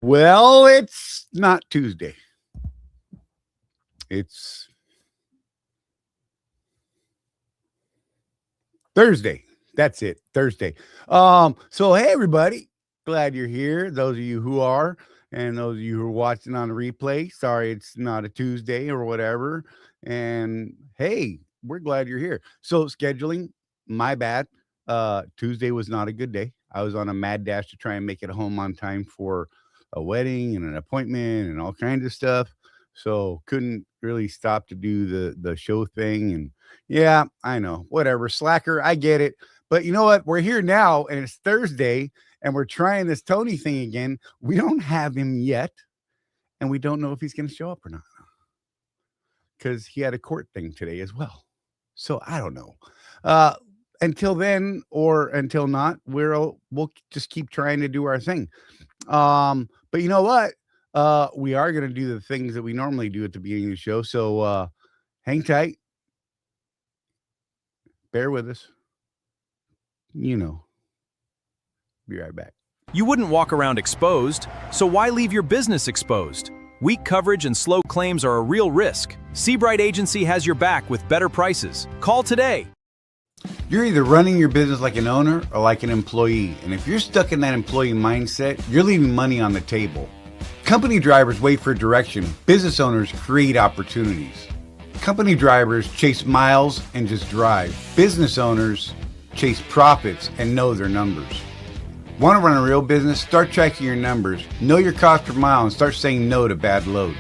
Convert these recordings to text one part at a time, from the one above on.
Well, it's not Tuesday. It's Thursday. That's it. Thursday. So hey everybody. Glad you're here. Those of you who are, and those of you who are watching on the replay. Sorry it's not a Tuesday or whatever. And hey, we're glad you're here. So scheduling, my bad. Tuesday was not a good day. I was on a mad dash to try and make it home on time for a wedding and an appointment and all kinds of stuff. So couldn't really stop to do the show thing. And yeah, I know, whatever. Slacker, I get it. But you know what? We're here now and it's Thursday and we're trying this Tony thing again. We don't have him yet. And we don't know if he's going to show up or not. Because he had a court thing today as well. So I don't know. Until then, or until not, we'll just keep trying to do our thing. But you know what? We are going to do the things that we normally do at the beginning of the show. So hang tight. Bear with us. You know. Be right back. You wouldn't walk around exposed, so why leave your business exposed? Weak coverage and slow claims are a real risk. Seabright Agency has your back with better prices. Call today. You're either running your business like an owner or like an employee. And if you're stuck in that employee mindset, you're leaving money on the table. Company drivers wait for direction. Business owners create opportunities. Company drivers chase miles and just drive. Business owners chase profits and know their numbers. Want to run a real business? Start tracking your numbers. Know your cost per mile and start saying no to bad loads.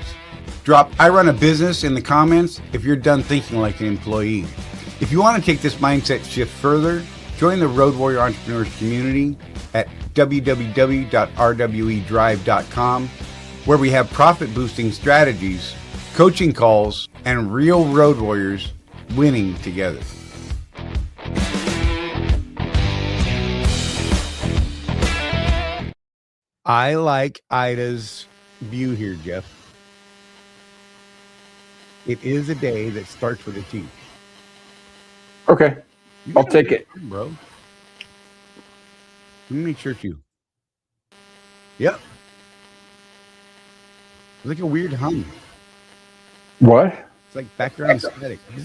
Drop "I run a business" in the comments if you're done thinking like an employee. If you want to take this mindset shift further, join the Road Warrior Entrepreneurs community at www.rwedrive.com, where we have profit boosting strategies, coaching calls, and real road warriors winning together. I like Ida's view here, Jeff. It is a day that starts with a T. Okay, I'll take it, bro. Let me make sure too. Yep. It's like a weird hum. What? It's like background static. You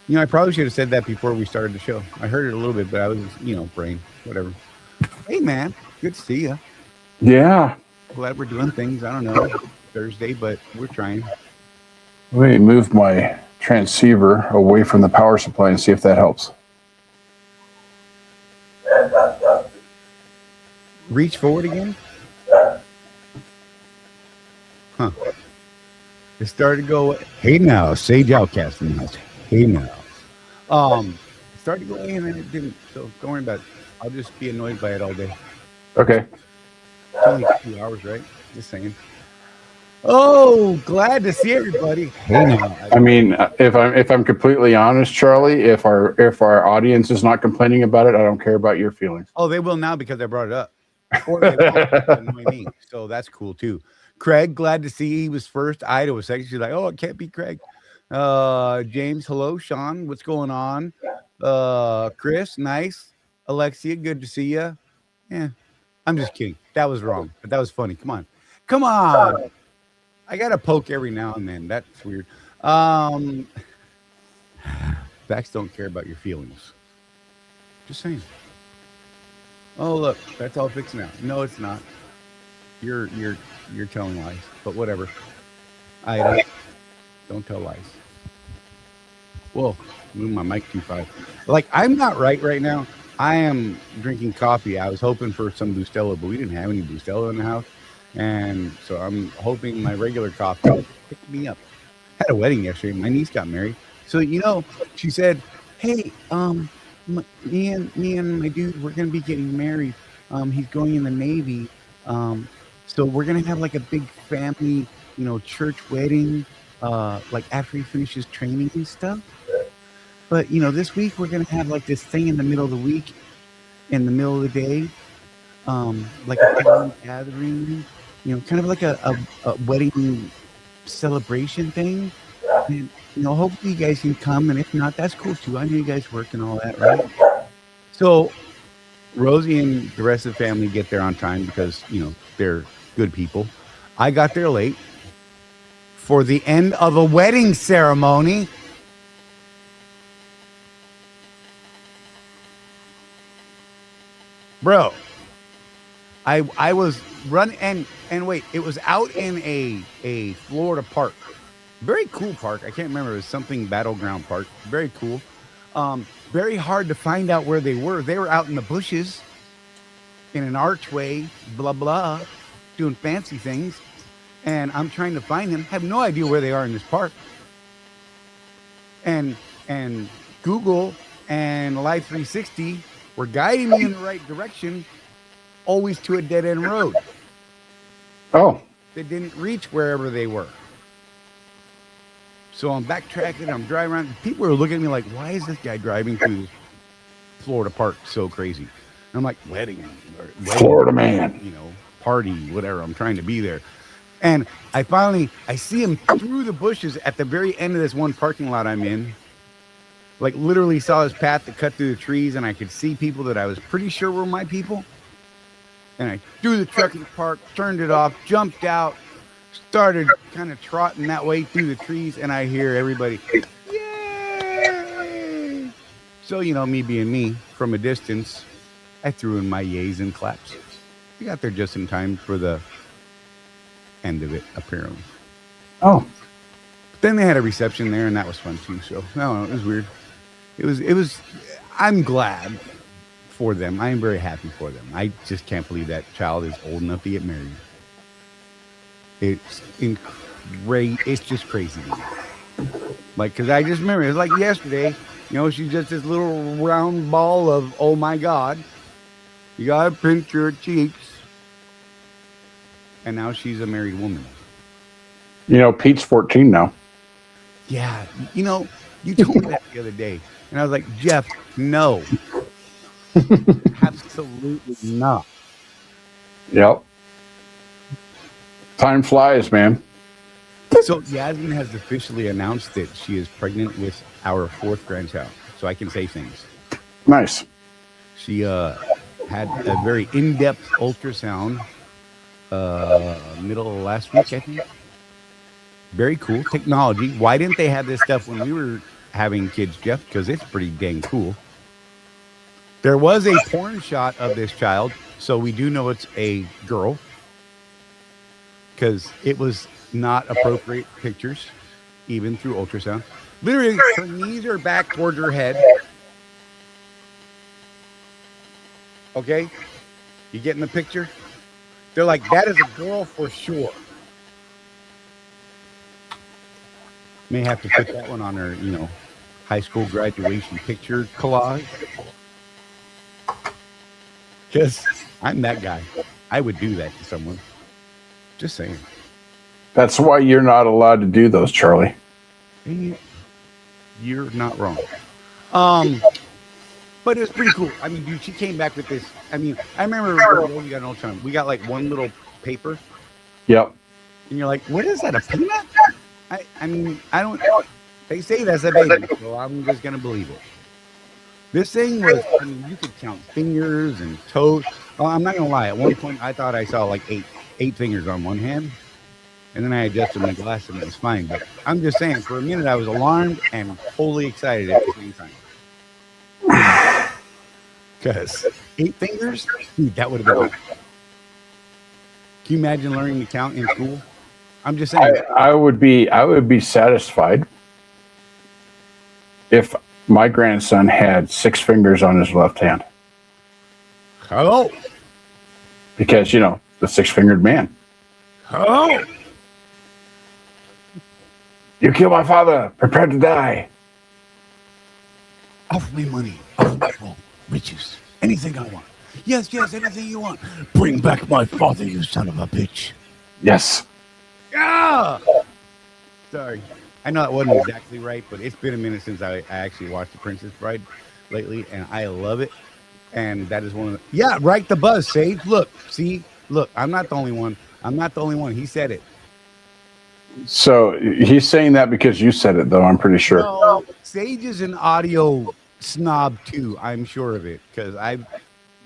know, I probably should have said that before we started the show. I heard it a little bit, but I was, brain, whatever. Hey, man, good to see you. Yeah. Glad we're doing things. I don't know, Thursday, but we're trying. Let me move my transceiver away from the power supply and see if that helps. Reach forward again? Huh. It started to go, hey now, Sage Outcast in the house. Hey now. It started to go away and then it didn't. So don't worry about it. I'll just be annoyed by it all day. Okay. It's only 2 hours, right? Just saying. Oh, glad to see everybody. Hey now. I mean, if I'm completely honest, Charlie, if our audience is not complaining about it, I don't care about your feelings. Oh, they will now because I brought it up. Or they won't annoy me. So that's cool too. Craig, glad to see he was first. Ida was second. She's like, oh, it can't be Craig. James, hello. Sean, what's going on? Chris, nice. Alexia, good to see you. Yeah, I'm just kidding. That was wrong, but that was funny. Come on. I got to poke every now and then. That's weird. Facts don't care about your feelings. Just saying. Oh, look, that's all fixed now. No, it's not. You're telling lies, but whatever. I don't tell lies. Whoa, move my mic too far. Like, I'm not right now. I am drinking coffee. I was hoping for some Bustelo, but we didn't have any Bustelo in the house. And so I'm hoping my regular coffee will pick me up. Had a wedding yesterday. My niece got married. So, she said, hey, me and my dude, we're going to be getting married. He's going in the Navy. So we're going to have like a big family, church wedding, like after he finishes training and stuff. But, this week we're going to have like this thing in the middle of the week, in the middle of the day, like a family gathering, kind of like a wedding celebration thing. And, hopefully you guys can come. And if not, that's cool too. I know you guys work and all that, right? So Rosie and the rest of the family get there on time because, they're good people. I got there late for the end of a wedding ceremony. Bro, I was running and wait, it was out in a Florida park. Very cool park. I can't remember. It was something Battleground Park. Very cool. Very hard to find out where they were. They were out in the bushes in an archway, blah, blah, doing fancy things. And I'm trying to find them. Have no idea where they are in this park. And Google and Life 360 were guiding me in the right direction, always to a dead-end road. Oh. They didn't reach wherever they were. So I'm backtracking, I'm driving around. People are looking at me like, why is this guy driving through Florida Park so crazy? And I'm like, wedding, Florida man. Party, whatever. I'm trying to be there. And I see him through the bushes at the very end of this one parking lot I'm in. Like literally saw his path that cut through the trees, and I could see people that I was pretty sure were my people. And I threw the truck in the park, turned it off, jumped out, started kind of trotting that way through the trees, and I hear everybody, yay! So, me being me, from a distance, I threw in my yays and claps. We got there just in time for the end of it, apparently. Oh. But then they had a reception there, and that was fun too. So, no, it was weird. It was, I'm glad for them. I am very happy for them. I just can't believe that child is old enough to get married. It's just crazy. Like, because I just remember, it was like yesterday, she's just this little round ball of, oh my God, you gotta pinch your cheeks. And now she's a married woman. Pete's 14 now. Yeah. You told me that the other day. And I was like, Jeff, no. Absolutely not. Yep. Time flies, man. So Yasmin has officially announced that she is pregnant with our 4th grandchild. So I can say things. Nice. She had a very in-depth ultrasound middle of last week, I think. Very cool technology. Why didn't they have this stuff when we were having kids, Jeff? Because it's pretty dang cool. There was a porn shot of this child, so we do know it's a girl. Because it was not appropriate pictures, even through ultrasound. Literally, her knees are back towards her head. Okay? You getting the picture? They're like, that is a girl for sure. May have to put that one on her, high school graduation picture collage. Because I'm that guy. I would do that to someone. Just saying. That's why you're not allowed to do those, Charlie. You're not wrong. But it was pretty cool. I mean, dude, she came back with this. I mean, I remember we got an old time. We got like one little paper. Yep. And you're like, what is that, a peanut? I mean, I don't. They say that's a baby, so I'm just gonna believe it. This thing was. I mean, you could count fingers and toes. Well, I'm not gonna lie. At one point, I thought I saw like eight fingers on one hand, and then I adjusted my glasses and it was fine. But I'm just saying, for a minute, I was alarmed and totally excited at the same time. Because 8 fingers, dude, that would have been. Can you imagine learning to count in school? I'm just saying. I would be satisfied if my grandson had 6 fingers on his left hand. Hello. Because the 6-fingered man. Hello. You killed my father. Prepare to die. Offer me money. Offer me wealth, riches, anything I want. Yes, anything you want. Bring back my father, you son of a bitch. Yes. Ah! Sorry. I know that wasn't exactly right, but it's been a minute since I actually watched The Princess Bride lately, and I love it. And that is one of the... Yeah, right, the buzz, Sage. Look, I'm not the only one. He said it. So he's saying that because you said it, though, I'm pretty sure. No, Sage is an audio snob, too. I'm sure of it, because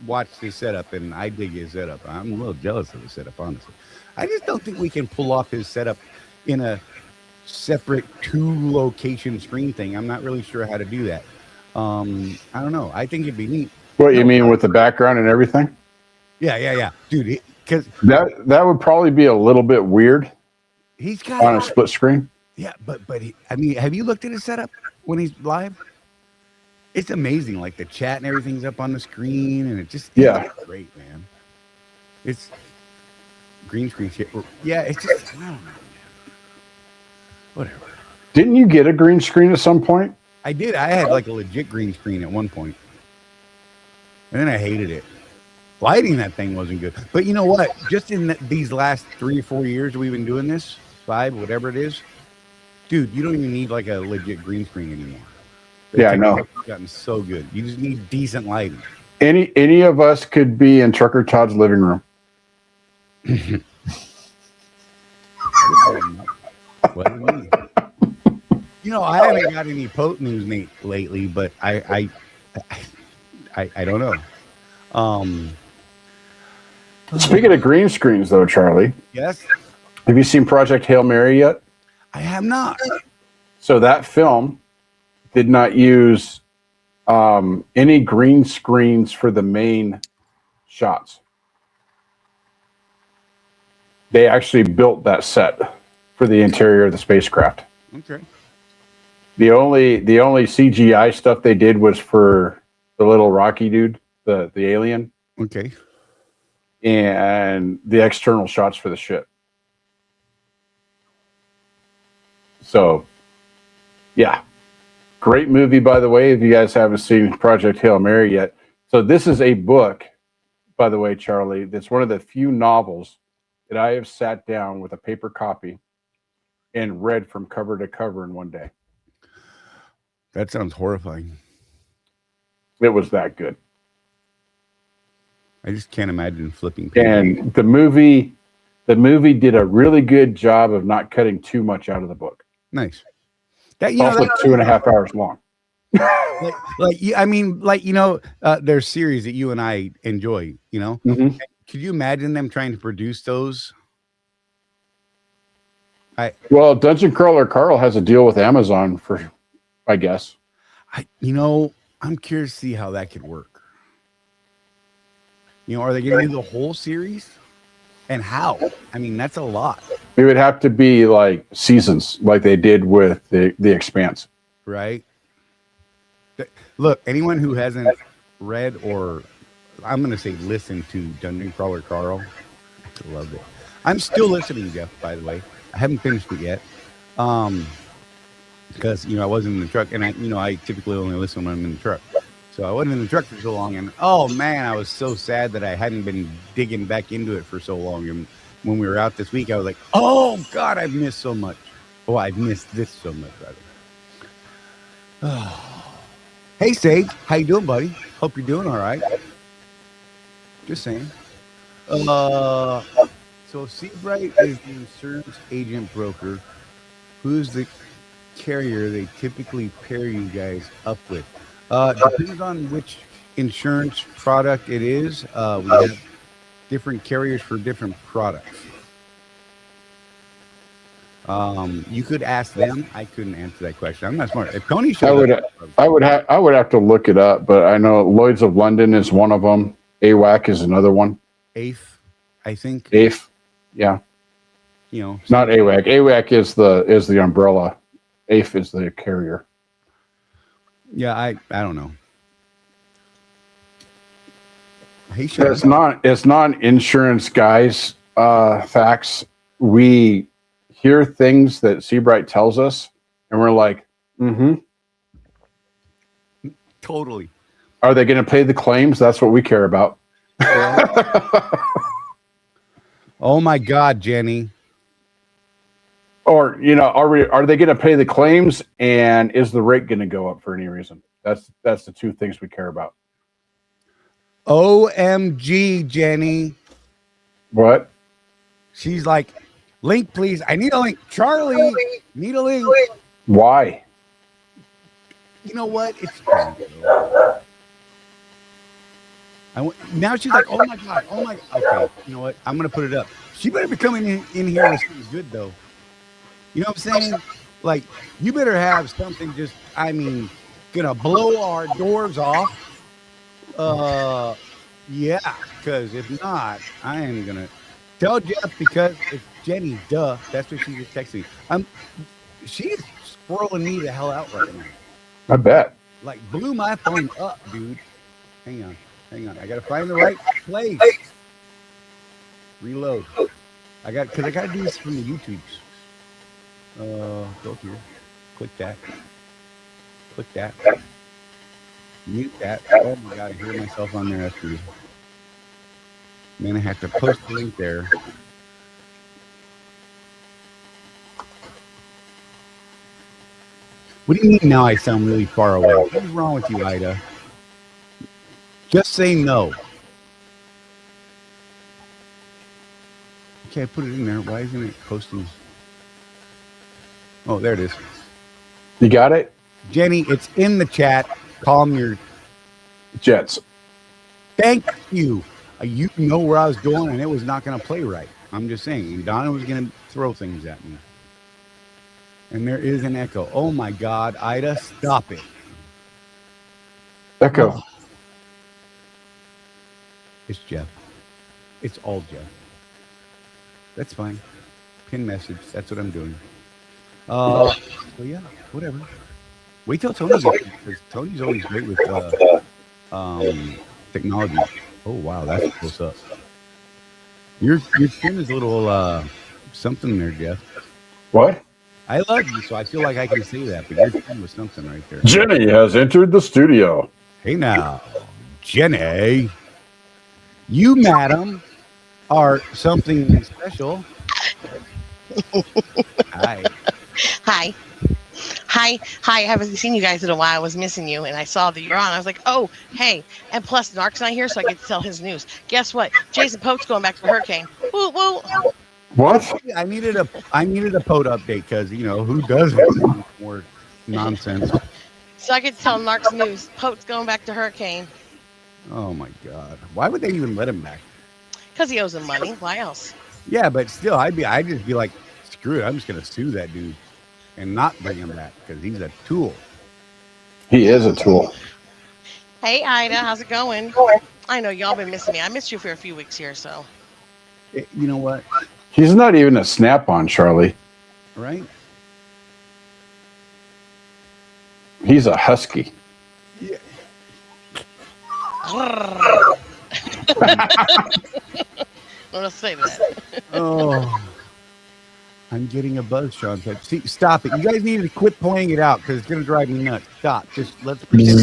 watched his setup, and I dig his setup. I'm a little jealous of his setup, honestly. I just don't think we can pull off his setup in a separate 2-location screen thing. I'm not really sure how to do that. I don't know. I think it'd be neat. What you mean with the background and everything? Yeah, dude. Because That would probably be a little bit weird he's got on a split screen. Yeah, but I mean, have you looked at his setup when he's live? It's amazing. Like the chat and everything's up on the screen, and it's great, man. It's green screen shit. Yeah, it's just I don't know. Whatever. Didn't you get a green screen at some point? I did. I had like a legit green screen at one point, and then I hated it. Lighting that thing wasn't good. But you know what? Just in these last 3 or 4 years we've been doing this, 5, whatever it is, dude, you don't even need like a legit green screen anymore. Yeah, I know. It's gotten so good. You just need decent lighting. Any of us could be in Trucker Todd's living room. Wasn't me. You know, I haven't got any Pope news lately, but I don't know. Speaking of green screens, though, Charlie, Yes, have you seen Project Hail Mary yet? I have not. So that film did not use any green screens for the main shots. They actually built that set for the interior of the spacecraft. Okay. The only CGI stuff they did was for the little Rocky dude, the alien, Okay. and the external shots for the ship. So, yeah. Great movie, by the way, if you guys haven't seen Project Hail Mary yet. So this is a book, by the way, Charlie, that's one of the few novels that I have sat down with a paper copy and read from cover to cover in one day. That sounds horrifying. It was that good. I just can't imagine flipping pages. And the movie did a really good job of not cutting too much out of the book. Nice. That It's also 2.5 hours long. there's series that you and I enjoy, you know. Mm-hmm. Could you imagine them trying to produce those? Well, Dungeon Crawler Carl has a deal with Amazon for, I guess. I'm curious to see how that could work. You know, are they going to do the whole series? And how? I mean, that's a lot. It would have to be like seasons, like they did with the Expanse. Right? Look, anyone who hasn't read or, I'm going to say listen to Dungeon Crawler Carl, I love it. I'm still listening, Jeff, by the way. I haven't finished it yet. Because, I wasn't in the truck, and I typically only listen when I'm in the truck. So I wasn't in the truck for so long, and oh man, I was so sad that I hadn't been digging back into it for so long. And when we were out this week, I was like, oh God, I've missed so much. Oh, I've missed this so much, rather. Hey, Sage, how you doing, buddy? Hope you're doing all right. Just saying. So Seabright is the insurance agent broker. Who's the carrier they typically pair you guys up with? Depends on which insurance product it is. We have different carriers for different products. You could ask them. I couldn't answer that question. I'm not smart. If Tony showed up, I would have to look it up, but I know Lloyd's of London is one of them. AWAC is another one. AIF, I think. AIF, yeah. Not AWAC. AWAC is the umbrella. AIF is the carrier. Yeah, I don't know. Hey, it's not insurance guys facts. We hear things that Seabright tells us, and we're like, totally. Are they going to pay the claims? That's what we care about. Oh my God, Jenny. Or, are they going to pay the claims, and is the rate going to go up for any reason? That's the two things we care about. OMG, Jenny. What? She's like, link, please. I need a link. Charlie, need a link. Why? You know what? It's Now she's like, oh my god, oh my. Okay, you know what? I'm gonna put it up. She better be coming in here with something good though. You know what I'm saying? Like, you better have something just, I mean, gonna blow our doors off. Yeah, because if not, I am gonna tell Jeff because it's Jenny. Duh, that's what she just texted me. She's squirreling me the hell out right now. I bet. Like, blew my phone up, dude. Hang on. I gotta find the right place. Reload. Because I gotta do this from the YouTubes. Go here. Click that. Mute that. Oh my god, I hear myself on there after you. Then I have to post the link there. What do you mean now I sound really far away? What is wrong with you, Ida? Just say no. Okay, I put it in there. Why isn't it posting? Oh, there it is. You got it? Jenny, it's in the chat. Calm your Jets. Thank you. You know where I was going, and it was not going to play right. I'm just saying. And Donna was going to throw things at me. And there is an echo. Oh, my God. Ida, stop it. Echo. Oh. It's Jeff. It's all Jeff. That's fine. Pin message. That's what I'm doing. So, yeah, whatever. Wait till Tony gets here, because Tony's always great with technology. Oh, wow. That's close up. Your skin is a little something there, Jeff. What? I love you, so I feel like I can say that, but your skin was something right there. Jenny has entered the studio. Hey now, Jenny. You, madam, are something special. Hi. Hi. I haven't seen you guys in a while. I was missing you, and I saw that you're on. I was like, oh, hey. And plus, Narc's not here, so I get to tell his news. Guess what? Jason Pope's going back to the hurricane. Woo, woo. What? I needed a Pote update because, you know, who doesn't more nonsense? So I get to tell Narc's news. Pope's going back to hurricane. Oh, my God. Why would they even let him back? Because he owes him money. Why else? Yeah, but still, I'd just be like, screw it. I'm just going to sue that dude and not bring him back because he's a tool. He is a tool. Hey, Ida. How's it going? I know y'all been missing me. I missed you for a few weeks here, so. You know what? He's not even a snap-on, Charlie. Right? He's a husky. Yeah. Don't say that. Oh. I'm getting a buzz, Sean said. See, stop it. You guys need to quit playing it out because it's going to drive me nuts. Stop. Just let's pretend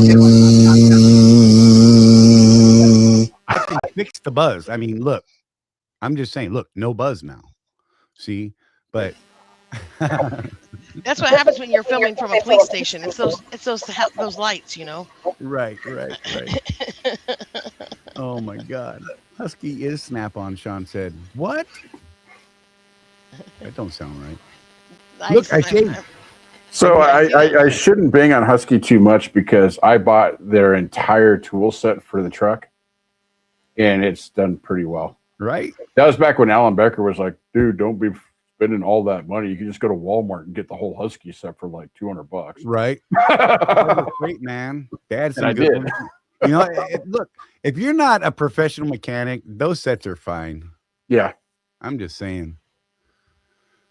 I can fix the buzz. I mean, look. I'm just saying, look, no buzz now. See? But that's what happens when you're filming from a police station. It's those lights, you know. Right. Oh my God. Husky is snap-on, Sean said. What? That don't sound right. Look, I shaved. So I shouldn't bang on Husky too much because I bought their entire tool set for the truck, and it's done pretty well. Right. That was back when Alan Becker was like, dude, don't be spending all that money. You can just go to Walmart and get the whole Husky set for like $200. Right. That was great, man. That's some good ones. You know, look, if you're not a professional mechanic, those sets are fine. Yeah. I'm just saying.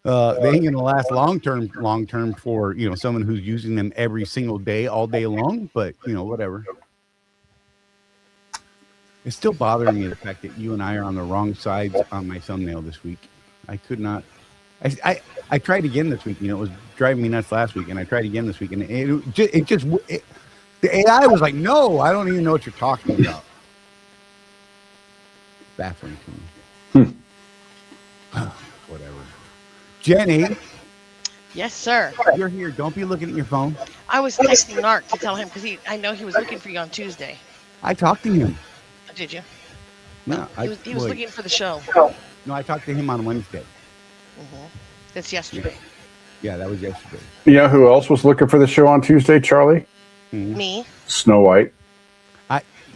They ain't gonna last long term for, you know, someone who's using them every single day, all day long, but you know, whatever. It's still bothering me the fact that you and I are on the wrong sides on my thumbnail this week. I could not. I tried again this week. You know, it was driving me nuts last week, and I tried again this week, and the AI was like, "No, I don't even know what you're talking about." Baffling to me. Whatever. Jenny. Yes, sir. You're here. Don't be looking at your phone. I was texting Narc to tell him because I know he was looking for you on Tuesday. I talked to him. Did you? No, he was looking for the show. No, I talked to him on Wednesday. Mm-hmm. That's yesterday. Yeah, that was yesterday. You know who else was looking for the show on Tuesday, Charlie? Me. Snow White.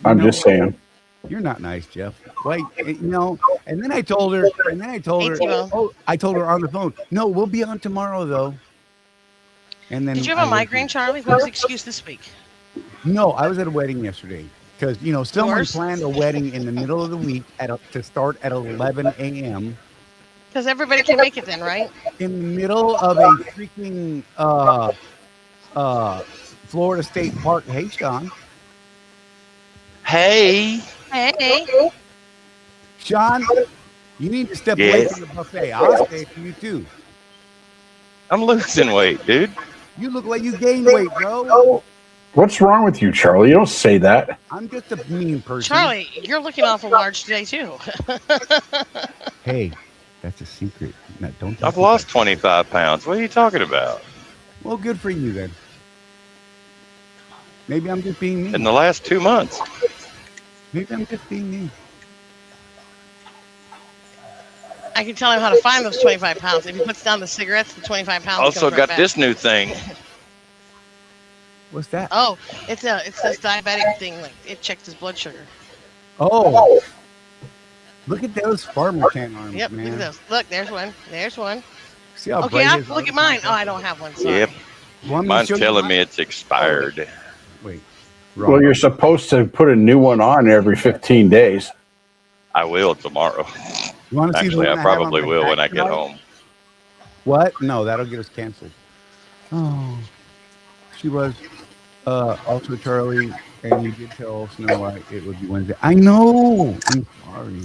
I'm just saying. You're not nice, Jeff. Wait, and then I told her, Hey, T-Bone. I told her on the phone, no, we'll be on tomorrow though. And then Did you have a migraine, Charlie? What was the excuse this week? No, I was at a wedding yesterday because someone Yours? planned a wedding in the middle of the week to start at 11 a.m. Because everybody can make it then, right? in the middle of a freaking Florida State Park. Hey, Sean. Hey, Hey, Sean, you need to step away Yes. from the buffet. I'll stay for you too. I'm losing weight, dude. You look like you gained weight, bro. What's wrong with you, Charlie? You don't say that. I'm just a mean person. Charlie, you're looking awful large today too. Hey, that's a secret. No, don't. I've lost 25 pounds. What are you talking about? Well, good for you then. Maybe I'm just being In mean. the last 2 months. Maybe I'm just being mean. I can tell him how to find those 25 pounds. If he puts down the cigarettes, the 25 pounds. Also comes right got back. this new thing. What's that? Oh, it's this diabetic thing. Like it checks his blood sugar. Oh, look at those farmer tan arms, Yep, man. look at those. Look, there's one. There's one. See how Okay, bright his look at arms mine. are? Oh, I don't have one. Sorry. Yep. Want me to Mine's show you telling mine? me it's expired. Wait. Well, Wrong. you're supposed to put a new one on every 15 days. I will tomorrow. You want to see the Actually, one I have on probably my will back when I get tonight? home. What? No, that'll get us canceled. Oh, she was also Charlie, and you did tell Snow White it would be Wednesday. I know. I'm sorry,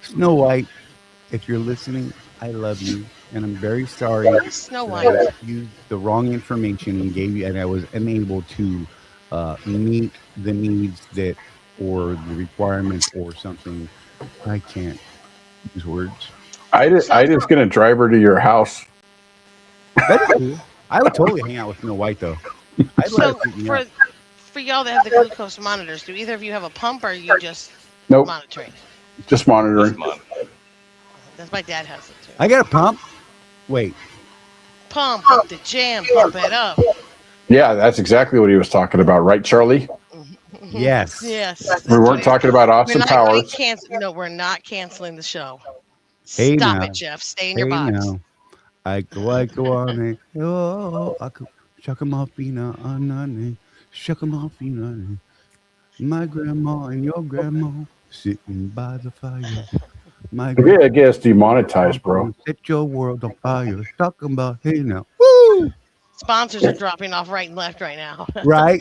Snow White. If you're listening, I love you, and I'm very sorry Snow that White. I used the wrong information and gave you, and I was unable to meet the needs that or the requirements or something. I can't use words. I just gonna drive her to your house. That's cool. I would totally hang out with Snow White though. I'd let So her freak me out. for y'all that have the glucose monitors, do either of you have a pump or are you just Nope, monitoring? just monitoring. This month. That's my dad has it too. I got a pump. Wait, Pump up the jam, pump it up. Yeah, that's exactly what he was talking about, right, Charlie? yes. Yes. We weren't talking about Austin Powers. No, we're not canceling the show. Hey, Stop now. it, Jeff. Stay in your Hey box. now, I go on it. Oh, I could shuck 'em off, anane. Shuck 'em off, anane. My grandma and your grandma sitting by the fire. My Yeah, I guess demonetized, bro. set your world on fire. Talking about hey now, woo! Sponsors are dropping off right and left right now. Right?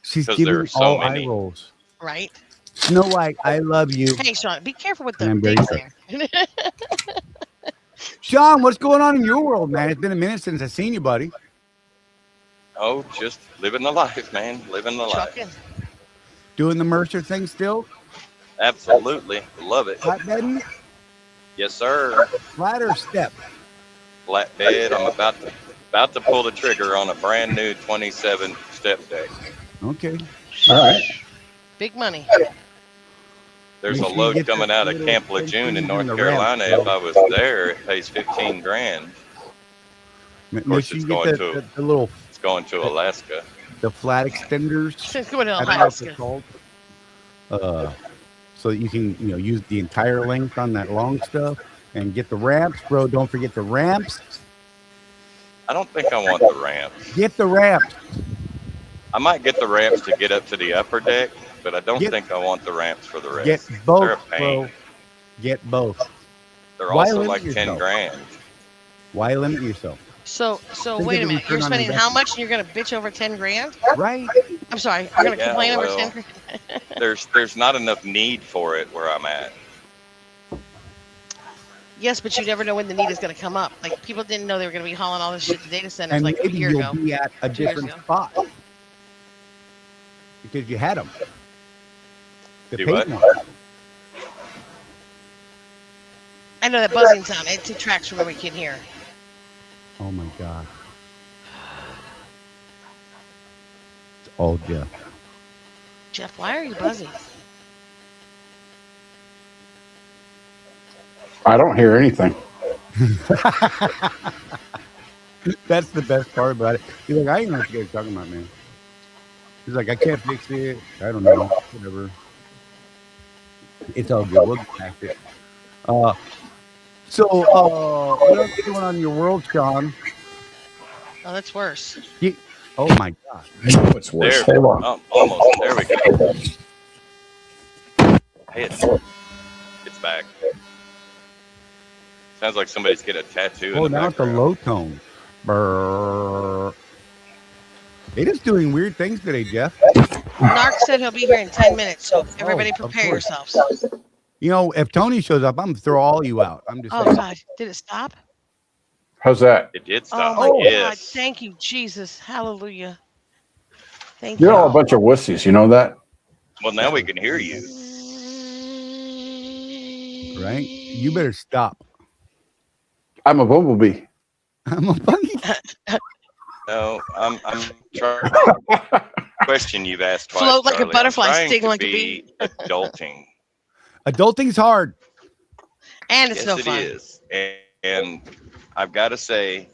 She's 'Cause there giving are so all many. eye rolls. Right? Snow White, I love you. Hey, Sean, be careful with And the I'm very things sorry. there. Sean, what's going on in your world, man? It's been a minute since I've seen you, buddy. Oh, just living the life, man. Living the life. Trucking. Doing the Mercer thing still? Absolutely. Love it. Flatbedding? Yes, sir. Flat or step? Flatbed. I'm about to pull the trigger on a brand new 27 step deck. Okay. All right. Big money. There's Make a sure you load get coming the out of little Camp Lejeune in things North in the Carolina. ramp. If I was there, it pays 15 grand. Make course, sure it's you get going the, to- the little It's going to Alaska. the flat extenders. Since going to I don't know what they're Alaska. called. So that you can use the entire length on that long stuff and get the ramps, bro. Don't forget the ramps. I don't think I want the ramps. Get the ramps. I might get the ramps to get up to the upper deck, but I don't Get- think I want the ramps for the rest. Get They're a both, pain. bro. Get both. They're Why also limit like 10 yourself? grand. Why limit yourself? So Think wait a of the minute. You're return on spending how investment. much and you're going to bitch over 10 grand? Right? I'm sorry. You're going to Yeah, complain over well, 10 grand? There's not enough need for it where I'm at. Yes, but you never know when the need is going to come up. Like, people didn't know they were going to be hauling all this shit to data centers And like a maybe year you'll ago. be at a 2 years different ago. spot because you had them. The Do paid what? one. I know that buzzing sound. It detracts from what we can hear. Oh my God. It's all Jeff. Jeff, why are you buzzing? I don't hear anything. That's the best part about it. You're like, I don't know what you guys are talking about, man. He's like, I can't fix it. I don't know. Whatever. It's all good. We'll get past it. So, what else is going on in your world, Sean? Oh, that's worse. Oh my God. I know it's worse. There, Hold on. almost. There we go. Hey, it's back. Sounds like somebody's getting a tattoo. Oh, in the now it's a background. low tone. Brrr. It is doing weird things today, Jeff. Narc said he'll be here in 10 minutes, so everybody of prepare course. yourselves. You know, if Tony shows up, I'm gonna throw all you out. I'm just Oh, saying. God. Did it stop? How's that? It did Oh, stop. my God. Yes. Thank you, Jesus. Hallelujah. Thank You're you. all a bunch of wussies. You know that? Well, now we can hear you. Right? You better stop. I'm a bumblebee. I'm a bunny. No, I'm trying. Question you've asked twice. Float like a Charlie. I'm butterfly, trying sting to like a be adulting. Adulting's hard. And it's Yes, no it fun. is. And I've got to say,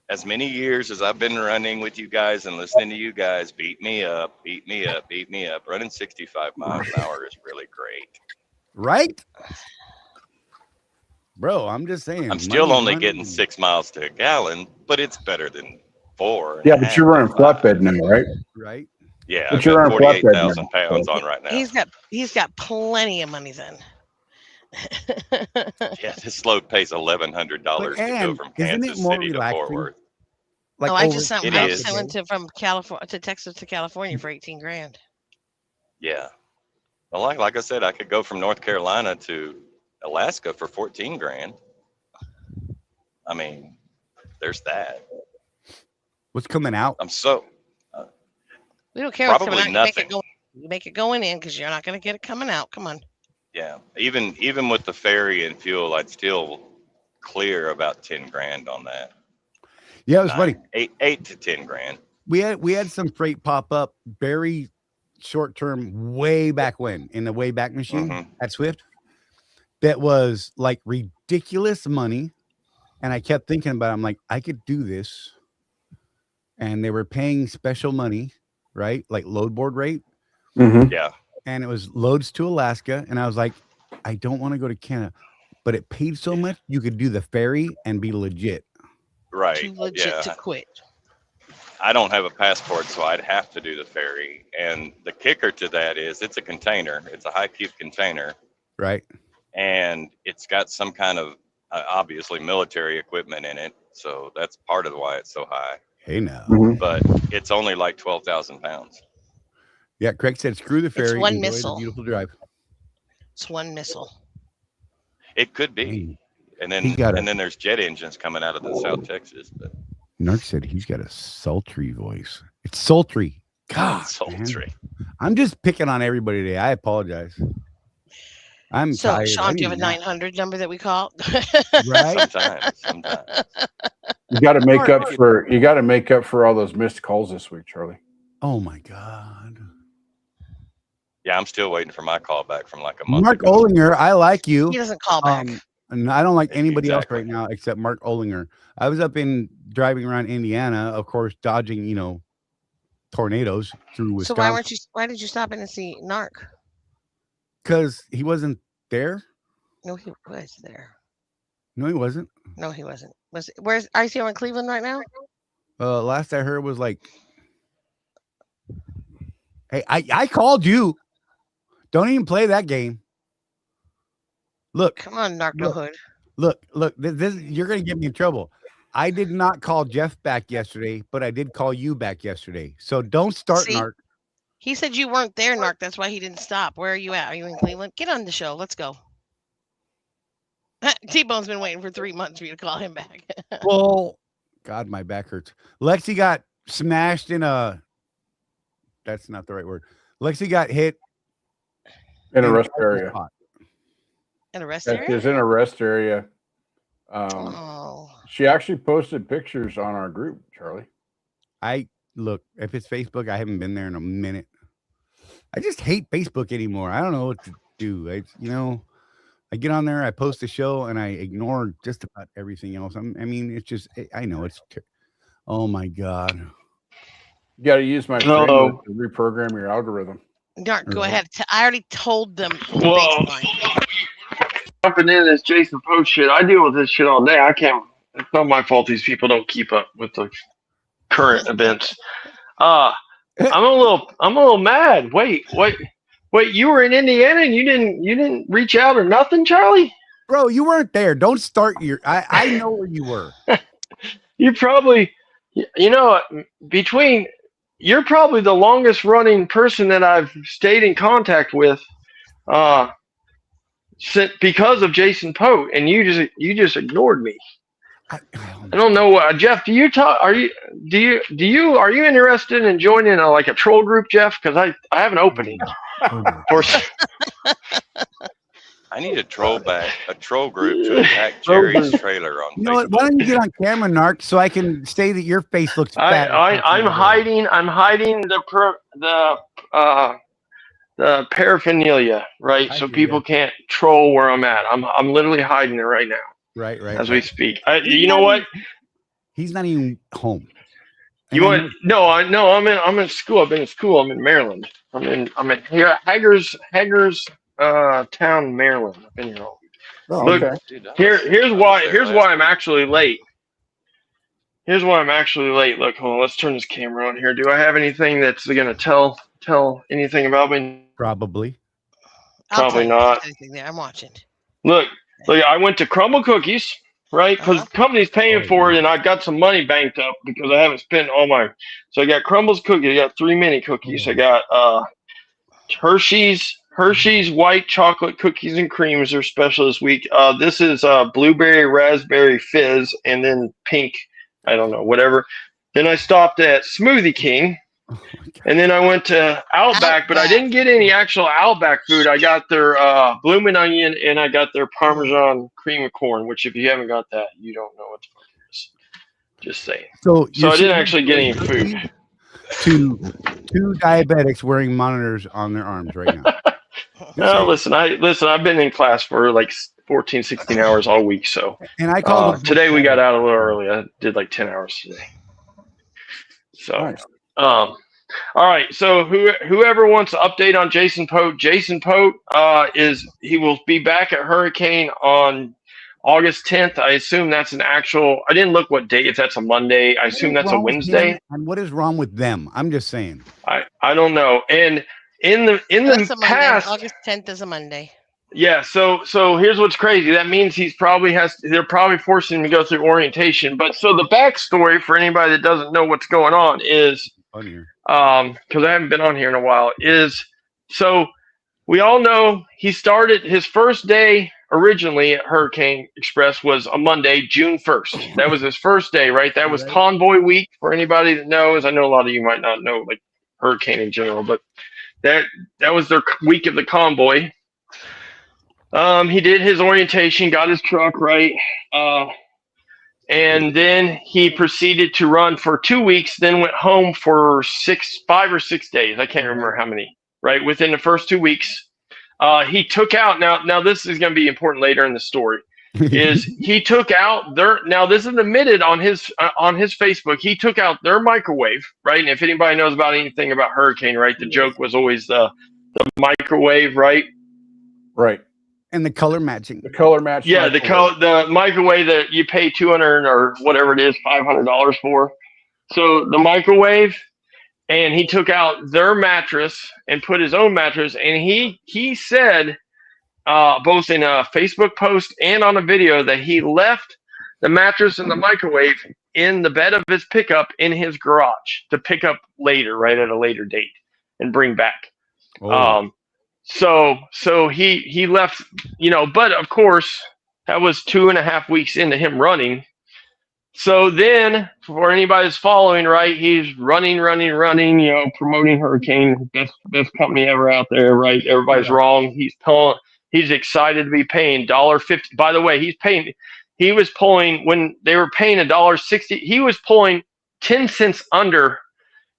as many years as I've been running with you guys and listening to you guys beat me up, beat me up, beat me up, running 65 miles an hour is really great. Right? Bro, I'm just saying. I'm still money's only money. getting 6 miles to a gallon, but it's better than 4. Yeah, but you're running flatbed now, right? Right? Yeah, But I've you're got on flatbed 48,000 now. pounds on right now. He's got plenty of money then. Yeah, this load pays $1,100 to go and from isn't it Kansas more City to Fort relaxing? Worth. Like I over just sent It I is. just went to from California to Texas to California for 18 grand. Yeah. Well, like I said, I could go from North Carolina to Alaska for 14 grand. I mean, there's that. What's coming out? I'm so We don't care what's coming Probably out. nothing. You make it going in because you're not going to get it coming out. Come on. yeah. Even with the ferry and fuel, I'd still clear about 10 grand on that. Yeah, it was funny. 8 to 10 grand. We had some freight pop up very short term way back when in the Wayback Machine Mhm. at Swift. That was like ridiculous money. And I kept thinking about it. I'm like, I could do this. And they were paying special money, right? Like load board rate. Mm-hmm. Yeah. And it was loads to Alaska. And I was like, I don't want to go to Canada. But it paid so much you could do the ferry and be legit. Right. Too legit Yeah. to quit. I don't have a passport, so I'd have to do the ferry. And the kicker to that is it's a container. It's a high cube container. Right. And it's got some kind of obviously military equipment in it. So that's part of why it's so high. Hey now. Mm-hmm. But it's only like 12,000 pounds. Yeah, Craig said screw the ferry. one Enjoy missile. the beautiful drive. It's one missile. It could be. Dang. And He got then there's jet engines coming out of the South Texas. But Narc said he's got a sultry voice. It's sultry. God, sultry. man. I'm just picking on everybody today. I apologize. I'm So, tired. Sean, do you have a 900 number that we call? Right? Sometimes. You got to make up for all those missed calls this week, Charlie. Oh my God. Yeah, I'm still waiting for my call back from like a month Mark ago. Olinger, I like you. He doesn't call back. And I don't like anybody Exactly. else right now except Mark Olinger. I was up in driving around Indiana, of course, dodging, tornadoes through So Wisconsin. why did you stop in and see Narc? Because he wasn't there. No, he was there. No, he wasn't. No, he wasn't. Are you in Cleveland right now? Last I heard was like, hey, I called you. Don't even play that game. Look, Come on, Narco Hood. look. This you're gonna get me in trouble. I did not call Jeff back yesterday, but I did call you back yesterday. So don't start, See? Narc. He said you weren't there, Narc. That's why he didn't stop. Where are you at? Are you in Cleveland? Get on the show. Let's go. T-Bone's been waiting for 3 months for you to call him back. Well, God, my back hurts. Lexi got smashed in a. That's not the right word. Lexi got hit In a in rest the area. spot. In a rest That area? is in a rest area. Oh. She actually posted pictures on our group, Charlie. Look, if it's Facebook, I haven't been there in a minute. I just hate Facebook anymore. I don't know what to do. I get on there, I post a show, and I ignore just about everything else. I know it's. Oh my God. You got to use my Hello. framework to reprogram your algorithm. Narc, go Right. ahead. I already told them the Whoa. baseline. Jumping in this Jason Post shit. I deal with this shit all day. I can't. It's not my fault. These people don't keep up with the current events. I'm a little mad. Wait. You were in Indiana and you didn't reach out or nothing, Charlie? Bro, you weren't there. Don't start your. I know where you were. You probably, you're probably the longest running person that I've stayed in contact with, because of Jason Pote, and you just ignored me. I don't know what, Jeff. Do you talk? Are you interested in joining a troll group, Jeff? Because I have an opening. I need a troll group to attack Jerry's trailer on You know what? Facebook. Why don't you get on camera, Narc, so I can say that your face looks fat? I'm hiding the paraphernalia, right? So people can't troll where I'm at. I'm literally hiding it right now. Right. As we speak. You know what? He's not even home. You want? No, I'm in school. I've been in school. I'm in Maryland. I'm in here, Haggers, town, Maryland. I've been here all week. Oh, Look, okay. Dude, here's why I'm actually late. Look, hold on. Let's turn this camera on here. Do I have anything that's gonna tell anything about me? Probably Probably not. Anything there. I'm watching. Look, I went to Crumble Cookies, right? Because the company's paying for it, and I got some money banked up because I haven't spent all my. So I got Crumbles cookies. I got 3 mini cookies. I got Hershey's white chocolate cookies and creams are special this week. This is blueberry raspberry fizz, and then pink. I don't know, whatever. Then I stopped at Smoothie King. And then I went to Outback, but I didn't get any actual Outback food. I got their bloomin' onion, and I got their Parmesan cream of corn, which if you haven't got that, you don't know what the fuck it is. Just saying. So I didn't actually get any food. Two diabetics wearing monitors on their arms right now. Listen, I've been in class for 14, 16 hours all week. So and I called today we got out a little early. I did 10 hours today. So, nice. All right. So whoever wants to update on Jason Pote he will be back at Hurricane on August 10th. I assume that's an actual. I didn't look what day. If that's a Monday, I assume that's a Wednesday. And what is wrong with them? I'm just saying. I don't know. And in the past, August 10th is a Monday. Yeah, so here's what's crazy. That means they're probably forcing him to go through orientation. But so the backstory for anybody that doesn't know what's going on is, because I haven't been on here in a while, is so we all know he started his first day originally at Hurricane Express was a Monday, June 1st. That was his first day, right? That was Convoy Week for anybody that knows. I know a lot of you might not know Hurricane in general, but that was their week of the convoy. He did his orientation, got his truck right, and then he proceeded to run for 2 weeks, then went home for 5 or 6 days. I can't remember how many, right? Within the first 2 weeks, he took out, now this is going to be important later in the story, is he took out now this is admitted on his Facebook, he took out their microwave, right? And if anybody knows about anything about Hurricane, right, the joke was always the microwave, right? Right. And the color matching. The color match. Yeah, the microwave that you pay $200 or whatever it is, $500 for. So the microwave, and he took out their mattress and put his own mattress, and he said, both in a Facebook post and on a video, that he left the mattress and the microwave in the bed of his pickup in his garage to pick up later, right, at a later date and bring back. Oh. So he left, but of course that was 2.5 weeks into him running. So then for anybody that's following, right, he's running, promoting Hurricane, best company ever out there, right? Everybody's wrong. He's excited to be paying $1.50. By the way, he was pulling, when they were paying $1.60, he was pulling 10 cents under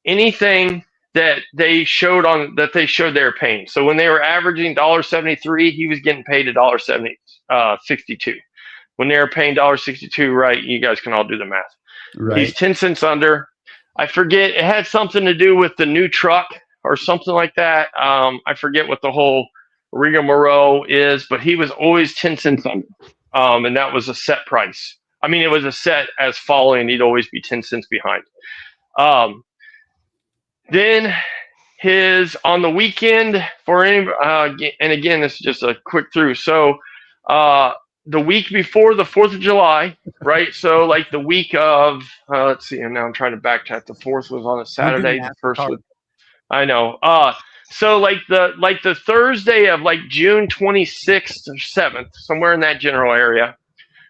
anything that they showed they were paying. So when they were averaging $1.73, he was getting paid $1.62. When they were paying $1.62, right? You guys can all do the math. Right. He's 10 cents under. I forget. It had something to do with the new truck or something like that. I forget what the whole rigmarole is, but he was always 10 cents under. And that was a set price. I mean, it was a set as following. He'd always be 10 cents behind. Then his on the weekend for any, and again, this is just a quick through. So the week before the 4th of July, right? So like the week of, let's see, and now I'm trying to backtrack. The 4th was on a Saturday. The first was, I know. So like the Thursday of like June 26th or 7th, somewhere in that general area,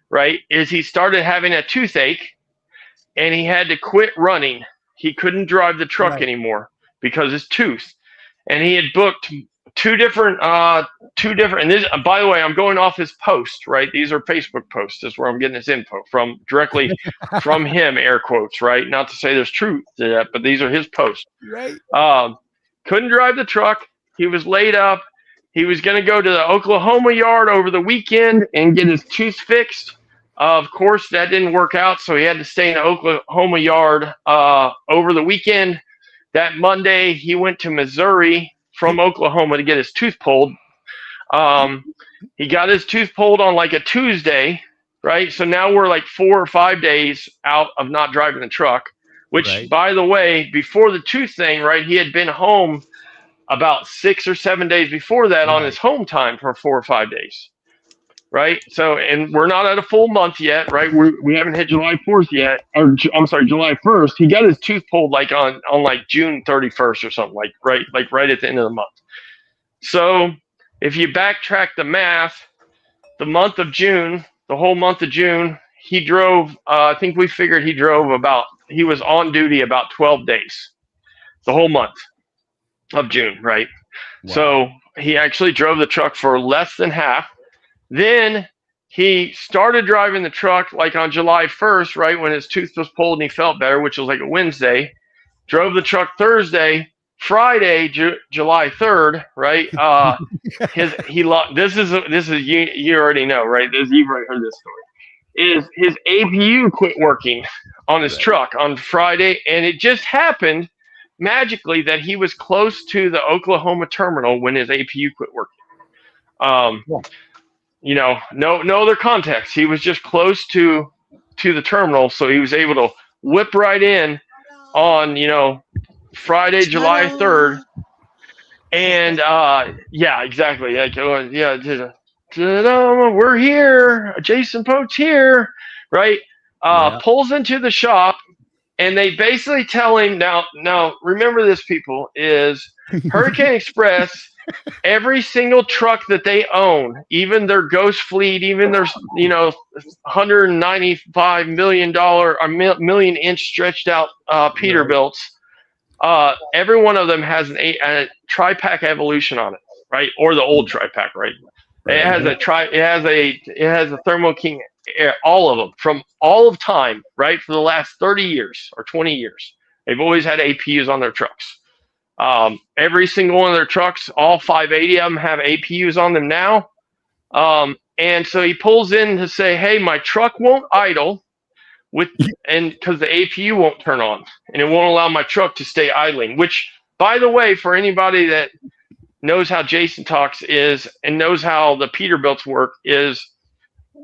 right? Is he started having a toothache, and he had to quit running. He couldn't drive the truck anymore because his tooth, and he had booked two different, and this, by the way, I'm going off his post, right? These are Facebook posts. This is where I'm getting this info from, directly from him, air quotes, right? Not to say there's truth to that, but these are his posts. Right. Couldn't drive the truck. He was laid up. He was going to go to the Oklahoma yard over the weekend and get his tooth fixed. Of course, that didn't work out, so he had to stay in the Oklahoma yard over the weekend. That Monday, he went to Missouri from Oklahoma to get his tooth pulled. He got his tooth pulled on like a Tuesday, right? So now we're like 4 or 5 days out of not driving the truck, which, by the way, before the tooth thing, right, he had been home about 6 or 7 days before that on his home time for 4 or 5 days. Right. So, and we're not at a full month yet, right? We haven't hit July 4th yet, or I'm sorry, July 1st. He got his tooth pulled like on like June 31st or something, like right at the end of the month. So if you backtrack the math, the month of June, the whole month of June, he drove, I think we figured he was on duty about 12 days, the whole month of June. Right. Wow. So he actually drove the truck for less than half. Then he started driving the truck like on July 1st, right, when his tooth was pulled and he felt better, which was like a Wednesday. Drove the truck Thursday. Friday, July 3rd, right? This is you already know, right? You've already heard this story. Is his APU quit working on his truck on Friday, and it just happened magically that he was close to the Oklahoma terminal when his APU quit working. You know, no other context. He was just close to the terminal, so he was able to whip right in on, Friday, July 3rd. And yeah, exactly. Like, we're here. Jason Pote's here, right? Pulls into the shop, and they basically tell him, now remember this, people, is Hurricane Express. Every single truck that they own, even their Ghost Fleet, even their $195 million inch stretched out Peterbilts, every one of them has a tri-pack Evolution on it, right? Or the old tri-pack, right? It has a Thermo King, all of them from all of time, right? For the last 30 years or 20 years, they've always had APUs on their trucks. Every single one of their trucks, all 580 of them have APUs on them now. And so he pulls in to say, hey, my truck won't idle because the APU won't turn on, and it won't allow my truck to stay idling, which, by the way, for anybody that knows how Jason talks and knows how the Peterbilts work is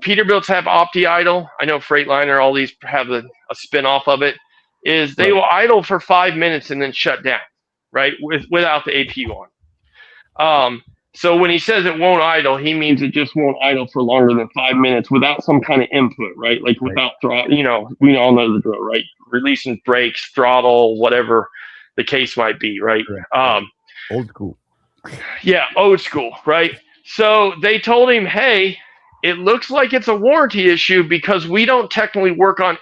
Peterbilts have Opti-Idle. I know Freightliner, all these have a spin-off of it, is they will idle for 5 minutes and then shut down. Right, without the APU on. So when he says it won't idle, he means it just won't idle for longer than 5 minutes without some kind of input, right? Like without throttle, we all know the drill, right? Releasing brakes, throttle, whatever the case might be, right? Old school. Yeah, old school, right? So they told him, hey, it looks like it's a warranty issue because we don't technically work on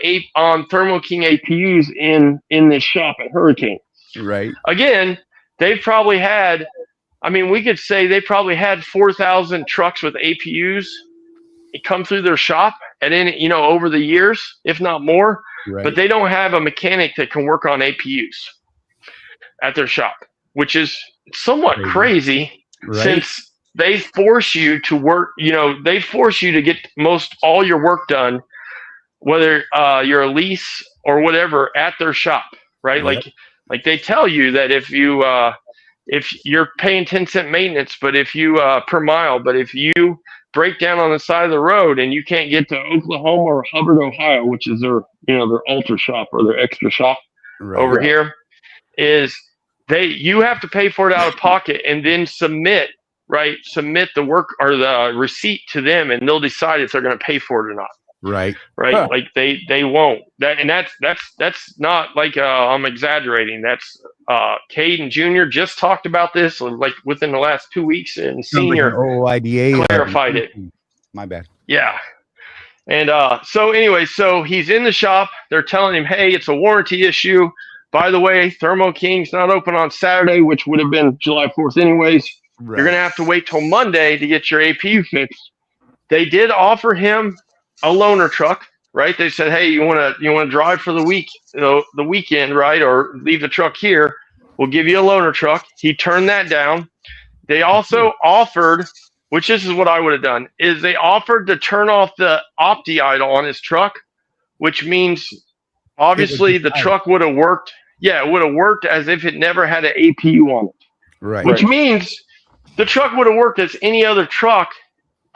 Thermo King APUs in this shop at Hurricane. Right. Again, they've probably had, we could say they probably had 4,000 trucks with APUs come through their shop over the years, if not more. Right. But they don't have a mechanic that can work on APUs at their shop, which is somewhat crazy since they force you to work, they force you to get all your work done, whether you're a lease or whatever, at their shop. right? Yep. Like they tell you that if you're paying 10-cent maintenance, but if you per mile, but if you break down on the side of the road and you can't get to Oklahoma or Hubbard, Ohio, which is their ultra shop or their extra shop over here, is you have to pay for it out of pocket and then submit the work or the receipt to them, and they'll decide if they're going to pay for it or not. Right. Right. Like they won't. That's not like I'm exaggerating. That's Caden Jr. just talked about this like within the last 2 weeks, and Senior OIDA clarified it. My bad. Yeah. And so anyway, so he's in the shop. They're telling him, hey, it's a warranty issue. By the way, Thermo King's not open on Saturday, which would have been July 4th anyways. Right. You're gonna have to wait till Monday to get your APU fixed. They did offer him a loaner truck, right? They said, hey, you want to drive for the week, the weekend, right? Or leave the truck here. We'll give you a loaner truck. He turned that down. They also offered, which this is what I would have done, is they offered to turn off the Opti idle on his truck, which means obviously the truck would have worked. Yeah, it would have worked as if it never had an APU on it. Right. Which means the truck would have worked as any other truck.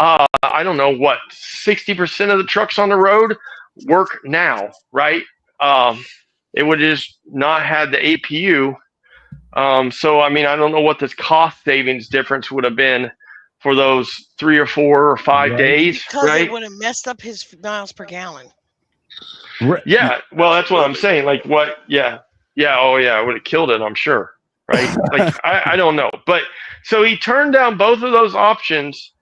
I don't know what 60% of the trucks on the road work now, right? It would just not had the APU. So I mean, I don't know what this cost savings difference would have been for those 3 or 4 or 5 days, because right? it would have messed up his miles per gallon. Right. Yeah, well, that's what I'm saying. Like what? Yeah. Oh yeah, it would have killed it, I'm sure, right? Like I don't know, but so he turned down both of those options.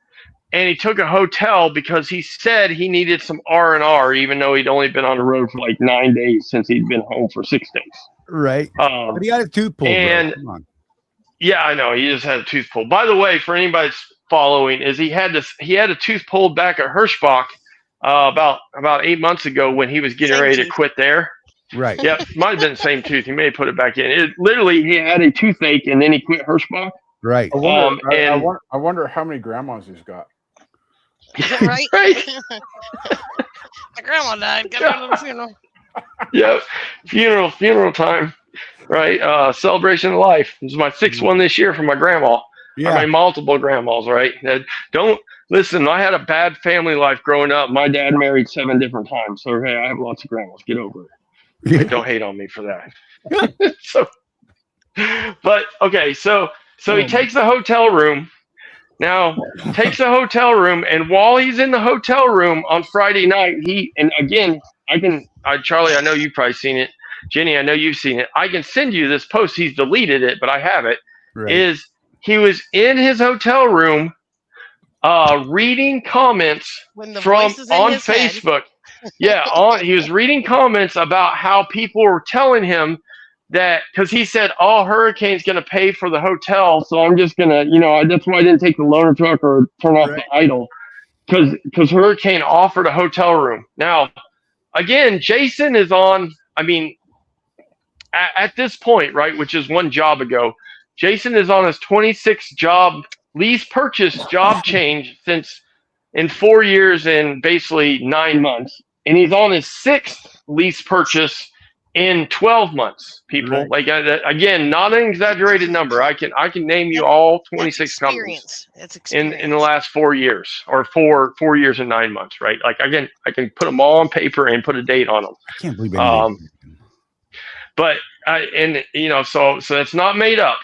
And he took a hotel because he said he needed some R&R, even though he'd only been on the road for like 9 days since he'd been home for 6 days. Right. But he had a tooth pulled. And Come on. yeah, I know. He just had a tooth pulled. By the way, for anybody that's following, is he had a tooth pulled back at Hirschbach about 8 months ago when he was getting ready to quit there. Right. Yep, might have been the same tooth. He may have put it back in. It literally, he had a toothache and then he quit Hirschbach. Right. I wonder how many grandmas he's got. Is that right? Right. My grandma died. Got her to the funeral. Yep. Funeral time. Right. Celebration of life. This is my 6th one this year for my grandma. Yeah. I mean, multiple grandmas, right? Don't listen. I had a bad family life growing up. My dad married 7 different times. So, hey, I have lots of grandmas. Get over it. Yeah. Don't hate on me for that. But okay. So he takes the hotel room. Now, takes a hotel room, and while he's in the hotel room on Friday night, Charlie, I know you've probably seen it. Jenny, I know you've seen it. I can send you this post. He's deleted it, but I have it. Right. He was in his hotel room reading comments on Facebook. Yeah, he was reading comments about how people were telling him that, because he said, oh, Hurricane's going to pay for the hotel, so I'm just going to, that's why I didn't take the loaner truck or turn off the idle, because Hurricane offered a hotel room. Now, again, Jason is on, I mean, at this point, right, which is one job ago, Jason is on his 26th job, lease purchase job change in 4 years and basically 9 months. And he's on his 6th lease purchase in 12 months, people. Right. Like, again, not an exaggerated number. I can name you all 26 companies in the last 4 years, or four years and 9 months, right? Like, again, I can put them all on paper and put a date on them. I can't believe it. But so it's not made up.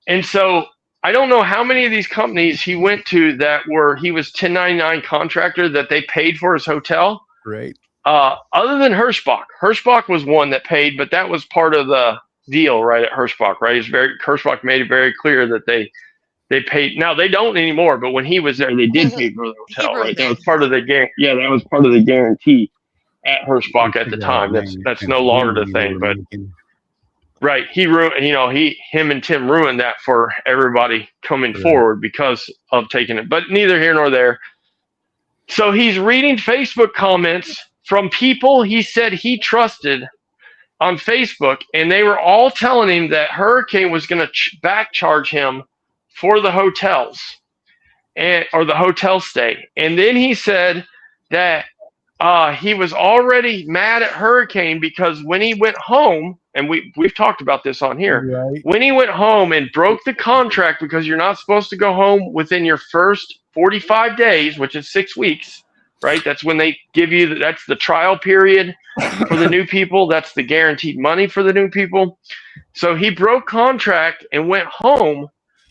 And so I don't know how many of these companies he went to that he was 1099 contractor that they paid for his hotel. Right. Other than Hirschbach. Hirschbach was one that paid, but that was part of the deal, right, at Hirschbach, right? Hirschbach made it very clear that they paid. Now they don't anymore, but when he was there, they did pay for the hotel, right? That was part of the that was part of the guarantee at Hirschbach at the time. That's no longer the thing, but right, him and Tim ruined that for everybody coming forward because of taking it. But neither here nor there. So he's reading Facebook comments from people he said he trusted on Facebook, and they were all telling him that Hurricane was going to back charge him for the hotels or the hotel stay. And then he said that he was already mad at Hurricane because when he went home, and we've talked about this on here, Right. when he went home and broke the contract because you're not supposed to go home within your first 45 days, which is 6 weeks, right? That's when they give you, that's the trial period for the new people. That's the guaranteed money for the new people. So he broke contract and went home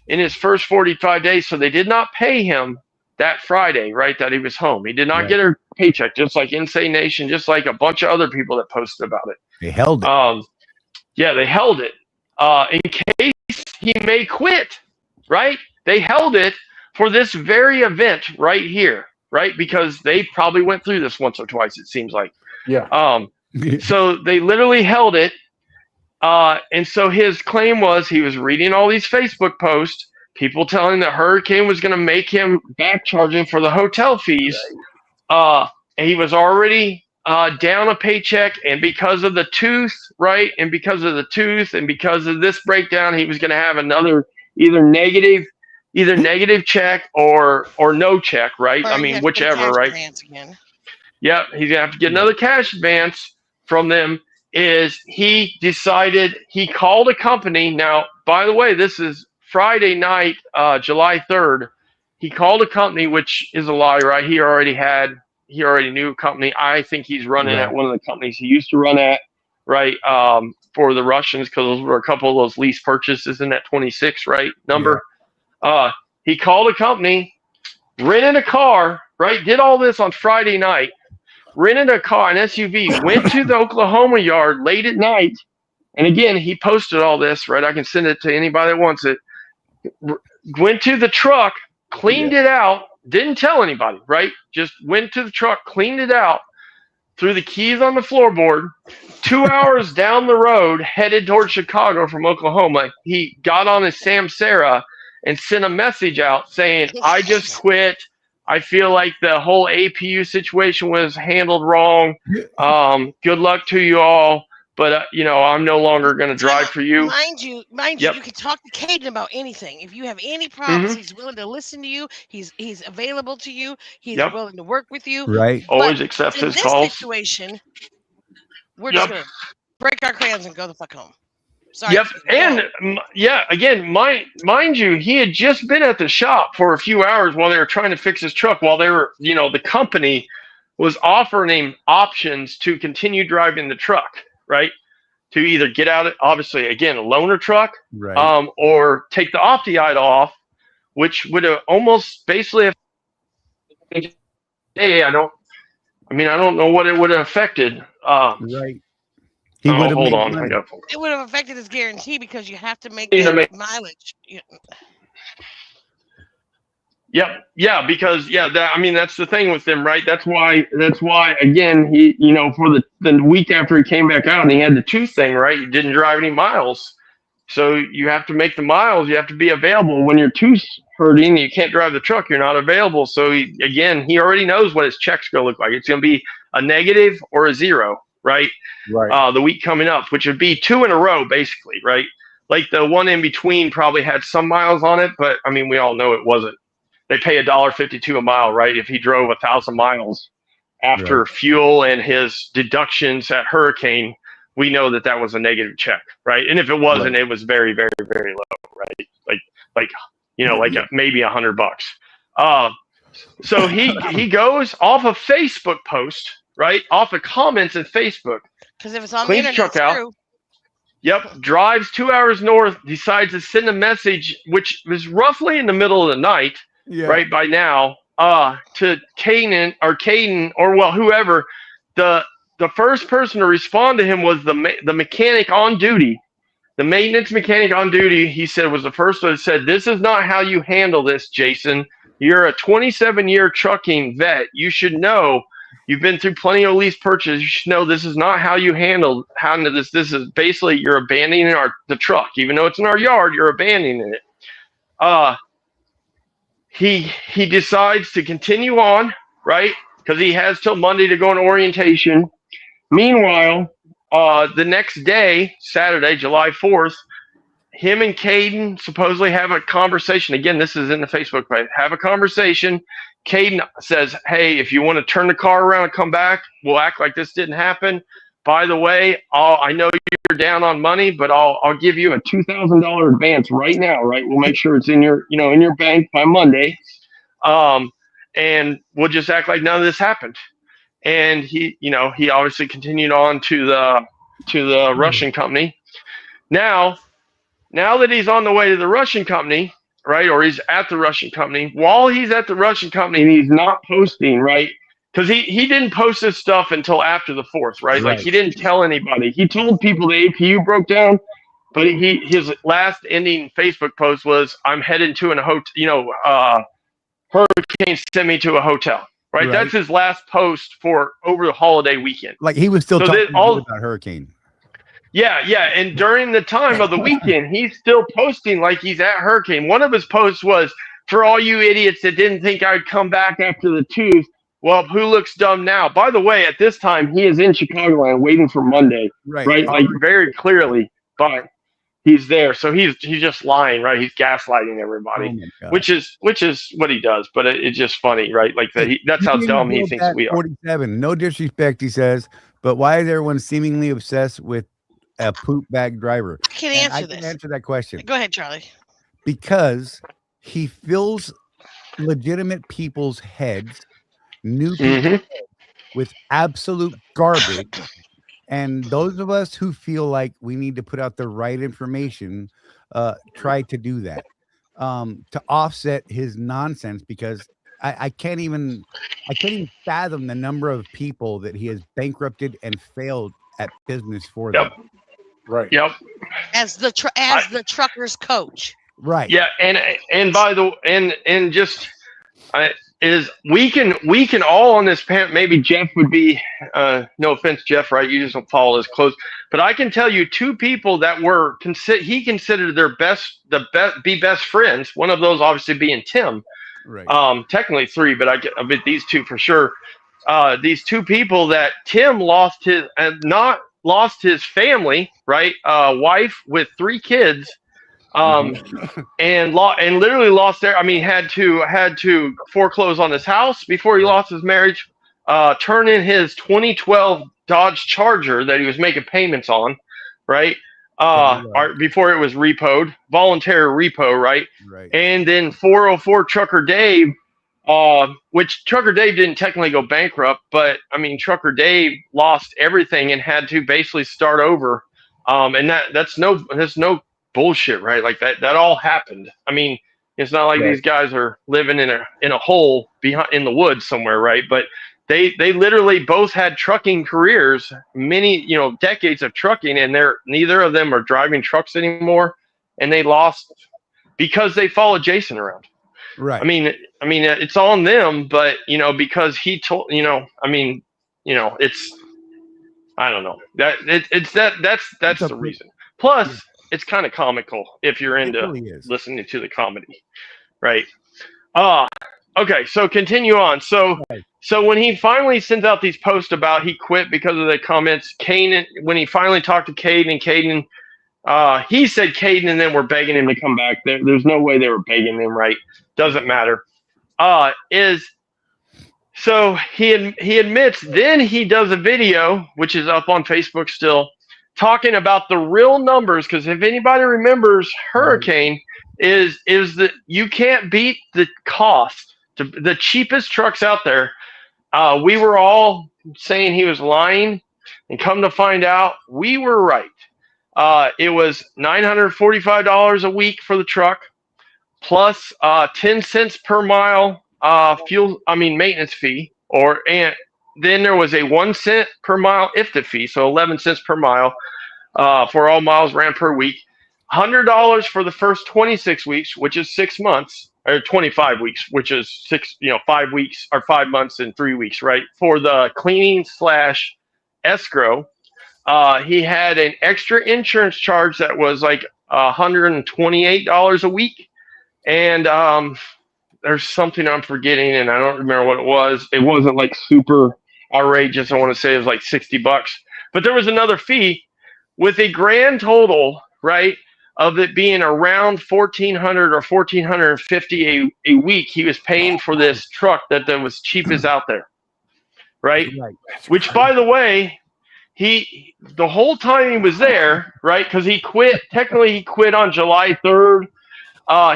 in his first 45 days. So they did not pay him that Friday, right, that he was home. He did not get a paycheck, just like Insane Nation, just like a bunch of other people that posted about it. They held it. Yeah, they held it in case he may quit, right? They held it for this very event right here, right? Because they probably went through this once or twice, it seems like. Yeah. So they literally held it. And so his claim was he was reading all these Facebook posts, people telling that Hurricane was going to make him back charging for the hotel fees. And he was already down a paycheck, and because of the tooth, right? And because of the tooth and because of this breakdown, he was going to have another either negative check or no check, right? Or I you mean, have to pay whichever, cash right? advance again. Yep, he's going to have to get another cash advance from them. Is he decided he called a company. Now, by the way, this is Friday night, July 3rd. He called a company, which is a lie, right? He already knew a company. I think he's running at one of the companies he used to run at, right? For the Russians, because those were a couple of those lease purchases in that 26, right, number. Yeah. He called a company, rented a car, right? Did all this on Friday night. Rented a car, an SUV, went to the Oklahoma yard late at night. And again, he posted all this, right? I can send it to anybody that wants it. Went to the truck, cleaned it out, didn't tell anybody, right? Just went to the truck, cleaned it out, threw the keys on the floorboard. 2 hours down the road, headed towards Chicago from Oklahoma, he got on his Samsara and sent a message out saying, I just quit. I feel like the whole APU situation was handled wrong. Good luck to you all. But, I'm no longer going to drive for you. Mind you, you can talk to Caden about anything. If you have any problems, he's willing to listen to you. He's available to you. He's willing to work with you. Right. Always accepts his calls. In this situation, we're just going to break our crayons and go the fuck home. Sorry. Yep. And again, mind you, he had just been at the shop for a few hours while they were trying to fix his truck, while they were, the company was offering him options to continue driving the truck, right? To either get out of, obviously, again, a loaner truck, right. Or take the Opti-Idle off, which would have almost basically, I don't know what it would have affected. Right. Hold on. It would have affected his guarantee because you have to make the mileage. Yep. Yeah. Because that's the thing with them, right? That's why again, he, for the week after he came back out and he had the tooth thing, right? He didn't drive any miles. So you have to make the miles. You have to be available when your tooth's hurting. You can't drive the truck. You're not available. So he already knows what his check's going to look like. It's going to be a negative or a zero, right? Right. The week coming up, which would be 2 in a row, basically, right? Like the one in between probably had some miles on it, but we all know it wasn't. They pay $1.52 a mile, right? If he drove 1,000 miles after fuel and his deductions at Hurricane, we know that was a negative check, right? And if it wasn't, it was very, very, very low, right? Like maybe $100. So he goes off a Facebook post, right? Off of comments in Facebook. Because if it's on cleans the internet, truck out. true. Yep, drives 2 hours north, decides to send a message, which was roughly in the middle of the night, right by now, to Caden or whoever. The first person to respond to him was the mechanic on duty, the maintenance mechanic on duty. He said was the first one that said, "This is not how you handle this, Jason. You're a 27-year trucking vet. You should know." You've been through plenty of lease purchases. You should know this is not how you handle this. This is basically you're abandoning the truck. Even though it's in our yard, you're abandoning it. He decides to continue on, right? Because he has till Monday to go on orientation. Meanwhile, the next day, Saturday, July 4th, him and Caden supposedly have a conversation. Again, this is in the Facebook page. Have a conversation. Caden says, hey, if you want to turn the car around and come back, we'll act like this didn't happen. By the way, I know you're down on money, but I'll give you a $2,000 advance right now, right? We'll make sure it's in your bank by Monday. And we'll just act like none of this happened. And he obviously continued on to the Russian company. Now that he's on the way to the Russian company, right, or he's at the Russian company, while he's at the Russian company and he's not posting, right, because he didn't post this stuff until after the 4th, right? Like, he didn't tell anybody. He told people the APU broke down, but his last ending Facebook post was, I'm headed to a hotel, hurricane sent me to a hotel, right? That's his last post for over the holiday weekend. Like, he was still talking about hurricane. Yeah, and during the time of the weekend, he's still posting like he's at Hurricane. One of his posts was, for all you idiots that didn't think I'd come back after the tooth, well, who looks dumb now? By the way, at this time, he is in Chicagoland waiting for Monday, right? Like, very clearly, but he's there. So he's just lying, right? He's gaslighting everybody, which is what he does. But it's just funny, right? Like, that's how dumb he thinks we are. 47. No disrespect, he says, but why is everyone seemingly obsessed with a poop bag driver? I can't answer this. I can answer that question. Go ahead, Charlie. Because he fills legitimate people's heads, new people, with absolute garbage. And those of us who feel like we need to put out the right information, try to do that, to offset his nonsense, because I can't even fathom the number of people that he has bankrupted and failed at business for them. Right. Yep. As the trucker's coach. Right. Yeah, and by the and just we can all on this panel. Maybe Jeff would be no offense, Jeff. Right? You just don't follow as close. But I can tell you 2 people that were he considered their best friends. One of those obviously being Tim. Right. Technically 3, but I bet these 2 for sure. These 2 people that Tim lost his family, right? Wife with 3 kids, and literally lost had to foreclose on his house before he lost his marriage, turn in his 2012 Dodge Charger that he was making payments on, right? Before it was repoed, voluntary repo, right? And then 404 Trucker Dave, which Trucker Dave didn't technically go bankrupt, but Trucker Dave lost everything and had to basically start over. And that's no bullshit, right? Like that all happened. It's not like these guys are living in a hole in the woods somewhere, right? But they literally both had trucking careers, many, decades of trucking, and neither of them are driving trucks anymore. And they lost because they followed Jason around. Right. It's on them, but because he told, it's, I don't know, that's the reason. Plus, it's kind of comical if you're into listening to the comedy, right? Okay, so continue on. So when he finally sends out these posts about he quit because of the comments, Caden, when he finally talked to Caden, he said Caden and then we're begging him to come back. There's no way they were begging him, right? Doesn't matter. So he admits, then he does a video, which is up on Facebook still, talking about the real numbers, because if anybody remembers Hurricane, is that you can't beat the cost. The cheapest trucks out there, we were all saying he was lying, and come to find out, we were right. It was $945 a week for the truck, plus 10 cents per mile maintenance fee, and then there was a 1 cent per mile IFTA fee, so 11 cents per mile for all miles ran per week. $100 for the first 26 weeks, which is 6 months, or 25 weeks, which is 5 weeks or 5 months and 3 weeks, right? For the cleaning / escrow, he had an extra insurance charge that was like $128 a week, and there's something I'm forgetting, and I don't remember what it was. It wasn't like super outrageous. I want to say it was like $60, but there was another fee with a grand total, right, of it being around 1,400 or 1,450 a week, he was paying for this truck that was cheapest out there, right? Which, by the way, the whole time he was there, right? Because he quit. Technically, he quit on July 3rd.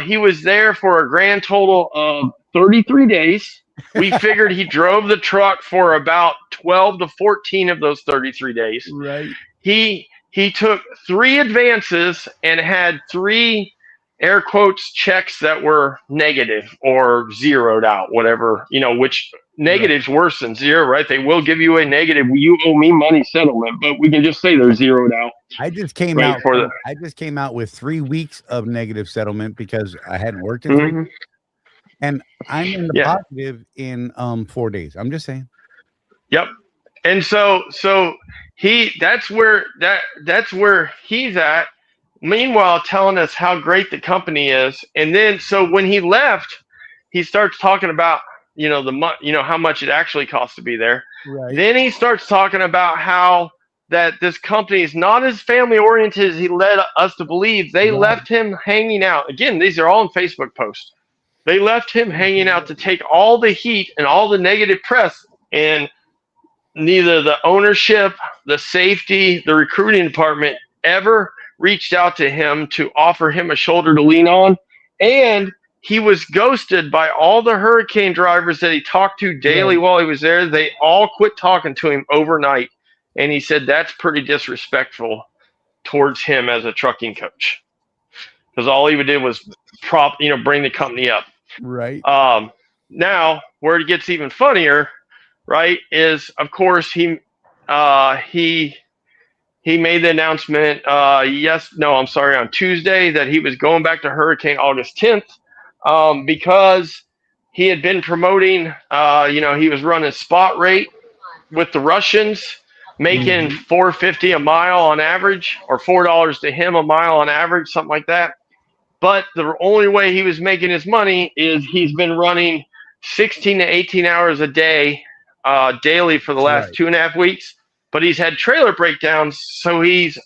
He was there for a grand total of 33 days. We figured he drove the truck for about 12 to 14 of those 33 days. Right. He took 3 advances and had 3 air quotes checks that were negative or zeroed out, whatever, which negative's worse than zero, right? They will give you a negative, you owe me money settlement, but we can just say they're zeroed out. I just came out with 3 weeks of negative settlement because I hadn't worked in 3 weeks. And I'm in the positive in 4 days. I'm just saying. Yep. And so that's where he's at. Meanwhile, telling us how great the company is. And then, so when he left, he starts talking about, how much it actually costs to be there. Right. Then he starts talking about how that this company is not as family oriented as he led us to believe. They left him hanging out. Again, these are all in Facebook posts. They left him hanging out to take all the heat and all the negative press, and neither the ownership, the safety, the recruiting department ever reached out to him to offer him a shoulder to lean on. And he was ghosted by all the Hurricane drivers that he talked to daily while he was there. They all quit talking to him overnight. And he said that's pretty disrespectful towards him as a trucking coach, because all he would do was bring the company up. Right. Now, where it gets even funnier, right, is of course he made the announcement on Tuesday that he was going back to Hurricane August 10th, because he had been promoting, he was running spot rate with the Russians, making $4.50 a mile on average, or $4 to him a mile on average, something like that. But the only way he was making his money is he's been running 16 to 18 hours a day, daily for the last 2.5 weeks. But he's had trailer breakdowns, so he's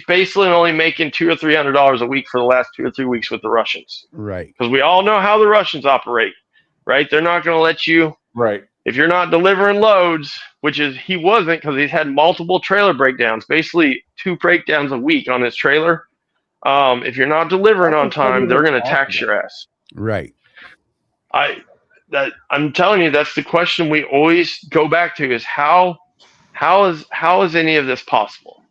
basically only making $200 or $300 a week for the last 2 or 3 weeks with the Russians. Right. Because we all know how the Russians operate, right? They're not going to let you. Right. If you're not delivering loads, which is he wasn't, because he's had multiple trailer breakdowns, basically 2 breakdowns a week on his trailer. If you're not delivering on time, they're going to tax your ass. Right. I'm telling you, that's the question we always go back to: is how is any of this possible?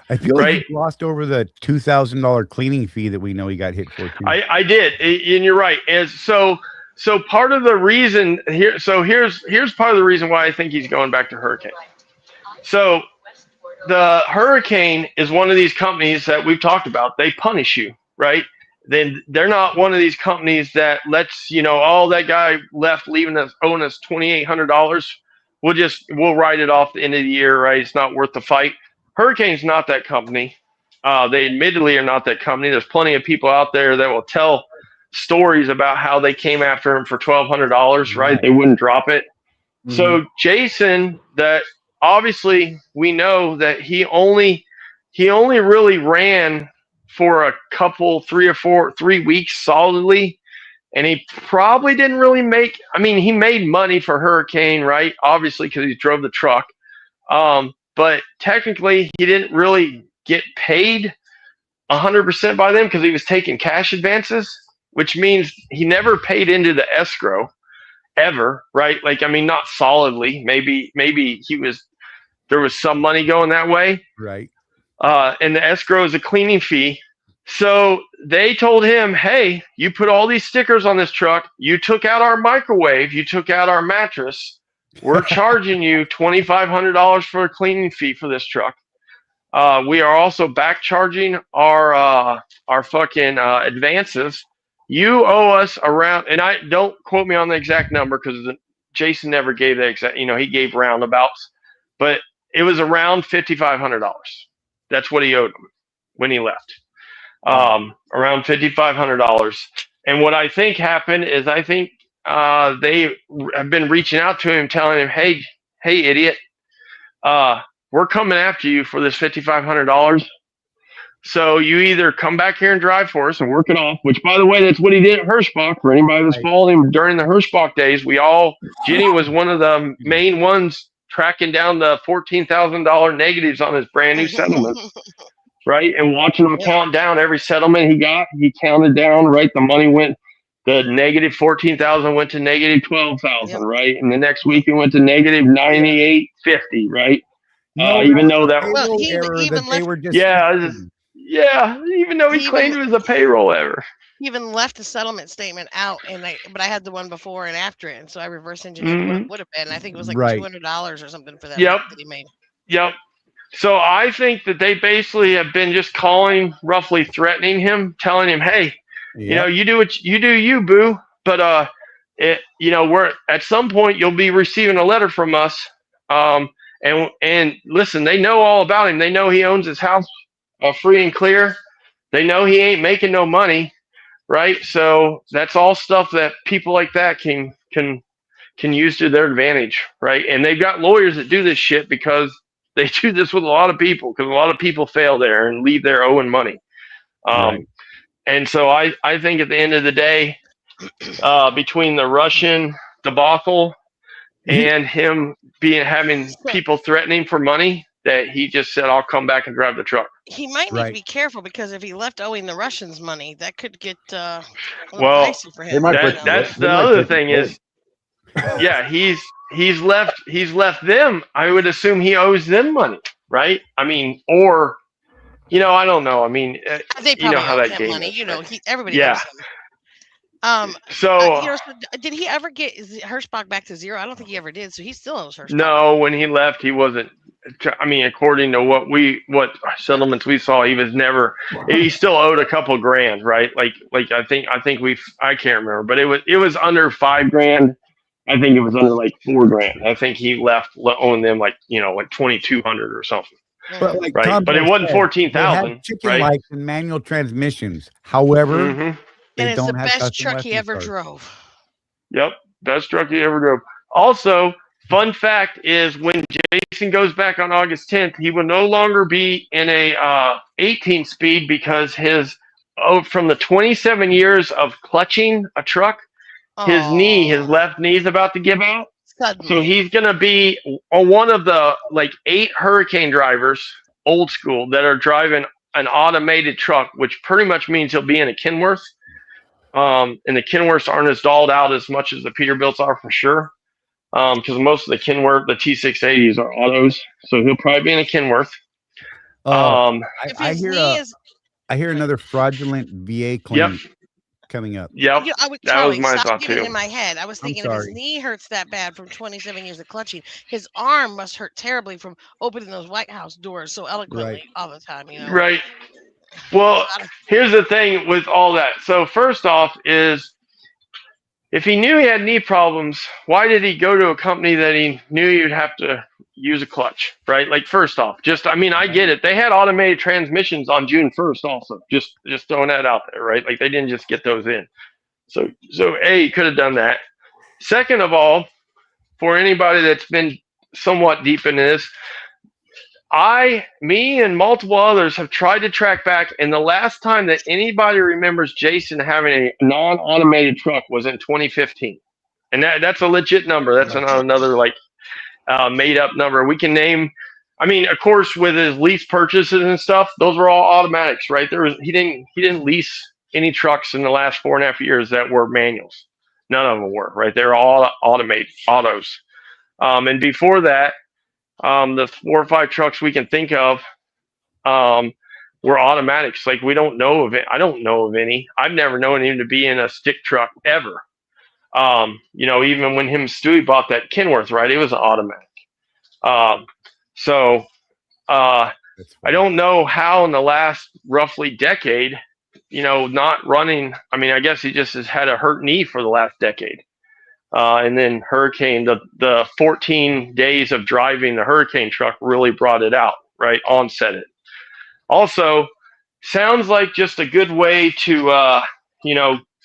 I feel like he lost over the $2,000 cleaning fee that we know he got hit for too. I did, and you're right. And so part of the reason here. So here's part of the reason why I think he's going back to Hurricane. So the Hurricane is one of these companies that we've talked about. They punish you, right? Then they're not one of these companies that lets that guy left leaving us owing us $2,800. We'll write it off the end of the year, right? It's not worth the fight. Hurricane's not that company. They admittedly are not that company. There's plenty of people out there that will tell stories about how they came after him for $1,200, right? They wouldn't drop it. Mm-hmm. So Jason, that obviously we know that he only really ran for a couple, 3 weeks solidly. And he probably didn't really he made money for Hurricane, right? Obviously, because he drove the truck. But technically, he didn't really get paid 100% by them because he was taking cash advances, which means he never paid into the escrow ever, right? Not solidly. Maybe there was some money going that way. Right. And the escrow is a cleaning fee. So they told him, hey, you put all these stickers on this truck. You took out our microwave. You took out our mattress. We're charging you $2,500 for a cleaning fee for this truck. We are also back charging our fucking advances. You owe us around, and I don't quote me on the exact number because Jason never gave the exact, he gave roundabouts, but it was around $5,500. That's what he owed him when he left. Around $5,500. And what I think happened is they have been reaching out to him, telling him, hey, idiot, we're coming after you for this $5,500. So you either come back here and drive for us and work it off, which, by the way, that's what he did at Hirschbach. For anybody that's followed him during the Hirschbach days, Jenny was one of the main ones tracking down the $14,000 negatives on his brand new settlement, right? And watching him count down every settlement he got. He counted down, right? The money went, the negative 14,000 went to negative 12,000, right? And the next week it went to negative 98.50, right? Even though that payroll he error even that they left- were just even though he claimed it was a payroll error. He even left the settlement statement out, but I had the one before and after it, and so I reverse engineered what it would have been. I think it was like Right. $200 or something for that Yep. that he made. Yep. So I think that they basically have been just calling, roughly threatening him, telling him, "Hey, you know, you do what you do, you boo." But we're at some point you'll be receiving a letter from us. And listen, they know all about him. They know he owns his house free and clear. They know he ain't making no money, right? So that's all stuff that people like that can use to their advantage, right? And they've got lawyers that do this shit because they do this with a lot of people, because a lot of people fail there and leave there owing money. And so I think at the end of the day, between the Russian debacle and him having people threatening for money, that he just said, "I'll come back and drive the truck." He might need to be careful, because if he left owing the Russians money, that could get a little dicey for him. That's the other thing is, he's left them. I would assume he owes them money, right? I mean, or I don't know. I mean, they you know how that game money. is. Everybody owes them. So did he ever get Hirschbach back to zero? I don't think he ever did. So he still owes Hirschbach. No, when he left, he wasn't. I mean, according to what settlements we saw, he was never. He still owed a couple grand, right? Like I think I can't remember, but it was under $5,000. I think it was under like $4,000. I think he left owing them like 2,200 or something. But like right, but it wasn't 14,000. Chicken right? lights and manual transmissions. However, and it's the best truck he ever drove. Yep, best truck he ever drove. Also, fun fact is, when Jason goes back on August 10th, he will no longer be in a 18 speed, because from the 27 years of clutching a truck, his left knee is about to give out. Suddenly. So he's going to be one of the 8 Hurricane drivers, old school, that are driving an automated truck, which pretty much means he'll be in a Kenworth. And the Kenworths aren't as dolled out as much as the Peterbilts are, for sure. Because most of the Kenworth, the T680s are autos. So he'll probably be in a Kenworth. I hear another fraudulent VA claim coming up. Yep. That was my thought too. too. In my head, I was thinking, if his knee hurts that bad from 27 years of clutching, his arm must hurt terribly from opening those White House doors so eloquently all the time. Right. Well, here's the thing with all that. So first off is, if he knew he had knee problems, why did he go to a company that he knew you'd have to use a clutch, right? Like, first off, I get it. They had automated transmissions on June 1st also. Just throwing that out there, right? Like, they didn't just get those in. So he could have done that. Second of all, for anybody that's been somewhat deep in this, me and multiple others have tried to track back, and the last time that anybody remembers Jason having a non-automated truck was in 2015. And that's a legit number. That's another made-up number. We can name, of course, with his lease purchases and stuff, those were all automatics, right? He didn't lease any trucks in the last 4.5 years that were manuals. None of them were, right? They're all automated autos. And before that, the 4 or 5 trucks we can think of were automatics. Like, we don't know of it. I don't know of any. I've never known him to be in a stick truck ever. Even when him and Stewie bought that Kenworth, right, it was an automatic. I don't know how in the last roughly decade, not running. I guess he just has had a hurt knee for the last decade. And then Hurricane, the 14 days of driving the Hurricane truck really brought it out, right? Onset it. Also, sounds like just a good way to,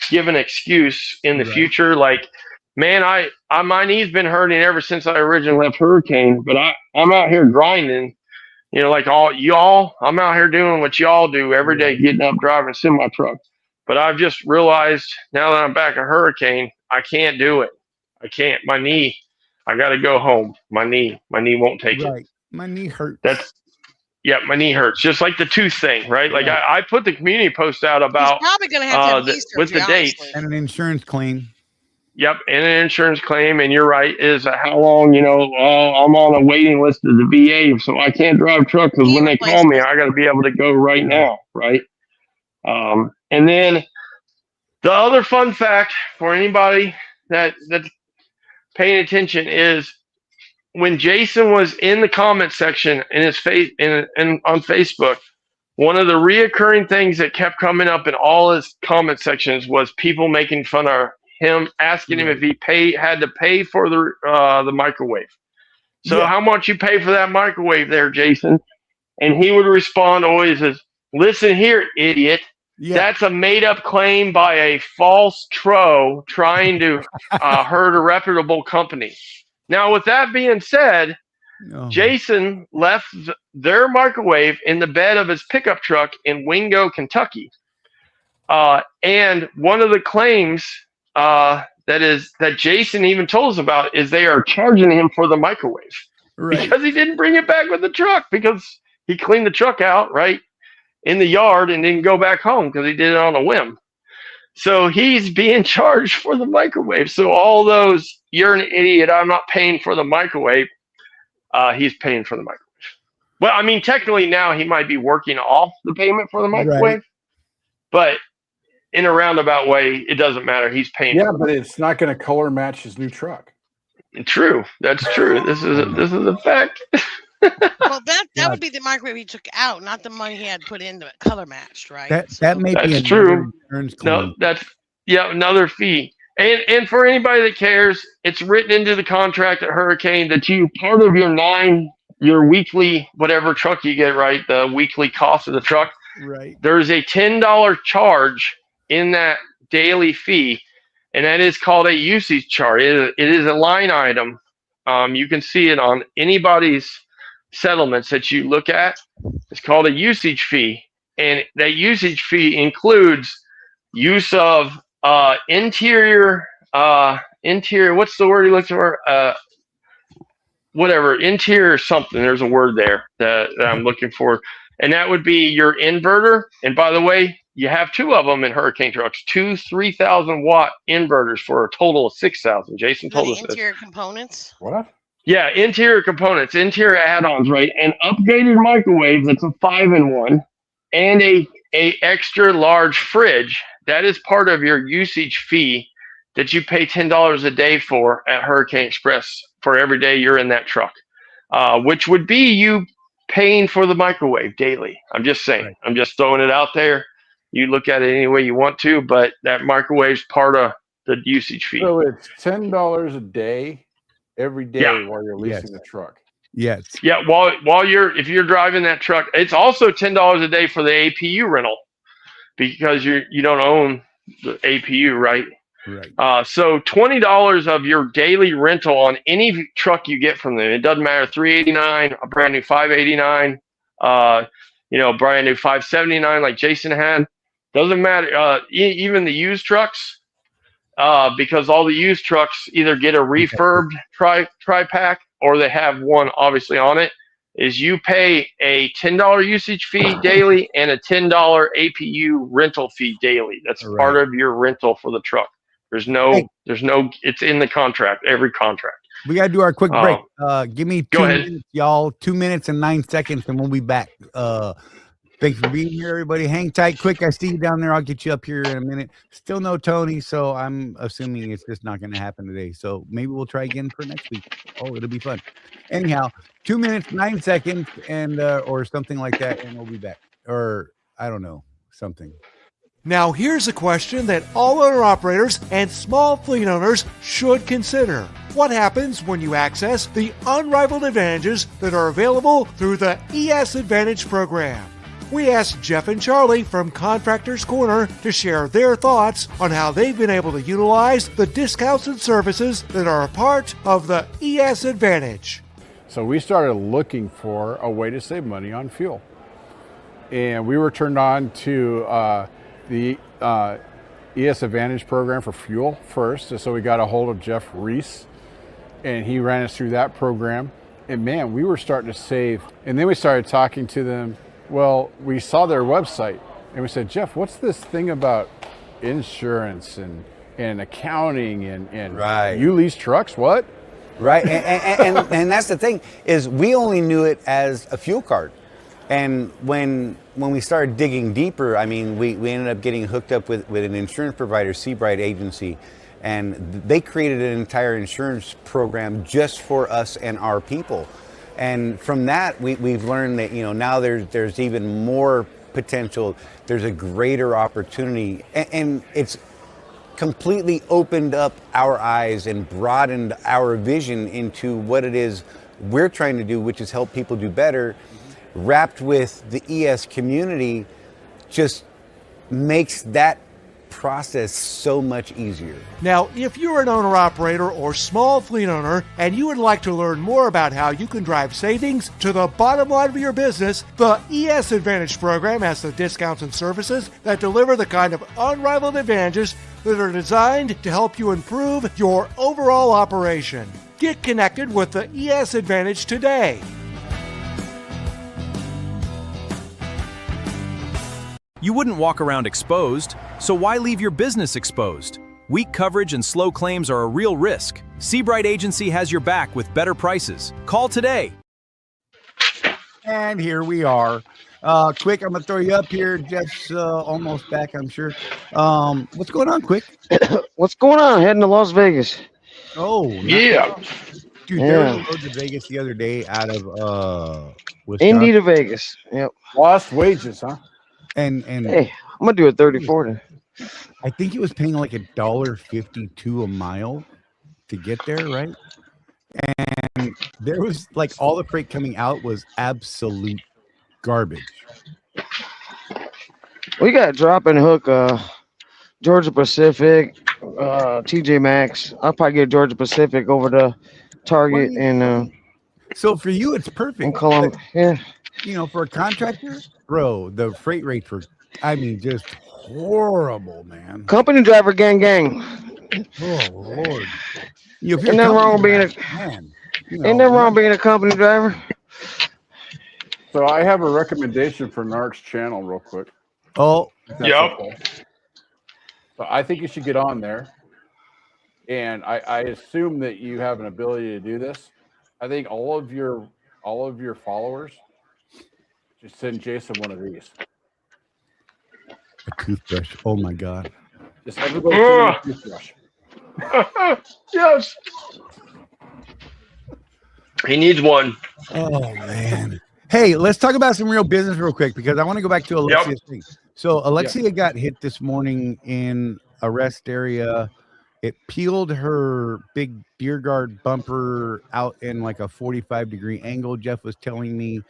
give an excuse in the future. Like, man, my knee's been hurting ever since I originally left Hurricane, but I'm out here grinding, You know, like all y'all, I'm out here doing what y'all do every day, getting up, driving a semi truck. But I've just realized now that I'm back at Hurricane, I can't do it. I can't. My knee, I got to go home. My knee won't take it. Right. My knee hurts. My knee hurts. Just like the tooth thing, right? Like I put the community post out He's about probably going to have knee with surgery, the dates. honestly. And an insurance claim. Yep, and an insurance claim. And you're right. Is how long? You know, I'm on a waiting list of the VA, so I can't drive truck because Knee when they call me, I got to be able to go right now, right? And then the other fun fact for anybody that's paying attention is when Jason was in the comment section in his face and on Facebook, one of the reoccurring things that kept coming up in all his comment sections was people making fun of him, asking him if he had to pay for the microwave. So how much you pay for that microwave there, Jason? And he would respond always as, "Listen here, idiot. Yeah. That's a made-up claim by a false tro trying to hurt a reputable company." Now, with that being said, Jason left their microwave in the bed of his pickup truck in Wingo, Kentucky. And one of the claims that Jason even told us about is they are charging him for the microwave because he didn't bring it back with the truck because he cleaned the truck out, right, in the yard and didn't go back home because he did it on a whim. So he's being charged for the microwave. So all those, "You're an idiot, I'm not paying for the microwave," he's paying for the microwave. Well, I mean, technically now he might be working off the payment for the microwave, but in a roundabout way, it doesn't matter. He's paying. Yeah, but it's not going to color match his new truck. True. That's true. This is a fact. Well, that would be the microwave he took out, not the money he had put in to color matched, right? That may be that's true. No, that's another fee. And for anybody that cares, it's written into the contract at Hurricane that part of your weekly whatever truck you get, right, the weekly cost of the truck. Right. There's a $10 charge in that daily fee, and that is called a usage charge. It is a line item. You can see it on anybody's settlements that you look at. It's called a usage fee, and that usage fee includes use of interior. What's the word he looks for? Whatever, interior something. There's a word there that I'm looking for, and that would be your inverter. And by the way, you have two of them in Hurricane trucks, two 3,000 watt inverters for a total of 6,000. Jason told us interior components. What? Yeah, interior components, interior add-ons, right? An upgraded microwave that's a 5-in-1 and a extra large fridge. That is part of your usage fee that you pay $10 a day for at Hurricane Express for every day you're in that truck, which would be you paying for the microwave daily. I'm just saying. Right. I'm just throwing it out there. You look at it any way you want to, but that microwave's part of the usage fee. So it's $10 a day every day while you're leasing the truck. Yes. Yeah, if you're driving that truck, it's also $10 a day for the APU rental because you don't own the APU, right? Right. So $20 of your daily rental on any truck you get from them. It doesn't matter, $389, a brand new $589, brand new $579 like Jason had. Doesn't matter. Even the used trucks, because all the used trucks either get a refurbed tri-pack or they have one obviously on it, is you pay a $10 usage fee daily and a $10 APU rental fee daily. That's part of your rental for the truck. There's no, it's in the contract, every contract. We got to do our quick break. Give me 2 minutes, y'all. 2 minutes and 9 seconds, and we'll be back. Thanks for being here, everybody. Hang tight. Quick, I see you down there. I'll get you up here in a minute. Still no Tony, so I'm assuming it's just not going to happen today. So maybe we'll try again for next week. Oh, it'll be fun. Anyhow, 2 minutes, 9 seconds, and or something like that, and we'll be back. Or I don't know, something. Now, here's a question that all owner-operators and small fleet owners should consider. What happens when you access the unrivaled advantages that are available through the ES Advantage program? We asked Jeff and Charlie from Contractors Corner to share their thoughts on how they've been able to utilize the discounts and services that are a part of the ES Advantage. So we started looking for a way to save money on fuel. And we were turned on to the ES Advantage program for fuel first. So we got a hold of Jeff Reese, and he ran us through that program. And man, we were starting to save. And then we started talking to them. Well, we saw their website, and we said, Jeff, what's this thing about insurance and accounting and Right. you lease trucks? What? Right, and that's the thing, is we only knew it as a fuel card. And when we started digging deeper, I mean, we ended up getting hooked up with an insurance provider, Seabright Agency, and they created an entire insurance program just for us and our people. And from that, we've learned that, you know, now there's even more potential. There's a greater opportunity, and it's completely opened up our eyes and broadened our vision into what it is we're trying to do, which is help people do better. Wrapped with the ES community just makes that process so much easier. Now, if you're an owner-operator or small fleet owner and you would like to learn more about how you can drive savings to the bottom line of your business, the ES Advantage program has the discounts and services that deliver the kind of unrivaled advantages that are designed to help you improve your overall operation. Get connected with the ES Advantage today. You wouldn't walk around exposed, so why leave your business exposed? Weak coverage and slow claims are a real risk. Seabright Agency has your back with better prices. Call today. And here we are. Quick, I'm going to throw you up here. Jeff's almost back, I'm sure. What's going on, Quick? What's going on? Heading to Las Vegas. Oh, Yeah. dude, there was a road to Vegas the other day out of Wisconsin. Indy to Vegas. Yep. Lost wages, huh? And Hey, I'm gonna do a 30-40. I think it was paying like $1.52 a mile to get there, right? And there was like all the freight coming out was absolute garbage. We got drop and hook, Georgia Pacific, TJ Maxx. I'll probably get Georgia Pacific over to Target and So for you, it's perfect. Columbia. Yeah. You know, for a contractor, bro, the freight rates were, I mean, just horrible, man. Company driver gang. Oh Lord. Ain't nothing wrong being ain't nothing wrong being a company driver. So I have a recommendation for Narc's channel real quick. Oh, if that's Yep. okay. So I think you should get on there. And I assume that you have an ability to do this. I think all of your followers just send Jason one of these. a toothbrush. Oh my God. Just everybody send him a toothbrush. Yes. He needs one. Oh man. Hey, let's talk about some real business real quick because I want to go back to Alexia's thing. So Alexia got hit this morning in a rest area. It peeled her big deer guard bumper out in like a 45-degree angle, Jeff was telling me.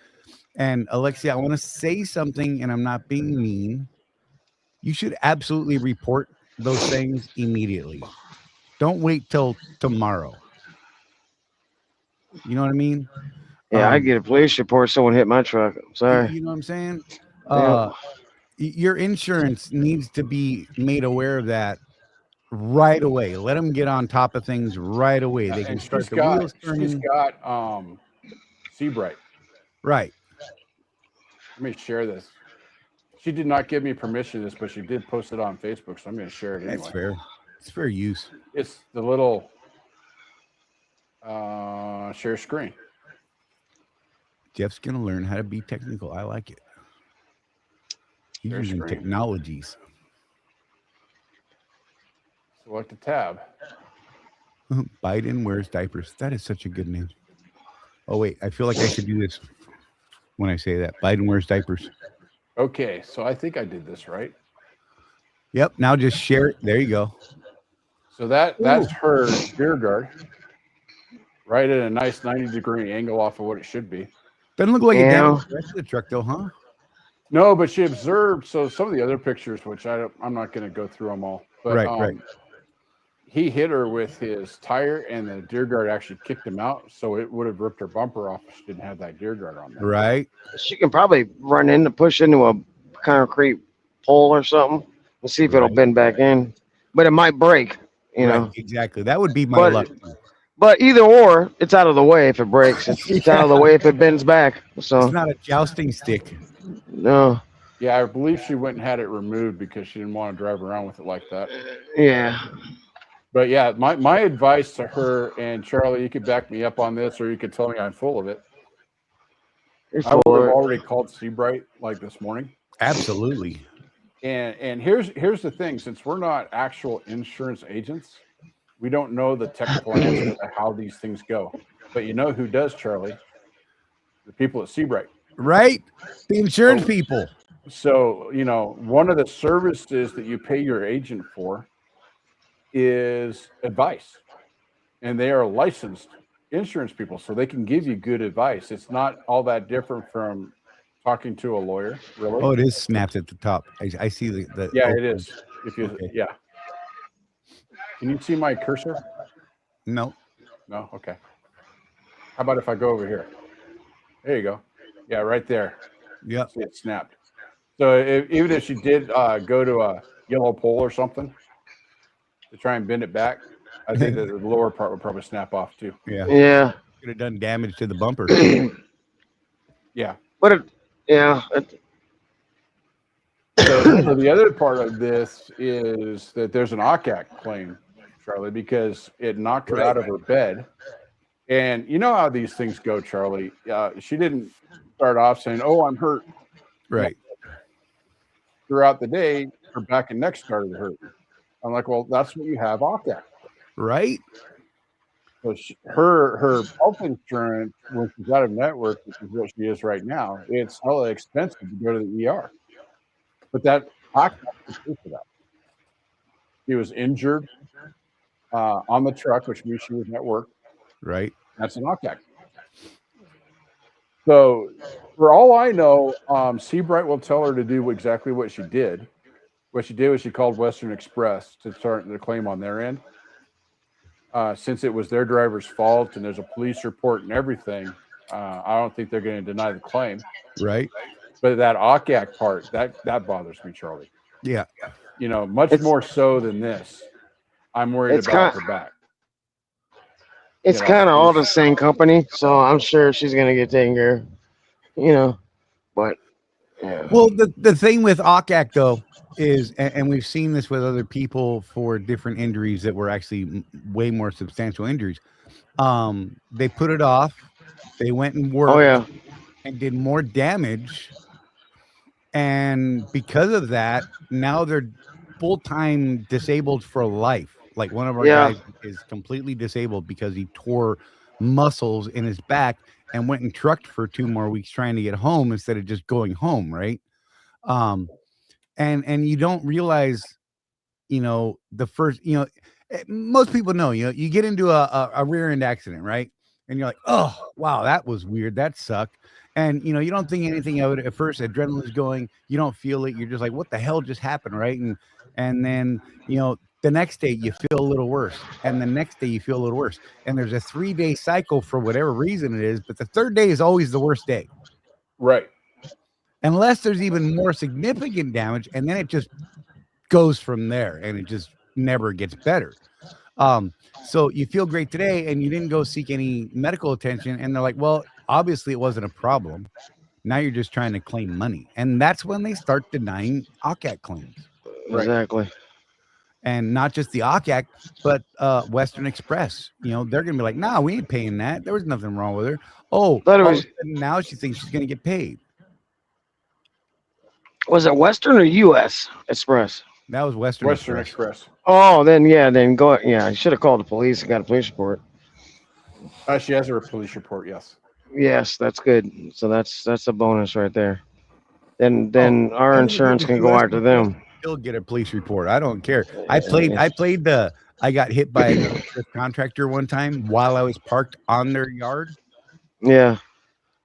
And Alexia, I want to say something, and I'm not being mean. You should absolutely report those things immediately. Don't wait till tomorrow. You know what I mean? Yeah, I get a police report. Someone hit my truck. I'm sorry. You know what I'm saying? Yeah. Your insurance needs to be made aware of that right away. Let them get on top of things right away. They can And start she's the got, wheels turning. she's got Seabright. Right. Let me share this. She did not give me permission to this, but she did post it on Facebook, so I'm going to share it anyway. That's fair. It's fair use. It's the little share screen. Jeff's gonna learn how to be technical. I like it. He's Share using screen. technologies. Select a tab. Biden wears diapers. That is such a good name. Oh wait, I feel like I should do this when I say that. Biden wears diapers. Okay, so I think I did this right. Yep. Now just share it. There you go. So that's her rear guard, right at a nice 90-degree angle off of what it should be. Doesn't look like it Yeah. damaged the rest of the truck though, huh? No, but she observed. So some of the other pictures, which I'm not going to go through them all. But, Right. he hit her with his tire, and the deer guard actually kicked him out. So it would have ripped her bumper off if she didn't have that deer guard on there. Right. She can probably push into a concrete pole or something and see if it'll Right. bend back in. But it might break, you Right, know. exactly. That would be my But luck. but either or, it's out of the way if it breaks. It's out of the way if it bends back. So It's not a jousting stick. no, Yeah, I believe she went and had it removed because she didn't want to drive around with it like that. yeah, But yeah, my advice to her, and Charlie, you could back me up on this, or you could tell me I'm full of it. you're I would full have of it. already called Seabright like this morning. Absolutely. And here's the thing: since we're not actual insurance agents, we don't know the technical answer to how these things go. But you know who does, Charlie? The people at Seabright. Right? The insurance people. So, you know, one of the services that you pay your agent for is advice. And they are licensed insurance people, so they can give you good advice. It's not all that different from talking to a lawyer, really. Oh, it is snapped at the top. I see the Yeah, it is. If you Okay. yeah. Can you see my cursor? No. No? Okay. How about if I go over here? There you go. Yeah, right there. Yep. See, it snapped. So even if she did go to a yellow pole or something to try and bend it back, I think that the lower part would probably snap off too. Yeah. Yeah, Could have done damage to the bumper. Yeah. but So the other part of this is that there's an OCAC claim, Charlie, because it knocked her out of her bed. And you know how these things go, Charlie. She didn't start off saying, "Oh, I'm hurt." Right. Throughout the day, her back and neck started to hurt. I'm like, well, that's what you have OCAC. Right? So her health insurance, when she's out of network, which is what she is right now, it's hella expensive to go to the ER. But that OCAC is for that. She was injured on the truck, which means she was at work. Right. That's an OCAC. So, for all I know, Seabright will tell her to do exactly what she did. What she did was she called Western Express to start the claim on their end. Since it was their driver's fault and there's a police report and everything, I don't think they're going to deny the claim. Right. But that OCAC part, that bothers me, Charlie. Yeah. You know, much more so than this. I'm worried about her back. it's kind of all the same company, so I'm sure she's gonna get taken care of. You know, but yeah. Well, the thing with OCAC though is, and we've seen this with other people for different injuries that were actually way more substantial injuries. They put it off. They went and worked. Oh yeah. And did more damage. And because of that, now they're full-time disabled for life. Like one of our guys is completely disabled because he tore muscles in his back and went and trucked for 2 more weeks trying to get home instead of just going home, right? And you don't realize, you know, the first, you know, most people know, you know, you get into a rear end accident, right? And you're like, oh, wow, that was weird. That sucked. And, you know, you don't think anything of it at first. Adrenaline's going. You don't feel it. You're just like, what the hell just happened, right? And then, you know, the next day you feel a little worse. And the next day you feel a little worse. And there's a 3-day cycle for whatever reason it is. But the 3rd day is always the worst day. Right. Unless there's even more significant damage. And then it just goes from there. And it just never gets better. So you feel great today and you didn't go seek any medical attention. And they're like, well, obviously it wasn't a problem. Now you're just trying to claim money. And that's when they start denying OCAC claims. Exactly. And not just the OCAC, but Western Express. You know, they're going to be like, nah, we ain't paying that. There was nothing wrong with her. Oh, now she thinks she's going to get paid. Was it Western or U.S. Express? That was Western Express. Oh, then go. Yeah, I should have called the police and got a police report. She has her police report. Yes. Yes, that's good. So that's a bonus right there. Then our insurance can go after them. Still get a police report. I don't care. I got hit by a contractor one time while I was parked on their yard. Yeah.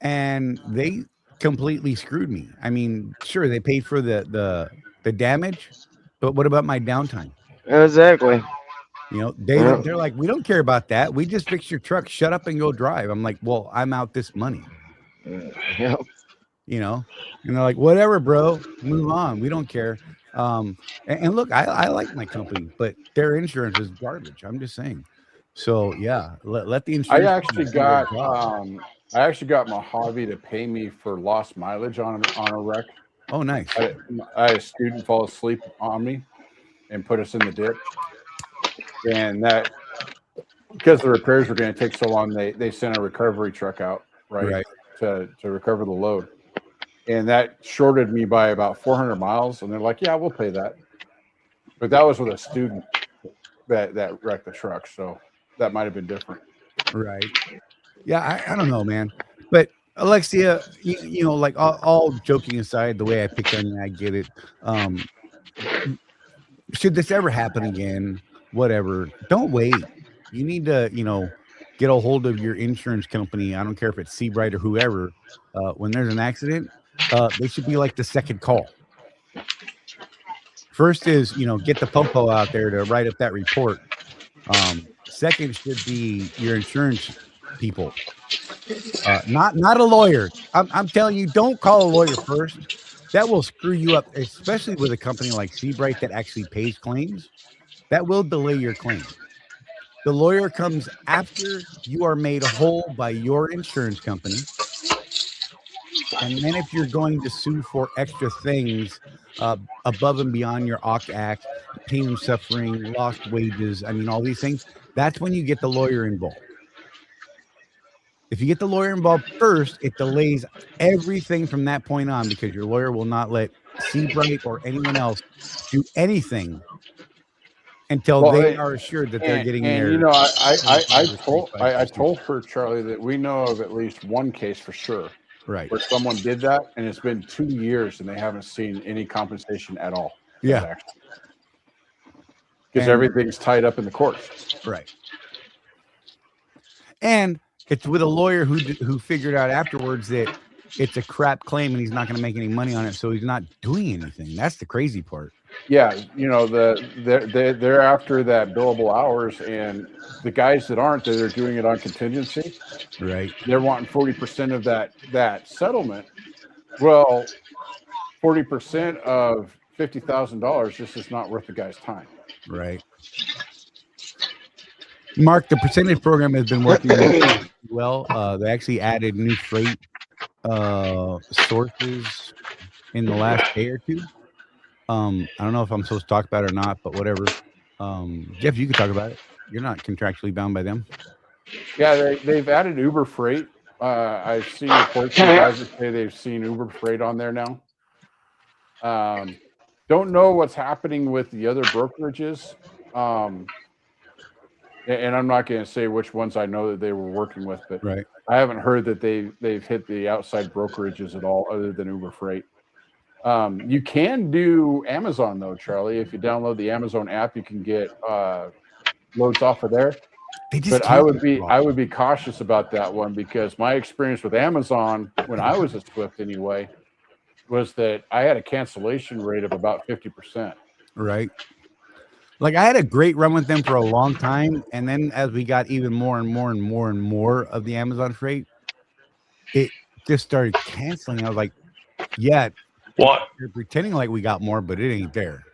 And they completely screwed me. I mean, sure, they paid for the damage, but what about my downtime? Exactly. You know, they're like, we don't care about that. We just fix your truck. Shut up and go drive. I'm like, well, I'm out this money. Yep. You know, and they're like, whatever, bro, move on. We don't care. And look, I like my company, but their insurance is garbage. I'm just saying. So yeah, let the I insurance. actually got Mojave to pay me for lost mileage on a wreck. Oh, nice. I had a student fall asleep on me and put us in the ditch, and that because the repairs were going to take so long, they sent a recovery truck out right. to recover the load, and that shorted me by about 400 miles. And they're like, yeah, we'll pay that, but that was with a student that wrecked the truck, so that might have been different. Right. Yeah, I don't know, man. But Alexia, you know, like all joking aside, the way I picked on you, I get it. Should this ever happen again, whatever, don't wait. You need to, you know, get a hold of your insurance company. I don't care if it's Seabright or whoever. When there's an accident, they should be like the second call. First is, you know, get the popo out there to write up that report. Second should be your insurance people, not a lawyer. I'm telling you, don't call a lawyer first. That will screw you up, especially with a company like Seabright that actually pays claims. That will delay your claim. The lawyer comes after you are made whole by your insurance company. And then if you're going to sue for extra things above and beyond your OC Act, pain and suffering, lost wages, I mean, all these things, that's when you get the lawyer involved. If you get the lawyer involved first, it delays everything from that point on, because your lawyer will not let Seabright or anyone else do anything until they are assured that they're getting their. You know, I told her, Charlie, that we know of at least one case for sure, right, where someone did that, and it's been 2 years and they haven't seen any compensation at all. Yeah, because everything's tied up in the courts. Right. And it's with a lawyer who figured out afterwards that it's a crap claim and he's not going to make any money on it, so he's not doing anything. That's the crazy part. Yeah, you know, they're after that billable hours, and the guys that aren't, that are doing it on contingency, right? They're wanting 40% of that settlement. Well, 40% of $50,000 just is not worth the guy's time. Right. Mark, the percentage program has been working really well. They actually added new freight sources in the last day or two. I don't know if I'm supposed to talk about it or not, but whatever. Jeff, you can talk about it. You're not contractually bound by them. Yeah, they've added Uber Freight. I've seen reports that guys that say they've seen Uber Freight on there now. Don't know what's happening with the other brokerages. And I'm not going to say which ones I know that they were working with, but right. I haven't heard that they've hit the outside brokerages at all, other than Uber Freight. You can do Amazon though, Charlie. If you download the Amazon app, you can get loads off of there. But I would be cautious about that one, because my experience with Amazon when I was at Swift anyway was that I had a cancellation rate of about 50%. Right. Like, I had a great run with them for a long time, and then as we got even more and more and more and more of the Amazon freight, it just started canceling. I was like, yeah, what? You're pretending like we got more, but it ain't there.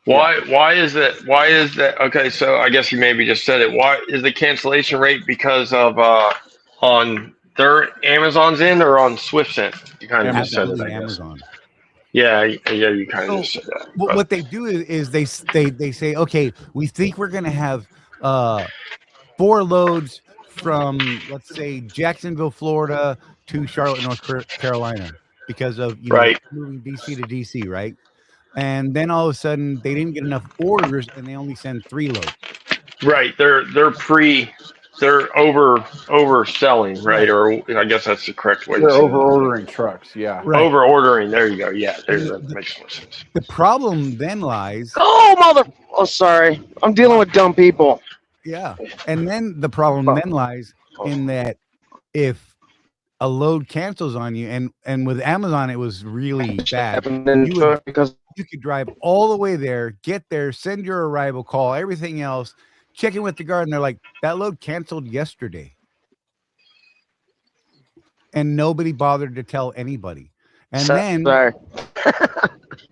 Why is that? Okay, so I guess you maybe just said it. Why is the cancellation rate? Because of on their Amazon's end or on Swift's end? You kind of just said it, I guess. Amazon. Yeah, you kind of just said that. What they do is they say, okay, we think we're going to have 4 loads from, let's say, Jacksonville, Florida to Charlotte, North Carolina, because of moving DC to DC, right? And then all of a sudden they didn't get enough orders, and they only send 3 loads. Right, they're overselling, right? Or I guess that's the correct way. They're over ordering trucks, yeah. Right. Over ordering. There you go. Yeah, that makes more sense. The problem then lies. Oh, sorry. I'm dealing with dumb people. Yeah, and then the problem then lies in that if a load cancels on you, and with Amazon it was really bad. You could drive all the way there, get there, send your arrival call, everything else, checking with the guard, and they're like, that load canceled yesterday. And nobody bothered to tell anybody. And then, Sorry.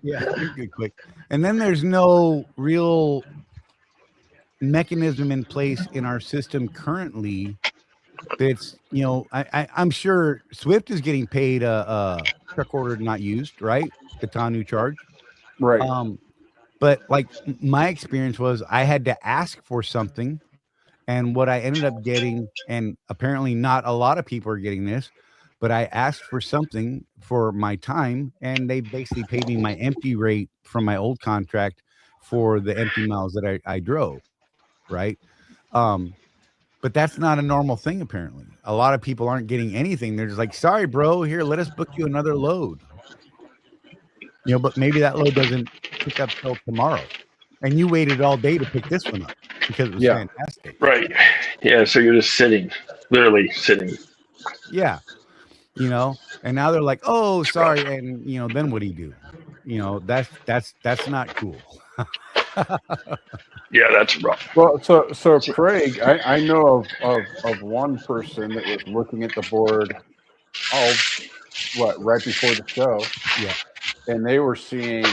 yeah, you're good, quick. And then there's no real mechanism in place in our system currently that's, I'm sure Swift is getting paid a truck order not used, right? The TANU charge. Right. But like my experience was I had to ask for something, and what I ended up getting, and apparently not a lot of people are getting this, but I asked for something for my time, and they basically paid me my empty rate from my old contract for the empty miles that I drove, right? But that's not a normal thing, apparently. A lot of people aren't getting anything. They're just like, sorry, bro, here, let us book you another load. But maybe that load doesn't pick up till tomorrow. And you waited all day to pick this one up because it was fantastic. Right. Yeah. So you're just sitting, literally sitting. Yeah. And now they're like, oh, sorry. And, then what do you do? That's not cool. Yeah, that's rough. Well, so Craig, I know of one person that was looking at the board, right before the show. Yeah. And they were seeing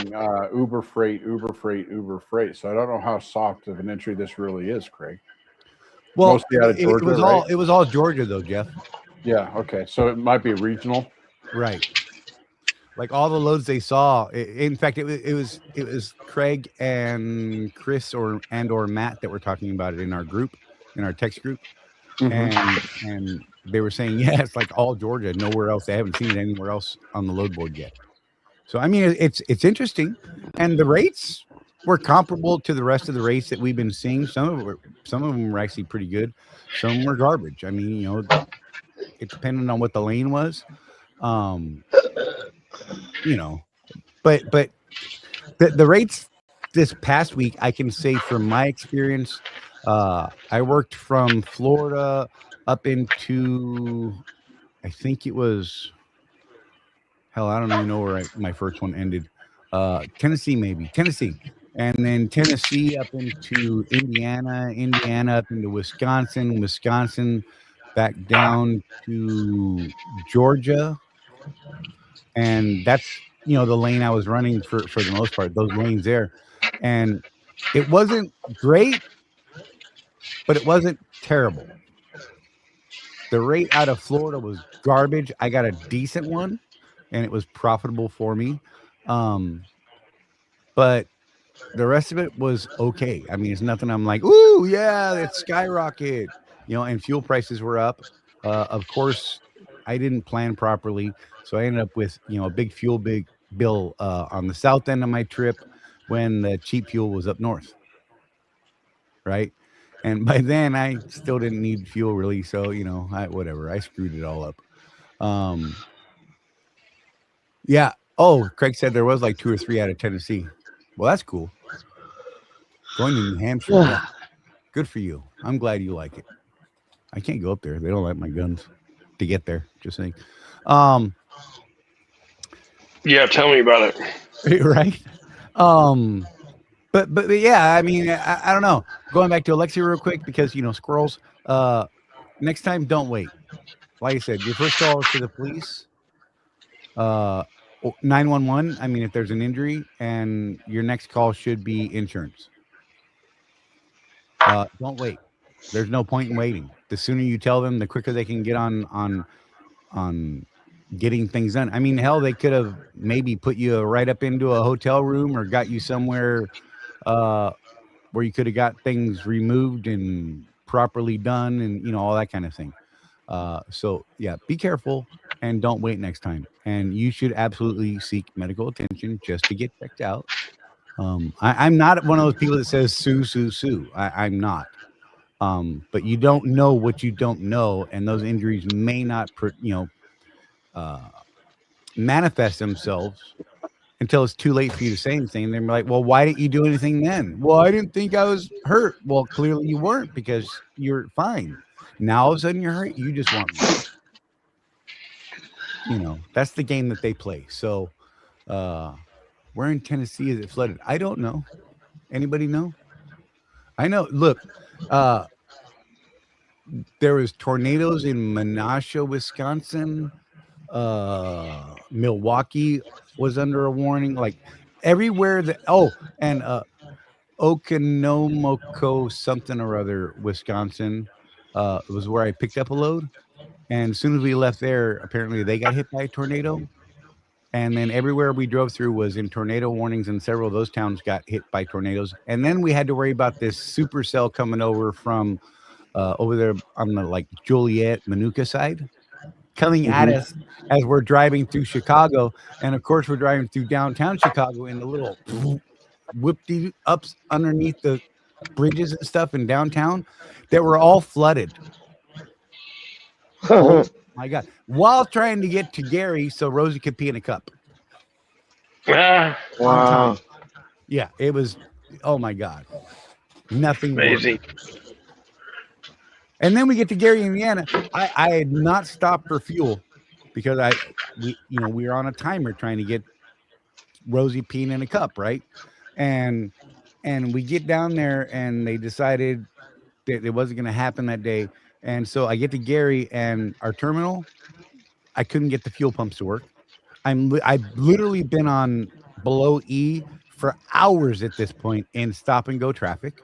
Uber Freight. So I don't know how soft of an entry this really is, Craig. Well, mostly out of Georgia, it was all Georgia though, Jeff. Yeah. Okay. So it might be regional. Right. Like all the loads they saw. In fact, it was Craig and Chris or Matt that were talking about it in our group, in our text group, and they were saying, yeah, it's like all Georgia, nowhere else. They haven't seen it anywhere else on the load board yet. So I mean, it's interesting, and the rates were comparable to the rest of the rates that we've been seeing. Some of them were actually pretty good. Some were garbage. I mean, it depended on what the lane was. But the rates this past week, I can say from my experience, I worked from Florida up into, I think it was, hell, I don't even know where my first one ended. Tennessee, and then Tennessee up into Indiana up into Wisconsin, back down to Georgia. And that's, the lane I was running for the most part, those lanes there. And it wasn't great, but it wasn't terrible. The rate out of Florida was garbage. I got a decent one, and it was profitable for me. But the rest of it was okay. I mean, it's nothing I'm like, ooh, yeah, it's skyrocket. And fuel prices were up. Of course, I didn't plan properly. So I ended up with, a big bill on the south end of my trip when the cheap fuel was up north. Right. And by then I still didn't need fuel really. So, whatever, I screwed it all up. Yeah. Oh, Craig said there was like 2 or 3 out of Tennessee. Well, that's cool. Going to New Hampshire. Yeah. Good for you. I'm glad you like it. I can't go up there. They don't like my guns to get there. Just saying. Yeah, tell me about it. Right. But yeah, I mean, I don't know. Going back to Alexia real quick because squirrels. Next time, don't wait. Like I said, your first call is to the police. 911. I mean, if there's an injury, and your next call should be insurance. Don't wait. There's no point in waiting. The sooner you tell them, the quicker they can get on getting things done. I mean, hell, they could have maybe put you right up into a hotel room or got you somewhere where you could have got things removed and properly done and, all that kind of thing. So, yeah, be careful and don't wait next time. And you should absolutely seek medical attention just to get checked out. I'm not one of those people that says sue. I'm not. But you don't know what you don't know, and those injuries may not, manifest themselves until it's too late for you to say anything. And they're like, well, why didn't you do anything then? Well, I didn't think I was hurt. Well, clearly you weren't because you're fine. Now all of a sudden you're hurt. You just want me. That's the game that they play. So where in Tennessee is it flooded? I don't know. Anybody know? I know. Look, There was tornadoes in Menasha, Wisconsin. Milwaukee was under a warning. Like everywhere that and Okonomoko something or other, Wisconsin, was where I picked up a load. And as soon as we left there, apparently they got hit by a tornado. And then everywhere we drove through was in tornado warnings, and several of those towns got hit by tornadoes. And then we had to worry about this supercell coming over from over there on the like Joliet, Manuka side, coming at us as we're driving through Chicago. And of course, we're driving through downtown Chicago in the little whoop-de ups underneath the bridges and stuff in downtown that were all flooded. Oh my God. While trying to get to Gary so Rosie could pee in a cup. Wow. Yeah, it was, oh my God. Nothing Amazing. And then we get to Gary, Indiana. I had not stopped for fuel because we were on a timer trying to get Rosie peeing in a cup, right? And we get down there and they decided that it wasn't going to happen that day. And so I get to Gary and our terminal, I couldn't get the fuel pumps to work. I've literally been on below E for hours at this point in stop and go traffic.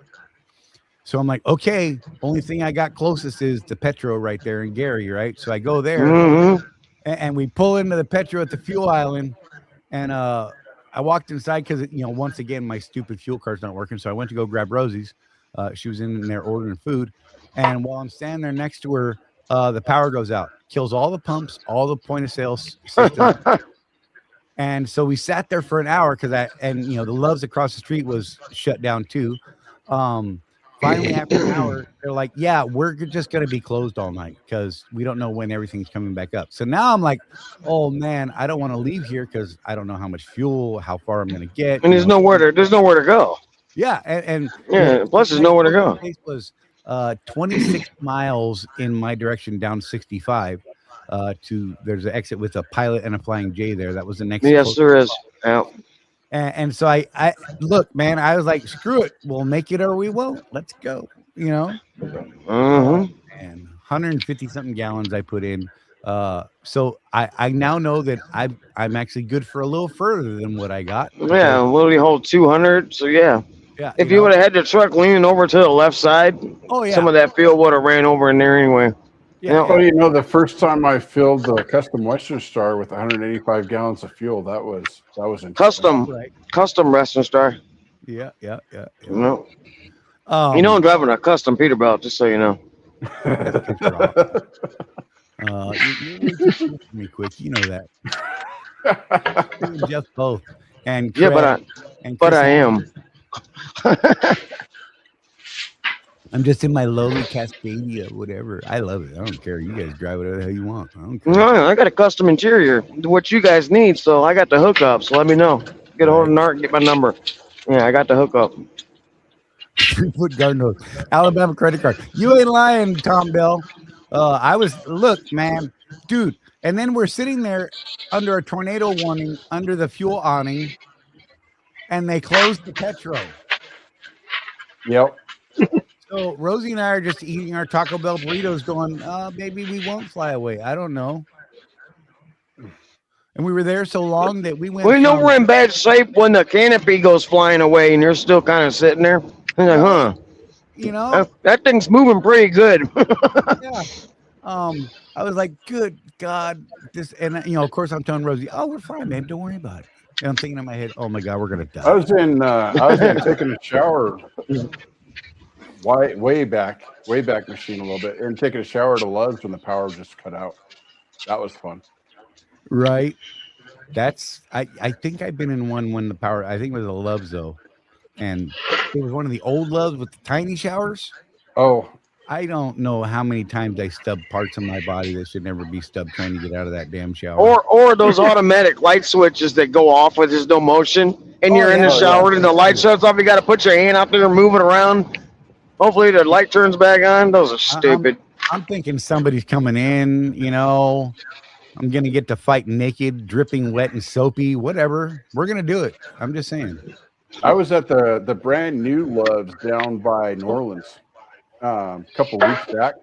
So I'm like, okay, only thing I got closest is the Petro right there in Gary, right? So I go there and we pull into the Petro at the fuel island. And I walked inside because, once again, my stupid fuel card's not working. So I went to go grab Rosie's. She was in there ordering food. And while I'm standing there next to her, the power goes out, kills all the pumps, all the point of sale systems. And so we sat there for an hour because the Love's across the street was shut down too. Finally, after an hour, they're like, yeah, we're just going to be closed all night because we don't know when everything's coming back up. So now I'm like, oh man, I don't want to leave here because I don't know how much fuel, how far I'm going to get. And there's nowhere to go. Yeah. And plus there's nowhere to go. The place was 26 miles in my direction down 65 there's an exit with a Pilot and a Flying J there. That was the next. Yes, there is. Yeah. And so I look, man, I was like, screw it. We'll make it or we won't. Let's go. And 150 something gallons I put in. So I now know that I'm actually good for a little further than what I got. Yeah, literally hold 200. So yeah. Yeah. If you would have had the truck leaning over to the left side, some of that fuel would have ran over in there anyway. Yeah. Well, the first time I filled the custom Western Star with 185 gallons of fuel, that was custom, right? Custom Western Star. Yeah. No. I'm driving a custom Peterbilt, just so you know. You're me quick, you know that. Just both. And Craig, but I am. I'm just in my lowly Cascadia, whatever. I love it. I don't care. You guys drive whatever the hell you want. I don't care. No, I got a custom interior, what you guys need. So I got the hookup. So let me know. Get a hold of Nart, get my number. Yeah, I got the hookup. 3-foot garden hose. Alabama credit card. You ain't lying, Tom Bell. Look, man, dude. And then we're sitting there under a tornado warning, under the fuel awning, and they closed the Petro. Yep. So Rosie and I are just eating our Taco Bell burritos going, maybe we won't fly away. I don't know. And we were there so long that we went. We know we're in bad shape when the canopy goes flying away and you're still kind of sitting there. I'm like, that thing's moving pretty good. Yeah. I was like, good God. Of course I'm telling Rosie, oh, we're fine, man. Don't worry about it. And I'm thinking in my head, oh my God, we're going to die. I was in taking a shower. Way back machine a little bit, and taking a shower at a Love's when the power just cut out. That was fun. Right. I think I've been in one when the power, I think it was a Love's though. And it was one of the old Loves with the tiny showers. Oh. I don't know how many times I stubbed parts of my body that should never be stubbed trying to get out of that damn shower. Or those automatic light switches that go off with just no motion, and you're in the shower and the light shuts off. You got to put your hand out there and move it around. Hopefully the light turns back on. Those are stupid. I'm thinking somebody's coming in, I'm going to get to fight naked, dripping wet and soapy, whatever. We're going to do it. I'm just saying. I was at the brand new Love's down by New Orleans. couple weeks back,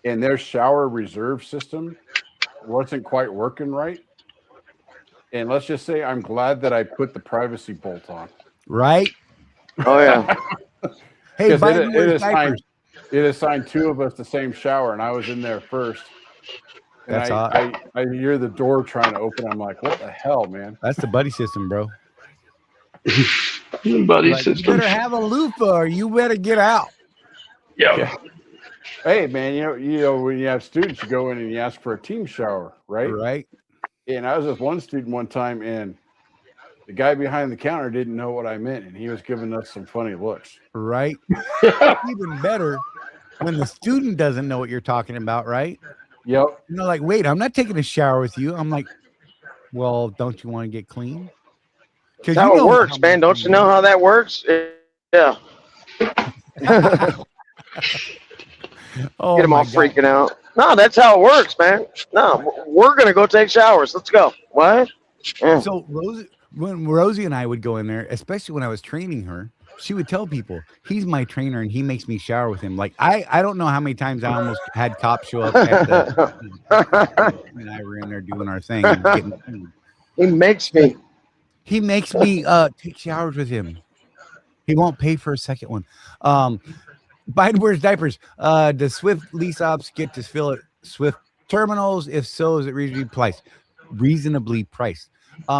and their shower reserve system wasn't quite working right. And let's just say I'm glad that I put the privacy bolt on. Right? Oh yeah. Hey, Because Biden wears diapers. it assigned two of us the same shower, and I was in there first. And That's I hear the door trying to open. I'm like, what the hell, man? That's the buddy system, bro. Buddy Like, you system. better have a loofah or you better get out. Yeah. Hey, man, you know, when you have students, you go in and you ask for a team shower, right? Right. And I was with one student one time, and the guy behind the counter didn't know what I meant, and he was giving us some funny looks. Right. Even better when the student doesn't know what you're talking about, right? Yep. And they're like, wait, I'm not taking a shower with you. I'm like, well, don't you want to get clean? That's how it works, man. Don't you know how that works? Yeah. Oh, Get them all freaking out. No, that's how it works, man. No, we're gonna go take showers. Let's go. What? Yeah. So when Rosie and I would go in there, especially when I was training her, she would tell people, he's my trainer and he makes me shower with him. Like, I don't know how many times I almost had cops show up at the and I were in there doing our thing. And getting food. He makes me take showers with him. He won't pay for a second one. Biden wears diapers. Does Swift lease ops get to fill at Swift terminals? If so, is it reasonably priced?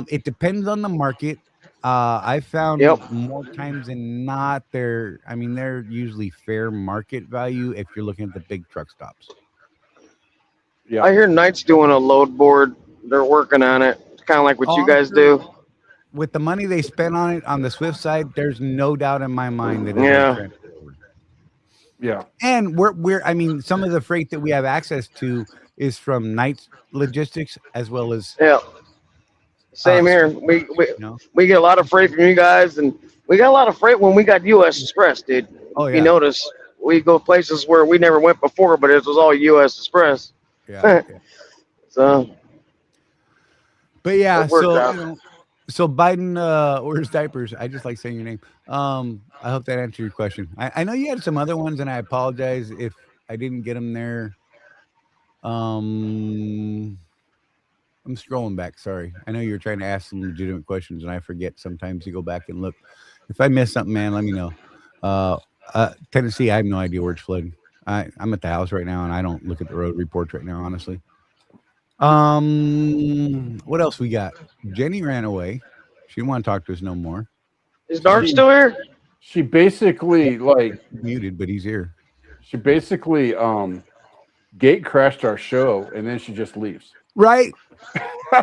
It depends on the market. I found more times than not, they're usually fair market value if you're looking at the big truck stops. Yeah. I hear Knight's doing a load board. They're working on it. It's kind of like what you guys do. With the money they spent on it on the Swift side, there's no doubt in my mind that Yeah. And we're some of the freight that we have access to is from Knight's Logistics as well as Same here. We get a lot of freight from you guys, and we got a lot of freight when we got U.S. Express, dude. Oh, yeah. You notice we go places where we never went before, but it was all U.S. Express. Yeah. So. But yeah, so so Biden wears diapers. I just like saying your name. I hope that answered your question. I know you had some other ones, and I apologize if I didn't get them there. I'm scrolling back. Sorry. I know you were trying to ask some legitimate questions, and I forget sometimes to go back and look. If I miss something, man, let me know. Tennessee, I have no idea where it's flooding. I'm at the house right now, and I don't look at the road reports right now, honestly. What else we got? Jenny ran away. She didn't want to talk to us no more. Is Dark still here? She basically muted, but he's here. She basically gate crashed our show, and then she just leaves. Right.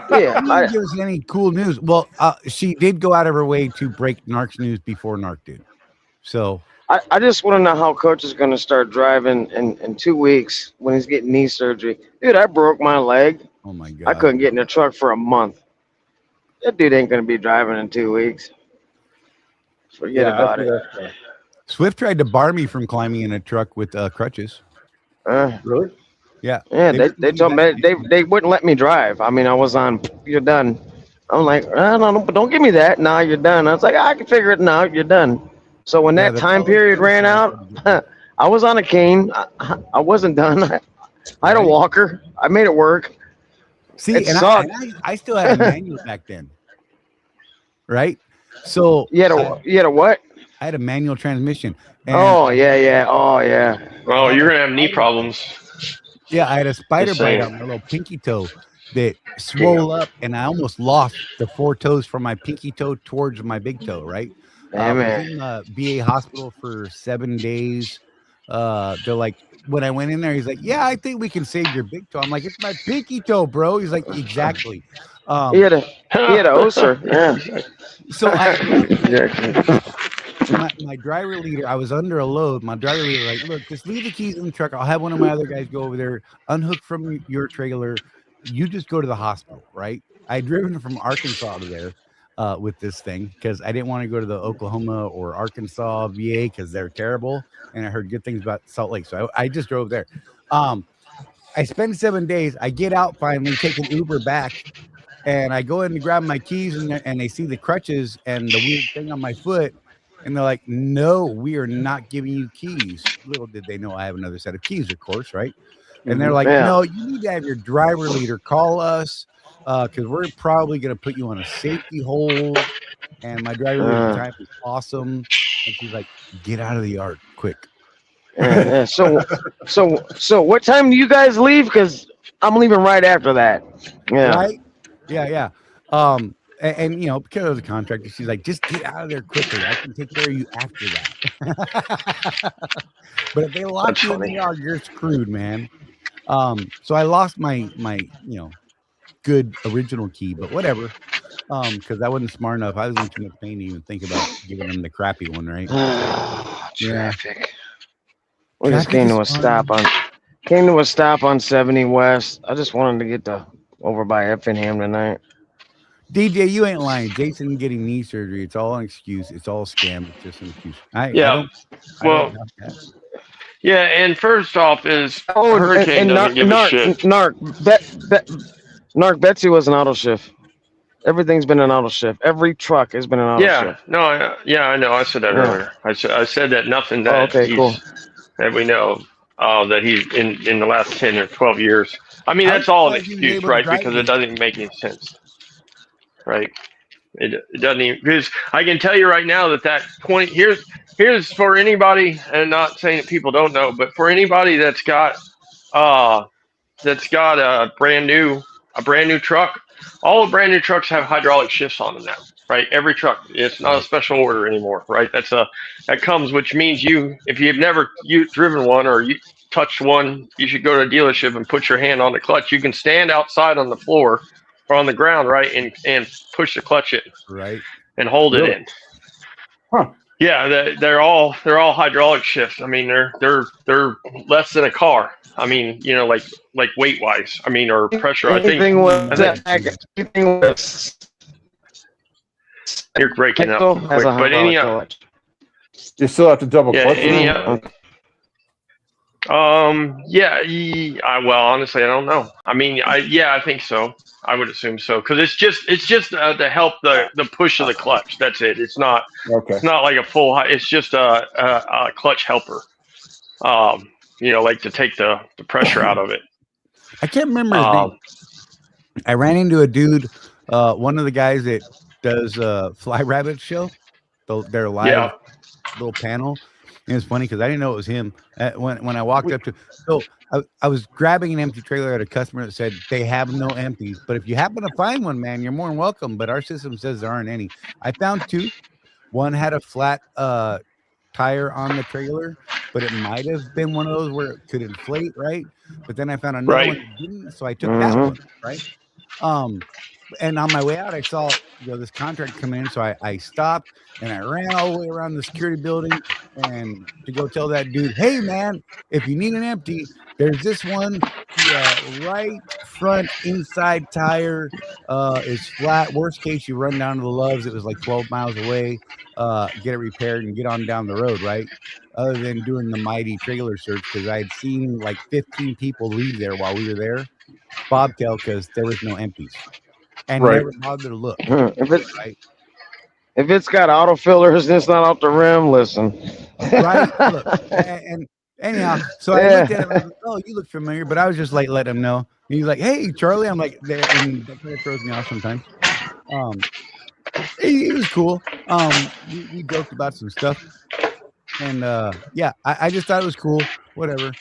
Yeah. I didn't give us any cool news. Well, she did go out of her way to break Narc's news before Narc did. So I just want to know how Coach is going to start driving in 2 weeks when he's getting knee surgery. Dude, I broke my leg. Oh my God. I couldn't get in a truck for a month. That dude ain't going to be driving in 2 weeks. Forget about it. Swift tried to bar me from climbing in a truck with crutches. Really? Yeah. Yeah, they told me they wouldn't let me drive. I mean, I was on, you're done. I'm like, don't give me that. Nah, you're done. I was like, I can figure it out. You're done. So when that time period ran out, I was on a cane. I wasn't done. I had a walker. I made it work. See, it and sucked. I still had a manual back then. Right? So you had a what? I had a manual transmission. And Oh yeah. Oh, you're gonna have knee problems. yeah, I had a spider bite on my little pinky toe that swole up, and I almost lost the 4 toes from my pinky toe towards my big toe, right? I was in the VA hospital for 7 days. They're like, when I went in there, he's like, yeah, I think we can save your big toe. I'm like, it's my pinky toe, bro. He's like, exactly. He had a ulcer. Yeah. So my driver leader, I was under a load. My driver leader like, look, just leave the keys in the truck. I'll have one of my other guys go over there, unhook from your trailer. You just go to the hospital, right? I'd driven from Arkansas to there with this thing because I didn't want to go to the Oklahoma or Arkansas VA because they're terrible. And I heard good things about Salt Lake. So I just drove there. I spend 7 days. I get out finally, take an Uber back. And I go in to grab my keys, and they see the crutches and the weird thing on my foot. And they're like, no, we are not giving you keys. Little did they know I have another set of keys, of course, right? And they're like, Yeah. no, you need to have your driver leader call us because we're probably going to put you on a safety hold. And my driver leader at the time was awesome. And she's like, get out of the yard quick. Yeah. So what time do you guys leave? Because I'm leaving right after that. Yeah. Right? Yeah. And you know, because of the contractor, she's like, just get out of there quickly. I can take care of you after that. But if they lock you in the yard, you're screwed, man. So I lost my good original key, but whatever. Because I wasn't smart enough. I was in too much pain to even think about giving them the crappy one, right? Traffic. We just came to a stop on 70 West. I just wanted to get over by Effingham tonight. DJ, you ain't lying. Jason getting knee surgery. It's all an excuse. It's all a scam. It's just an excuse. Yeah, and first off is Hurricane doesn't give a shit. Narc, Betsy was an auto shift. Everything's been an auto shift. Every truck has been an auto shift. I know. I said that earlier. I said that nothing that that we know that he's in the last 10 or 12 years. I mean, that's all an excuse, right? Because it doesn't make any sense, right? It doesn't even, because I can tell you right now that 20 here's for anybody, and not saying that people don't know, but for anybody that's got a brand new truck, all the brand new trucks have hydraulic shifts on them now, right? Every truck, it's not a special order anymore, right? That comes, which means if you've never driven one or you touched one, you should go to a dealership and put your hand on the clutch. You can stand outside on the floor or on the ground, right, and push the clutch in, right, and hold it in. Huh. Yeah, they're all hydraulic shifts. I mean, they're less than a car. I mean, like weight wise. I mean, or pressure. You're breaking up. Quick, but you still have to double clutch. Well, honestly, I don't know. I mean, I think so. I would assume so, because it's just to help the push of the clutch. That's it. It's not like a full. It's just a clutch helper. Like to take the pressure out of it. I can't remember his name. I ran into a dude, one of the guys that does Fly Rabbit show, their live little panel. And it's funny because I didn't know it was him when I walked up to. So I was grabbing an empty trailer at a customer that said they have no empties, but if you happen to find one, man, you're more than welcome. But our system says there aren't any. I found two. One had a flat tire on the trailer, but it might have been one of those where it could inflate, right? But then I found another one that didn't, so I took that one, right? And on my way out, I saw this contract come in, so I stopped and I ran all the way around the security building and to go tell that dude, hey man, if you need an empty, there's this one. Right front inside tire is flat. Worst case, you run down to the Loves. It was like 12 miles away. Get it repaired and get on down the road, right? Other than doing the mighty trailer search, because I had seen like 15 people leave there while we were there, bobtail, because there was no empties. And never bothered to look. If it's got auto fillers and it's not off the rim, listen. Right. Look, and anyhow, so I looked at him and I was like, oh, you look familiar, but I was just like, let him know. And he's like, hey, Charlie. I'm like, there, and that kind of throws me off sometimes. He was cool. We joked about some stuff. And I just thought it was cool. Whatever.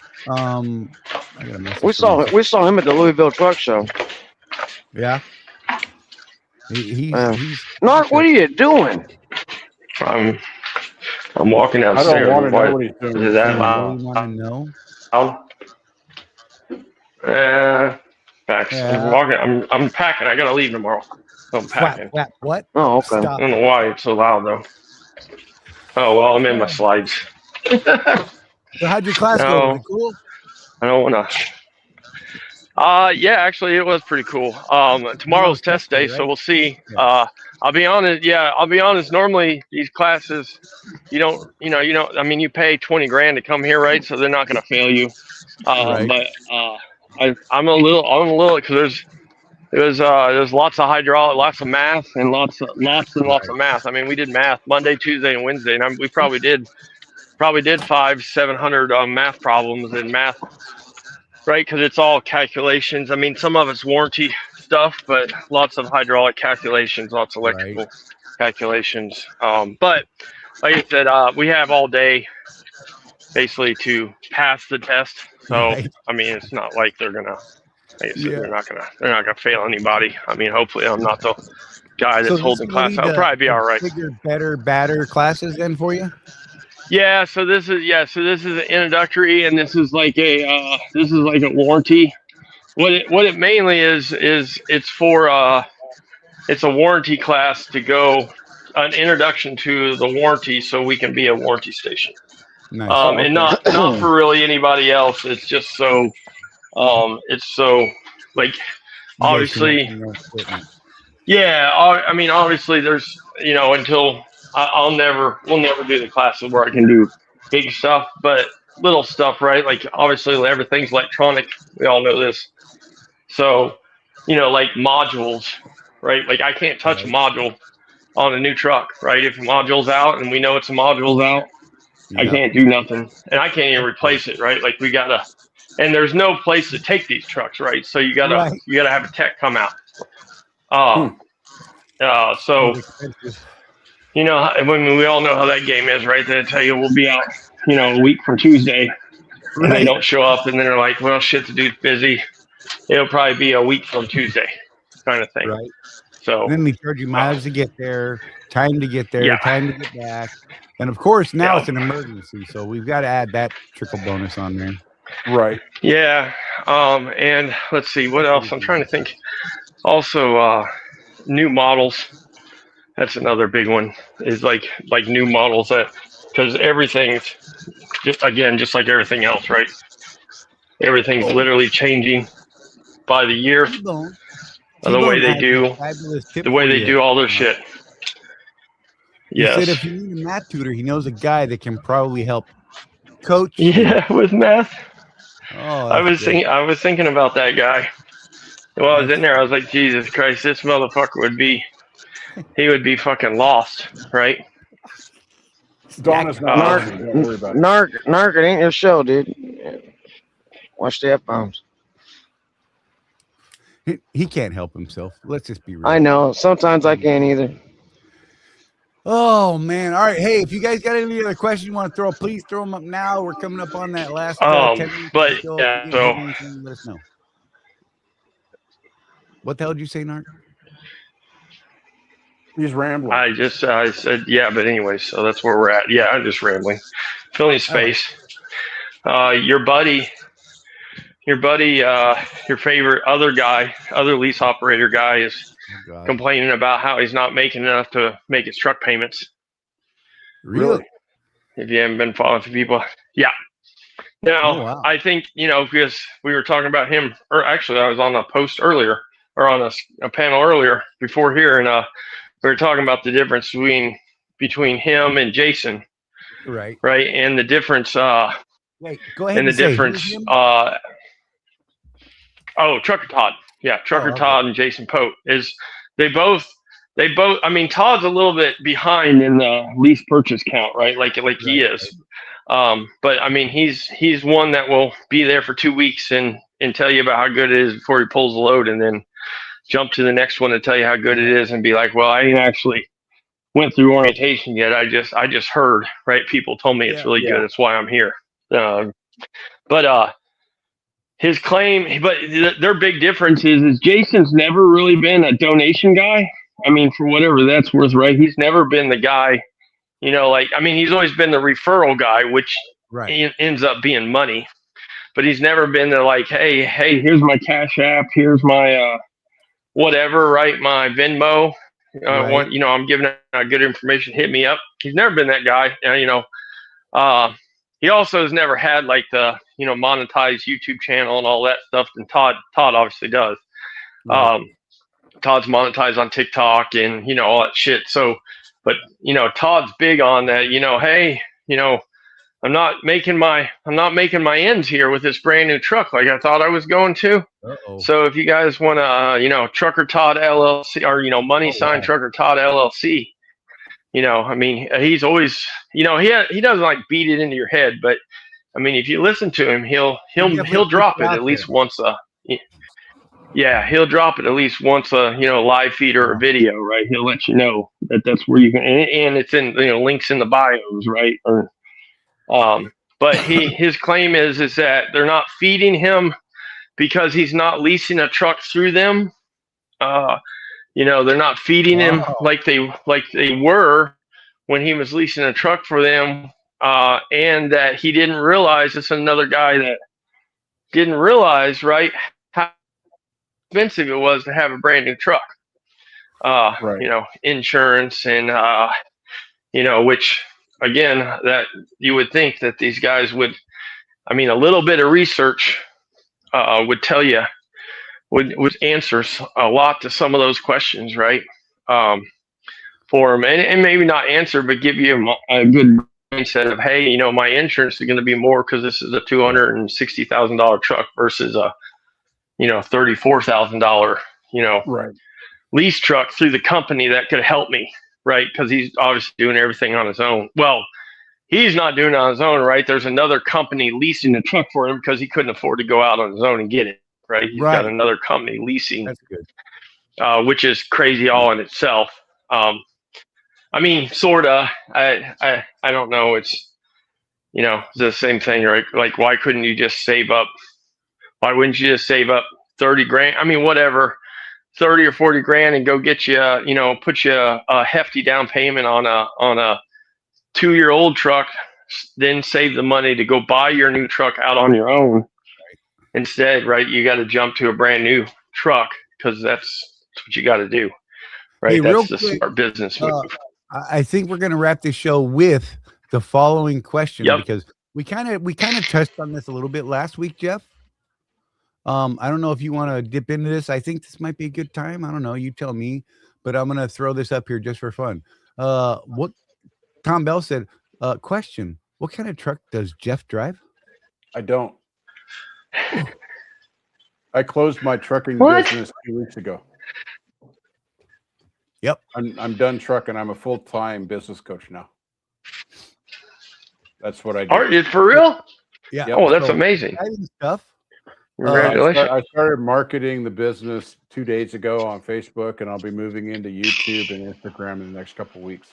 We saw him at the Louisville Truck Show. Yeah. He's Narc, what are you doing? I'm walking downstairs. I don't want to know what he's doing. Is that loud? You want to know? Facts. I'm walking. I'm packing. I gotta leave tomorrow. So I'm packing. What? Oh, okay. Stop. I don't know why it's so loud though. Oh well, I'm in my slides. So how'd your class go? Was it cool? I don't wanna. Yeah, actually, it was pretty cool. Tomorrow's test day, so we'll see. I'll be honest. Normally, these classes, you don't. I mean, you pay $20,000 to come here, right? So they're not going to fail you. But I'm a little because There's lots of hydraulic, lots of math, and lots of math. I mean, we did math Monday, Tuesday, and Wednesday, and we probably did 700 math problems in math, right? Because it's all calculations. I mean, some of it's warranty stuff, but lots of hydraulic calculations, lots of electrical calculations. But like I said, we have all day basically to pass the test. So I mean, it's not like they're gonna. Like I said, they're not gonna fail anybody. I mean, hopefully, I'm not the guy that's holding class. I'll probably be all right. Bigger, better, badder classes then for you. Yeah. So this is an introductory, and this is like a warranty. What it mainly is it's for it's a warranty class to go an introduction to the warranty, so we can be a warranty station. Nice. And not for really anybody else. It's just so it's so like obviously. Yeah, I mean, obviously, there's until we'll never do the classes where I can do big stuff, but little stuff, right? Like obviously, everything's electronic. We all know this. So, like modules, right? Like I can't touch a module on a new truck, right? If a module's out and we know it's a module's out, I can't do nothing, and I can't even replace it, right? Like we gotta, and there's no place to take these trucks, right? So you gotta have a tech come out. So when we all know how that game is, right? They tell you we'll be out, a week from Tuesday, and they don't show up, and then they're like, well, shit, the dude's busy. It'll probably be a week from Tuesday, kind of thing. Right. So and then they charge you miles to get there, time to get there, time to get back, and of course now it's an emergency, so we've got to add that trickle bonus on there. Right. Yeah. And let's see what else. I'm trying to think. Also, new models. That's another big one. Is like new models because everything's just like everything else, right? Everything's literally changing by the year. The way they do all their shit. He said if you need a math tutor, he knows a guy that can probably help coach. Yeah, with math. Oh, I was thinking about that guy. While I was in there, I was like, Jesus Christ, this motherfucker would be fucking lost, right? Donna's not don't worry about it. Narc, it ain't your show, dude. Watch the F-bombs. He can't help himself. Let's just be real. I know. Sometimes I can't either. Oh, man. All right. Hey, if you guys got any other questions you want to throw, please throw them up now. We're coming up on that last 10 minutes. But, so let us know. What the hell did you say, Narc? He's rambling. I said, yeah, but anyway, so that's where we're at. Yeah, I'm just rambling. Filling space. Your buddy, your favorite other lease operator guy is complaining about how he's not making enough to make his truck payments. Really? If you haven't been following the people. Yeah. Now, I think, because we were talking about him, or actually I was on a post earlier, or on a panel earlier before here, and we were talking about the difference between him and Jason. Right. Right. And the difference, wait, go ahead. And the difference, Trucker Todd. Yeah, Trucker Todd and Jason Pote is they both I mean, Todd's a little bit behind in the lease purchase count, right? Like he is. But I mean he's one that will be there for 2 weeks and tell you about how good it is before he pulls the load, and then jump to the next one to tell you how good it is and be like, well, I ain't actually went through orientation yet. I just heard, right? People told me it's really good. That's why I'm here. But his claim, but their big difference is Jason's never really been a donation guy. I mean, for whatever that's worth, right? He's never been the guy, he's always been the referral guy, which ends up being money, but he's never been the like, hey, here's my Cash App. Here's my, whatever, right? My Venmo, I'm giving out good information. Hit me up. He's never been that guy. He also has never had like the, monetized YouTube channel and all that stuff. And Todd obviously does. Todd's monetized on TikTok and, all that shit. So, but, Todd's big on that, hey, I'm not making my ends here with this brand new truck like I thought I was going to. Uh-oh. So if you guys want to, Trucker Todd LLC or money sign Trucker Todd LLC, I mean, he's always, he doesn't like beat it into your head, but I mean, if you listen to him, he'll drop it at least once he'll drop it at least once a live feed or a video, right? He'll let you know that that's where you can, and it's in links in the bios, right? Or but his claim is that they're not feeding him because he's not leasing a truck through them. They're not feeding him like they were when he was leasing a truck for them, and that he didn't realize. It's another guy that didn't realize, right, how expensive it was to have a brand new truck. Right. Insurance and which again, that you would think that these guys would. I mean, a little bit of research would tell you would answers a lot to some of those questions, right? For them, and maybe not answer, but give you a good mindset of, hey, my insurance is going to be more because this is a $260,000 truck versus a $34,000 Right. lease truck through the company that could help me, right? Because he's obviously doing everything on his own. Well, he's not doing it on his own, right? There's another company leasing the truck for him because he couldn't afford to go out on his own and get it, right? He's got another company leasing. That's good. Which is crazy all in itself. I mean, sorta. I don't know. It's the same thing, right? Like, why couldn't you just save up? Why wouldn't you just save up 30 grand? I mean, whatever, 30 or 40 grand, and go get you, put you a hefty down payment on a 2-year-old truck, then save the money to go buy your new truck out on your own. Right. Instead, right, you got to jump to a brand new truck because that's what you got to do, right? Hey, that's the smart business move. I think we're going to wrap this show with the following question because we kind of touched on this a little bit last week, Jeff. I don't know if you want to dip into this. I think this might be a good time. I don't know. You tell me, but I'm going to throw this up here just for fun. What Tom Bell said, question, what kind of truck does Jeff drive? I don't. I closed my trucking business 2 weeks ago. Yep. I'm done trucking. I'm a full-time business coach now. That's what I do. Are you for real? Yeah. Yep. Oh, that's amazing. Stuff. Congratulations. I started marketing the business 2 days ago on Facebook, and I'll be moving into YouTube and Instagram in the next couple of weeks.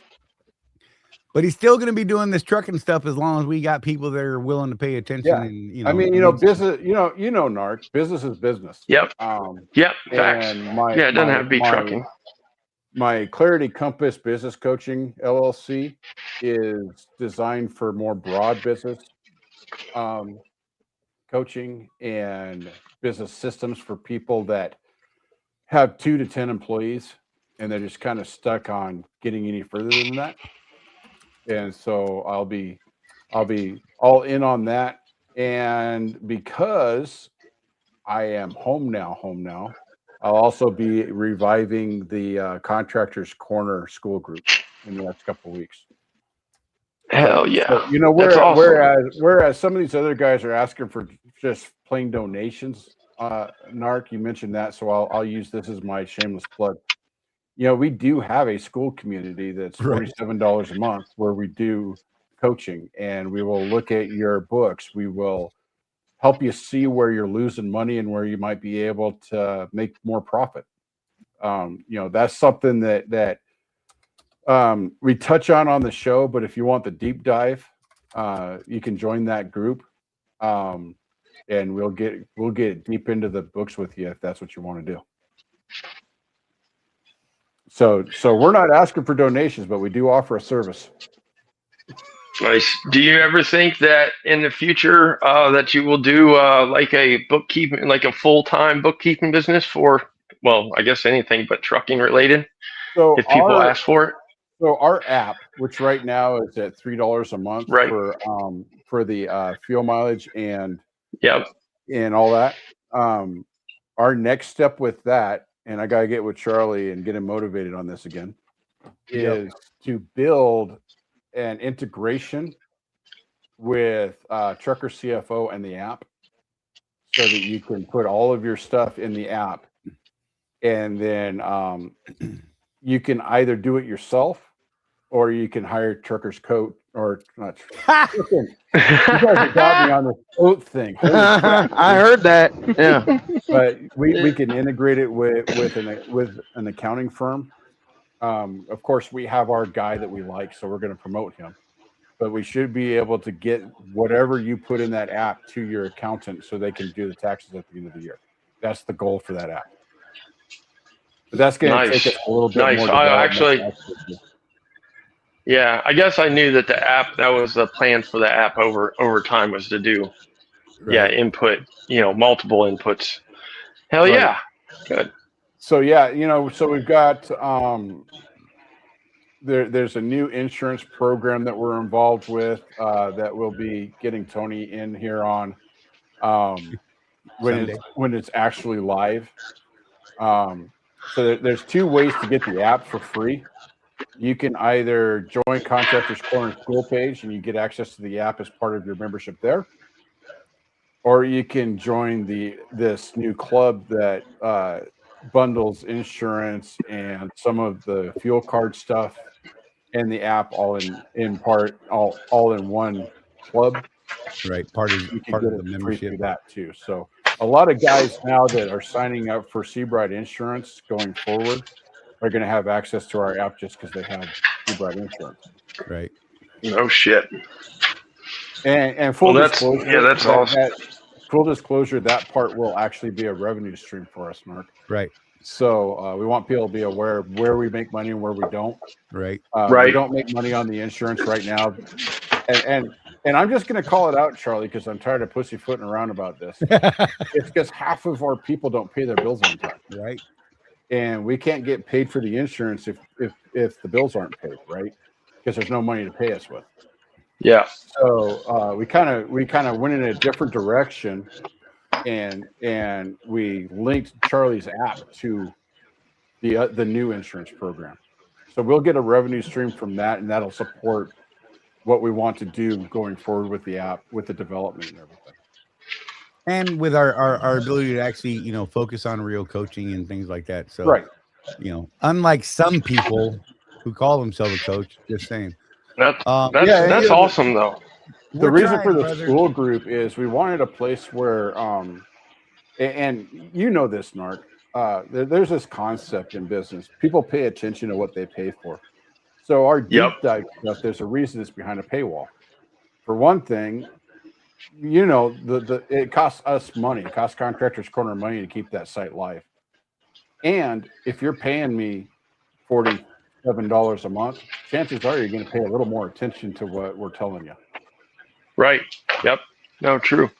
But he's still going to be doing this trucking stuff as long as we got people that are willing to pay attention. Yeah. And, I mean, business, Narc, business is business. Yep. Yep. Facts. And it doesn't have to be trucking. My Clarity Compass Business Coaching LLC is designed for more broad business coaching and business systems for people that have 2 to 10 employees and they're just kind of stuck on getting any further than that. And so I'll be all in on that. And because I am home now, I'll also be reviving the Contractors Corner School Group in the next couple of weeks. Hell yeah! So, whereas some of these other guys are asking for just plain donations, Narc, you mentioned that, so I'll use this as my shameless plug. We do have a school community that's $47 a month where we do coaching, and we will look at your books. We will help you see where you're losing money and where you might be able to make more profit. That's something that we touch on the show, but if you want the deep dive, you can join that group. And we'll get deep into the books with you if that's what you want to do. So we're not asking for donations, but we do offer a service. Nice. Do you ever think that in the future that you will do like a bookkeeping, like a full-time bookkeeping business for, well, I guess anything but trucking related? So if people ask for it. So our app, which right now is at $3 a month for the fuel mileage and all that. Our next step with that, and I gotta get with Charlie and get him motivated on this again, is to build an integration with Trucker CFO and the app, so that you can put all of your stuff in the app, and then you can either do it yourself, or you can hire Trucker's Coat, or not. You guys have got me on this coat thing. Holy crap, I heard that. Yeah. but we can integrate it with an accounting firm. Of course, we have our guy that we like, so we're going to promote him. But we should be able to get whatever you put in that app to your accountant, so they can do the taxes at the end of the year. That's the goal for that app. But that's going to take us a little bit more. Yeah, I guess I knew that the app, that was the plan for the app over time, was to do, input, multiple inputs. Hell yeah. Good. So so we've got there's a new insurance program that we're involved with that we'll be getting Tony in here on when it's actually live. So there's two ways to get the app for free. You can either join Contractors Corner school page and you get access to the app as part of your membership there, or you can join this new club that bundles insurance and some of the fuel card stuff and the app all in one club. Right, part of the membership. Through that too. So a lot of guys now that are signing up for Seabright Insurance going forward are going to have access to our app just because they have Seabright Insurance. Right. No shit. And full disclosure, that's awesome. Full disclosure, that part will actually be a revenue stream for us, Mark. Right. So we want people to be aware of where we make money and where we don't. Right. We don't make money on the insurance right now, and I'm just going to call it out, Charlie, because I'm tired of pussyfooting around about this. It's because half of our people don't pay their bills on time. Right. And we can't get paid for the insurance if the bills aren't paid, right? Because there's no money to pay us with. Yeah. So we kind of went in a different direction, and we linked Charlie's app to the new insurance program. So we'll get a revenue stream from that, and that'll support what we want to do going forward with the app, with the development and everything. And with our ability to actually, focus on real coaching and things like that. So, right. Unlike some people who call themselves a coach, just saying. That's awesome, though. The reason for the school group is we wanted a place where, and this, Narc, there's this concept in business. People pay attention to what they pay for. So our deep dive stuff, there's a reason it's behind a paywall. For one thing, it costs us money. It costs Contractors Corner money to keep that site live. And if you're paying me $47 a month, chances are you're going to pay a little more attention to what we're telling you. Right. Yep. No, true.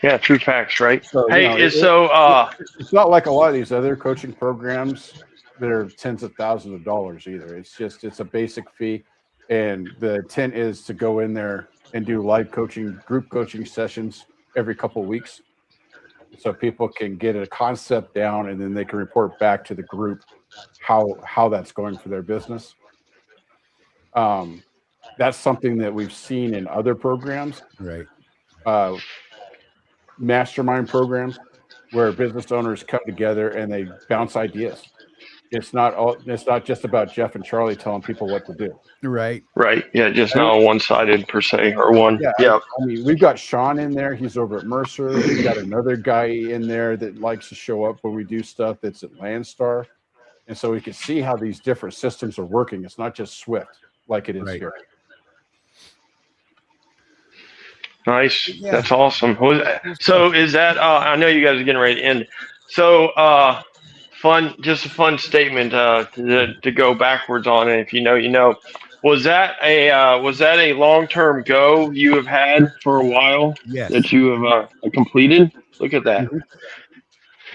Yeah, true facts, right? So, it's not like a lot of these other coaching programs that are tens of thousands of dollars either. It's a basic fee. And the intent is to go in there and do live coaching, group coaching sessions every couple of weeks. So people can get a concept down and then they can report back to the group how that's going for their business. That's something that we've seen in other programs. Right. Mastermind programs where business owners come together and they bounce ideas. It's not just about Jeff and Charlie telling people what to do. Right. Right. Yeah. Just not one-sided per se, or one. Yeah. I mean, we've got Sean in there. He's over at Mercer. We've got another guy in there that likes to show up when we do stuff that's at Landstar. And so we can see how these different systems are working. It's not just Swift like it is here. Nice. Yeah. That's awesome. So is that, I know you guys are getting ready to end. So, just a fun statement to go backwards on it. If you know, you know. Was that a long-term go you have had for a while? Yes. That you have completed? Look at that. Mm-hmm.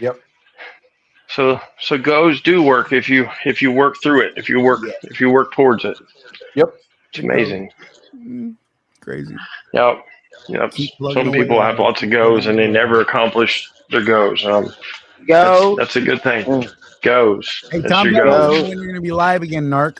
Yep. So goes do work if you work through it. If you work towards it. Yep. It's amazing. Crazy. Yep. Some people have lots of goes and they never accomplish their goes. That's a good thing. Goes. Hey, Tom, when you're going to be live again, Narc?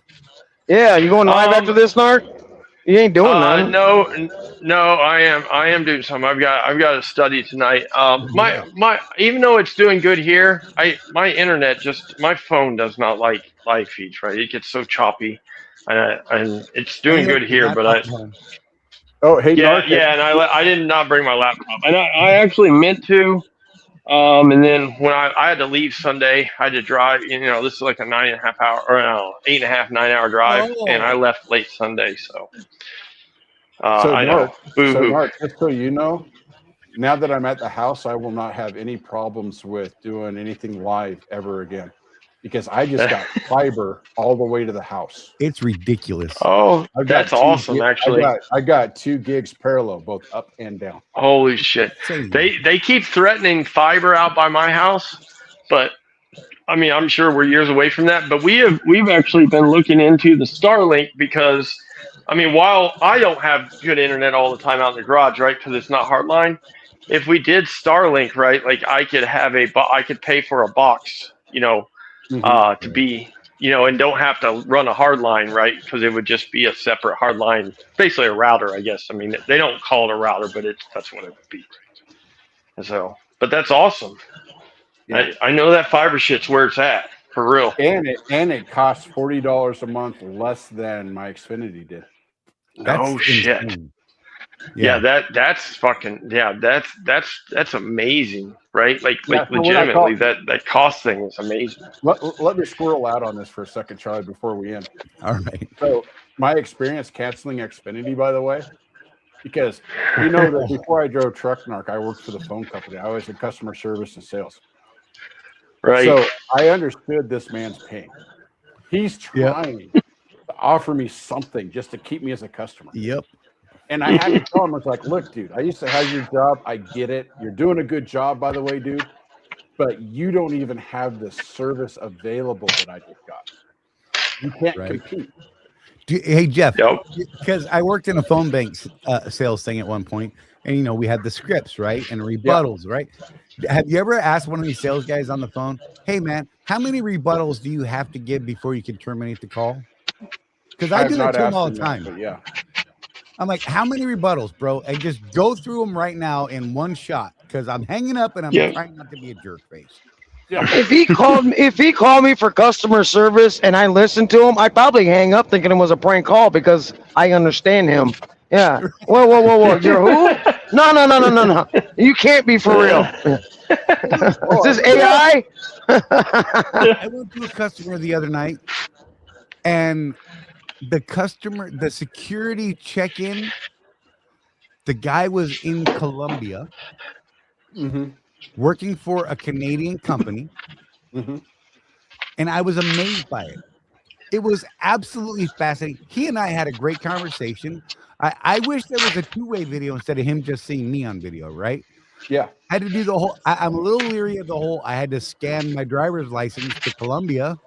Yeah, you going live after this, Narc? You ain't doing none. No, I am doing something. I've got to study tonight. My even though it's doing good here, my internet my phone does not like live feeds. Right, it gets so choppy, and it's doing good here. But Oh, hey, Narc. and I did not bring my laptop, and I actually meant to. And then when I had to leave Sunday, I had to drive. This is like a 9.5 hour, or no, 8.5, 9 hour drive, and I left late Sunday. So, I know. Boo-hoo. Narc, just so you know, now that I'm at the house, I will not have any problems with doing anything live ever again, because I just got fiber all the way to the house. It's ridiculous. Oh, that's awesome! Actually, I got 2 gigs parallel, both up and down. Holy shit! They keep threatening fiber out by my house, but I mean, I'm sure we're years away from that. But we've actually been looking into the Starlink because, I mean, while I don't have good internet all the time out in the garage, right? Because it's not hardline. If we did Starlink, right, like I could pay for a box, to be, and don't have to run a hard line, right? Because it would just be a separate hard line, basically a router, I guess. I mean, they don't call it a router, but that's what it would be. So, but that's awesome. Yeah. I know that fiber shit's where it's at, for real. And it costs $40 a month less than my Xfinity did. Oh shit. Yeah, that's fucking that's amazing, right? Like legitimately that cost thing is amazing. Let me squirrel out on this for a second, Charlie, before we end. All right. So my experience canceling Xfinity, by the way, because that before I drove Truck Narc, I worked for the phone company. I was in customer service and sales. Right. So I understood this man's pain. He's trying to offer me something just to keep me as a customer. Yep. And I had to tell him, I was like, look, dude, I used to have your job. I get it. You're doing a good job, by the way, dude. But you don't even have the service available that I just got. You can't compete. Hey, Jeff, because I worked in a phone bank sales thing at one point, and, we had the scripts, right? And rebuttals, right? Have you ever asked one of these sales guys on the phone, hey, man, how many rebuttals do you have to give before you can terminate the call? Because I do that to them all the time. I'm like, how many rebuttals, bro? And just go through them right now in one shot, because I'm hanging up and I'm trying not to be a jerk face. Yeah. If he called me for customer service and I listened to him, I'd probably hang up thinking it was a prank call because I understand him. Yeah. Whoa. You're who? No. You can't be for real. Is this AI? I went to a customer the other night, and the security check-in, the guy was in Colombia, working for a Canadian company, and I was amazed by it. It was absolutely fascinating. He and I had a great conversation. I wish there was a 2-way video instead of him just seeing me on video, right? Yeah. I had to do the whole, I'm a little leery of the whole, I had to scan my driver's license to Colombia.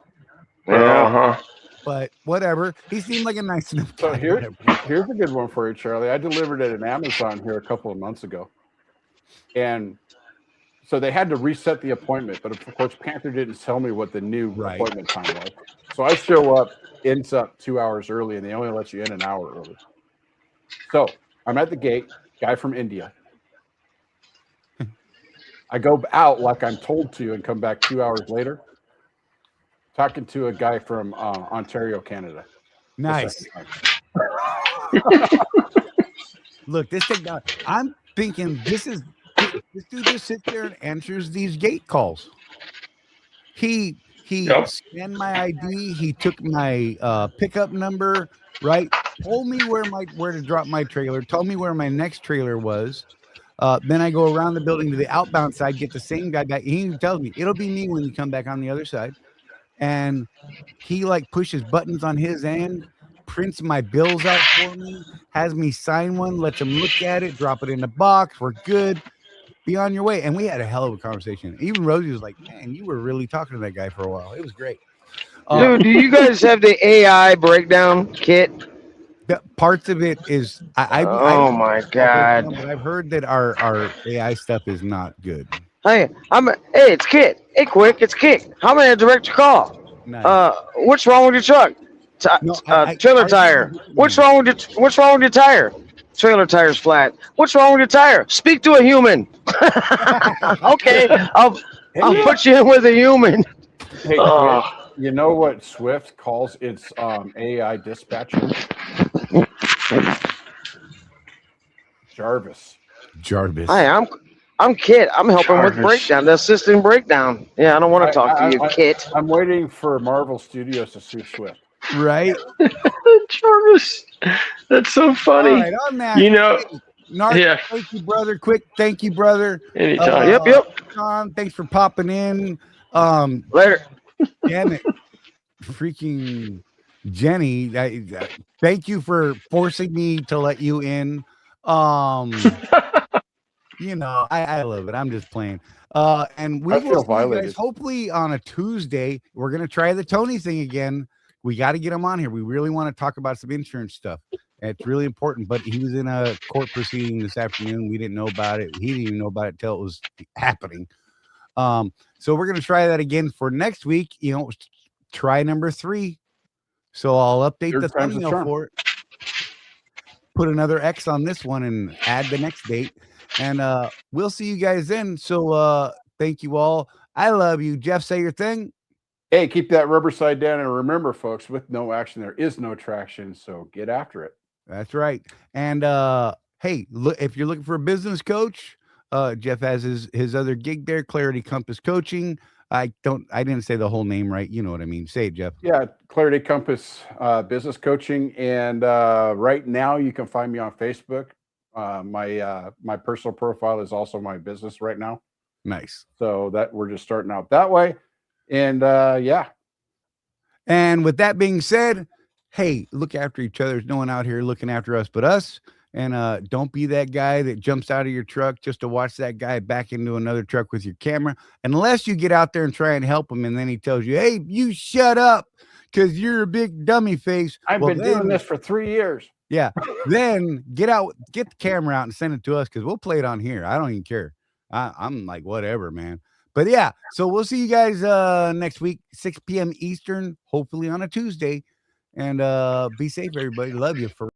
But whatever. He seemed like a nice enough guy. So here's a good one for you, Charlie. I delivered it at Amazon here a couple of months ago. And so they had to reset the appointment, but of course Panther didn't tell me what the new appointment time was. So I show up, ends up 2 hours early, and they only let you in an hour early. So I'm at the gate, guy from India. I go out like I'm told to and come back 2 hours later, talking to a guy from Ontario, Canada. Nice. Look, this thing, I'm thinking this dude just sits there and answers these gate calls. He scanned my ID. He took my pickup number, right? Told me where to drop my trailer. Told me where my next trailer was. Then I go around the building to the outbound side, get the same guy back. He tells me it'll be me when you come back on the other side. And he pushes buttons on his end, prints my bills out for me, has me sign one, lets him look at it, drop it in the box. We're good. Be on your way. And we had a hell of a conversation. Even Rosie was like, man, you were really talking to that guy for a while. It was great. Dude, do you guys have the AI breakdown kit? The parts of it is oh my god! But I've heard that our AI stuff is not good. Hey, it's Kit. Hey, quick, it's Kit. How may I direct your call? Nice. What's wrong with your truck? Trailer tire. What's wrong with your tire? Trailer tire's flat. What's wrong with your tire? Speak to a human. Okay, I'll put you in with a human. Hey, Quit, you know what Swift calls its AI dispatcher? Jarvis. Hi, I'm Kit. I'm helping with breakdown, the assisting breakdown. Yeah, I don't want to talk to you, Kit. I'm waiting for Marvel Studios to sue Swift. Right? Jarvis. That's so funny. All right, on that. You know, Narc, yeah. thank you, brother. Quick, thank you, brother. Anytime. Yep. John, thanks for popping in. Later. Damn it. Freaking Jenny. Thank you for forcing me to let you in. You know, I love it. I'm just playing. And we will see you guys hopefully on a Tuesday. We're gonna try the Tony thing again. We got to get him on here. We really want to talk about some insurance stuff. It's really important. But he was in a court proceeding this afternoon. We didn't know about it. He didn't even know about it till it was happening. So we're gonna try that again for next week. You know, try number 3. So I'll update the thumbnail for it. Put another X on this one and add the next date. And we'll see you guys then. So thank you all. I love you. Jeff, say your thing. Hey, keep that rubber side down. And remember, folks, with no action, there is no traction. So get after it. That's right. And hey, look, if you're looking for a business coach, Jeff has his other gig there, Clarity Compass Coaching. I didn't say the whole name right. You know what I mean. Say it, Jeff. Yeah, Clarity Compass Business Coaching. And right now you can find me on Facebook. My personal profile is also my business right now. Nice. So that we're just starting out that way. And yeah. And with that being said, hey, look after each other. There's no one out here looking after us but us. And don't be that guy that jumps out of your truck just to watch that guy back into another truck with your camera. Unless you get out there and try and help him, and then he tells you, hey, you shut up because you're a big dummy face. I've been doing this for 3 years. Yeah. Then get the camera out and send it to us because we'll play it on here. I don't even care. I'm like, whatever, man. But yeah, so we'll see you guys next week, 6 p.m. Eastern, hopefully on a Tuesday. And be safe, everybody. Love you. For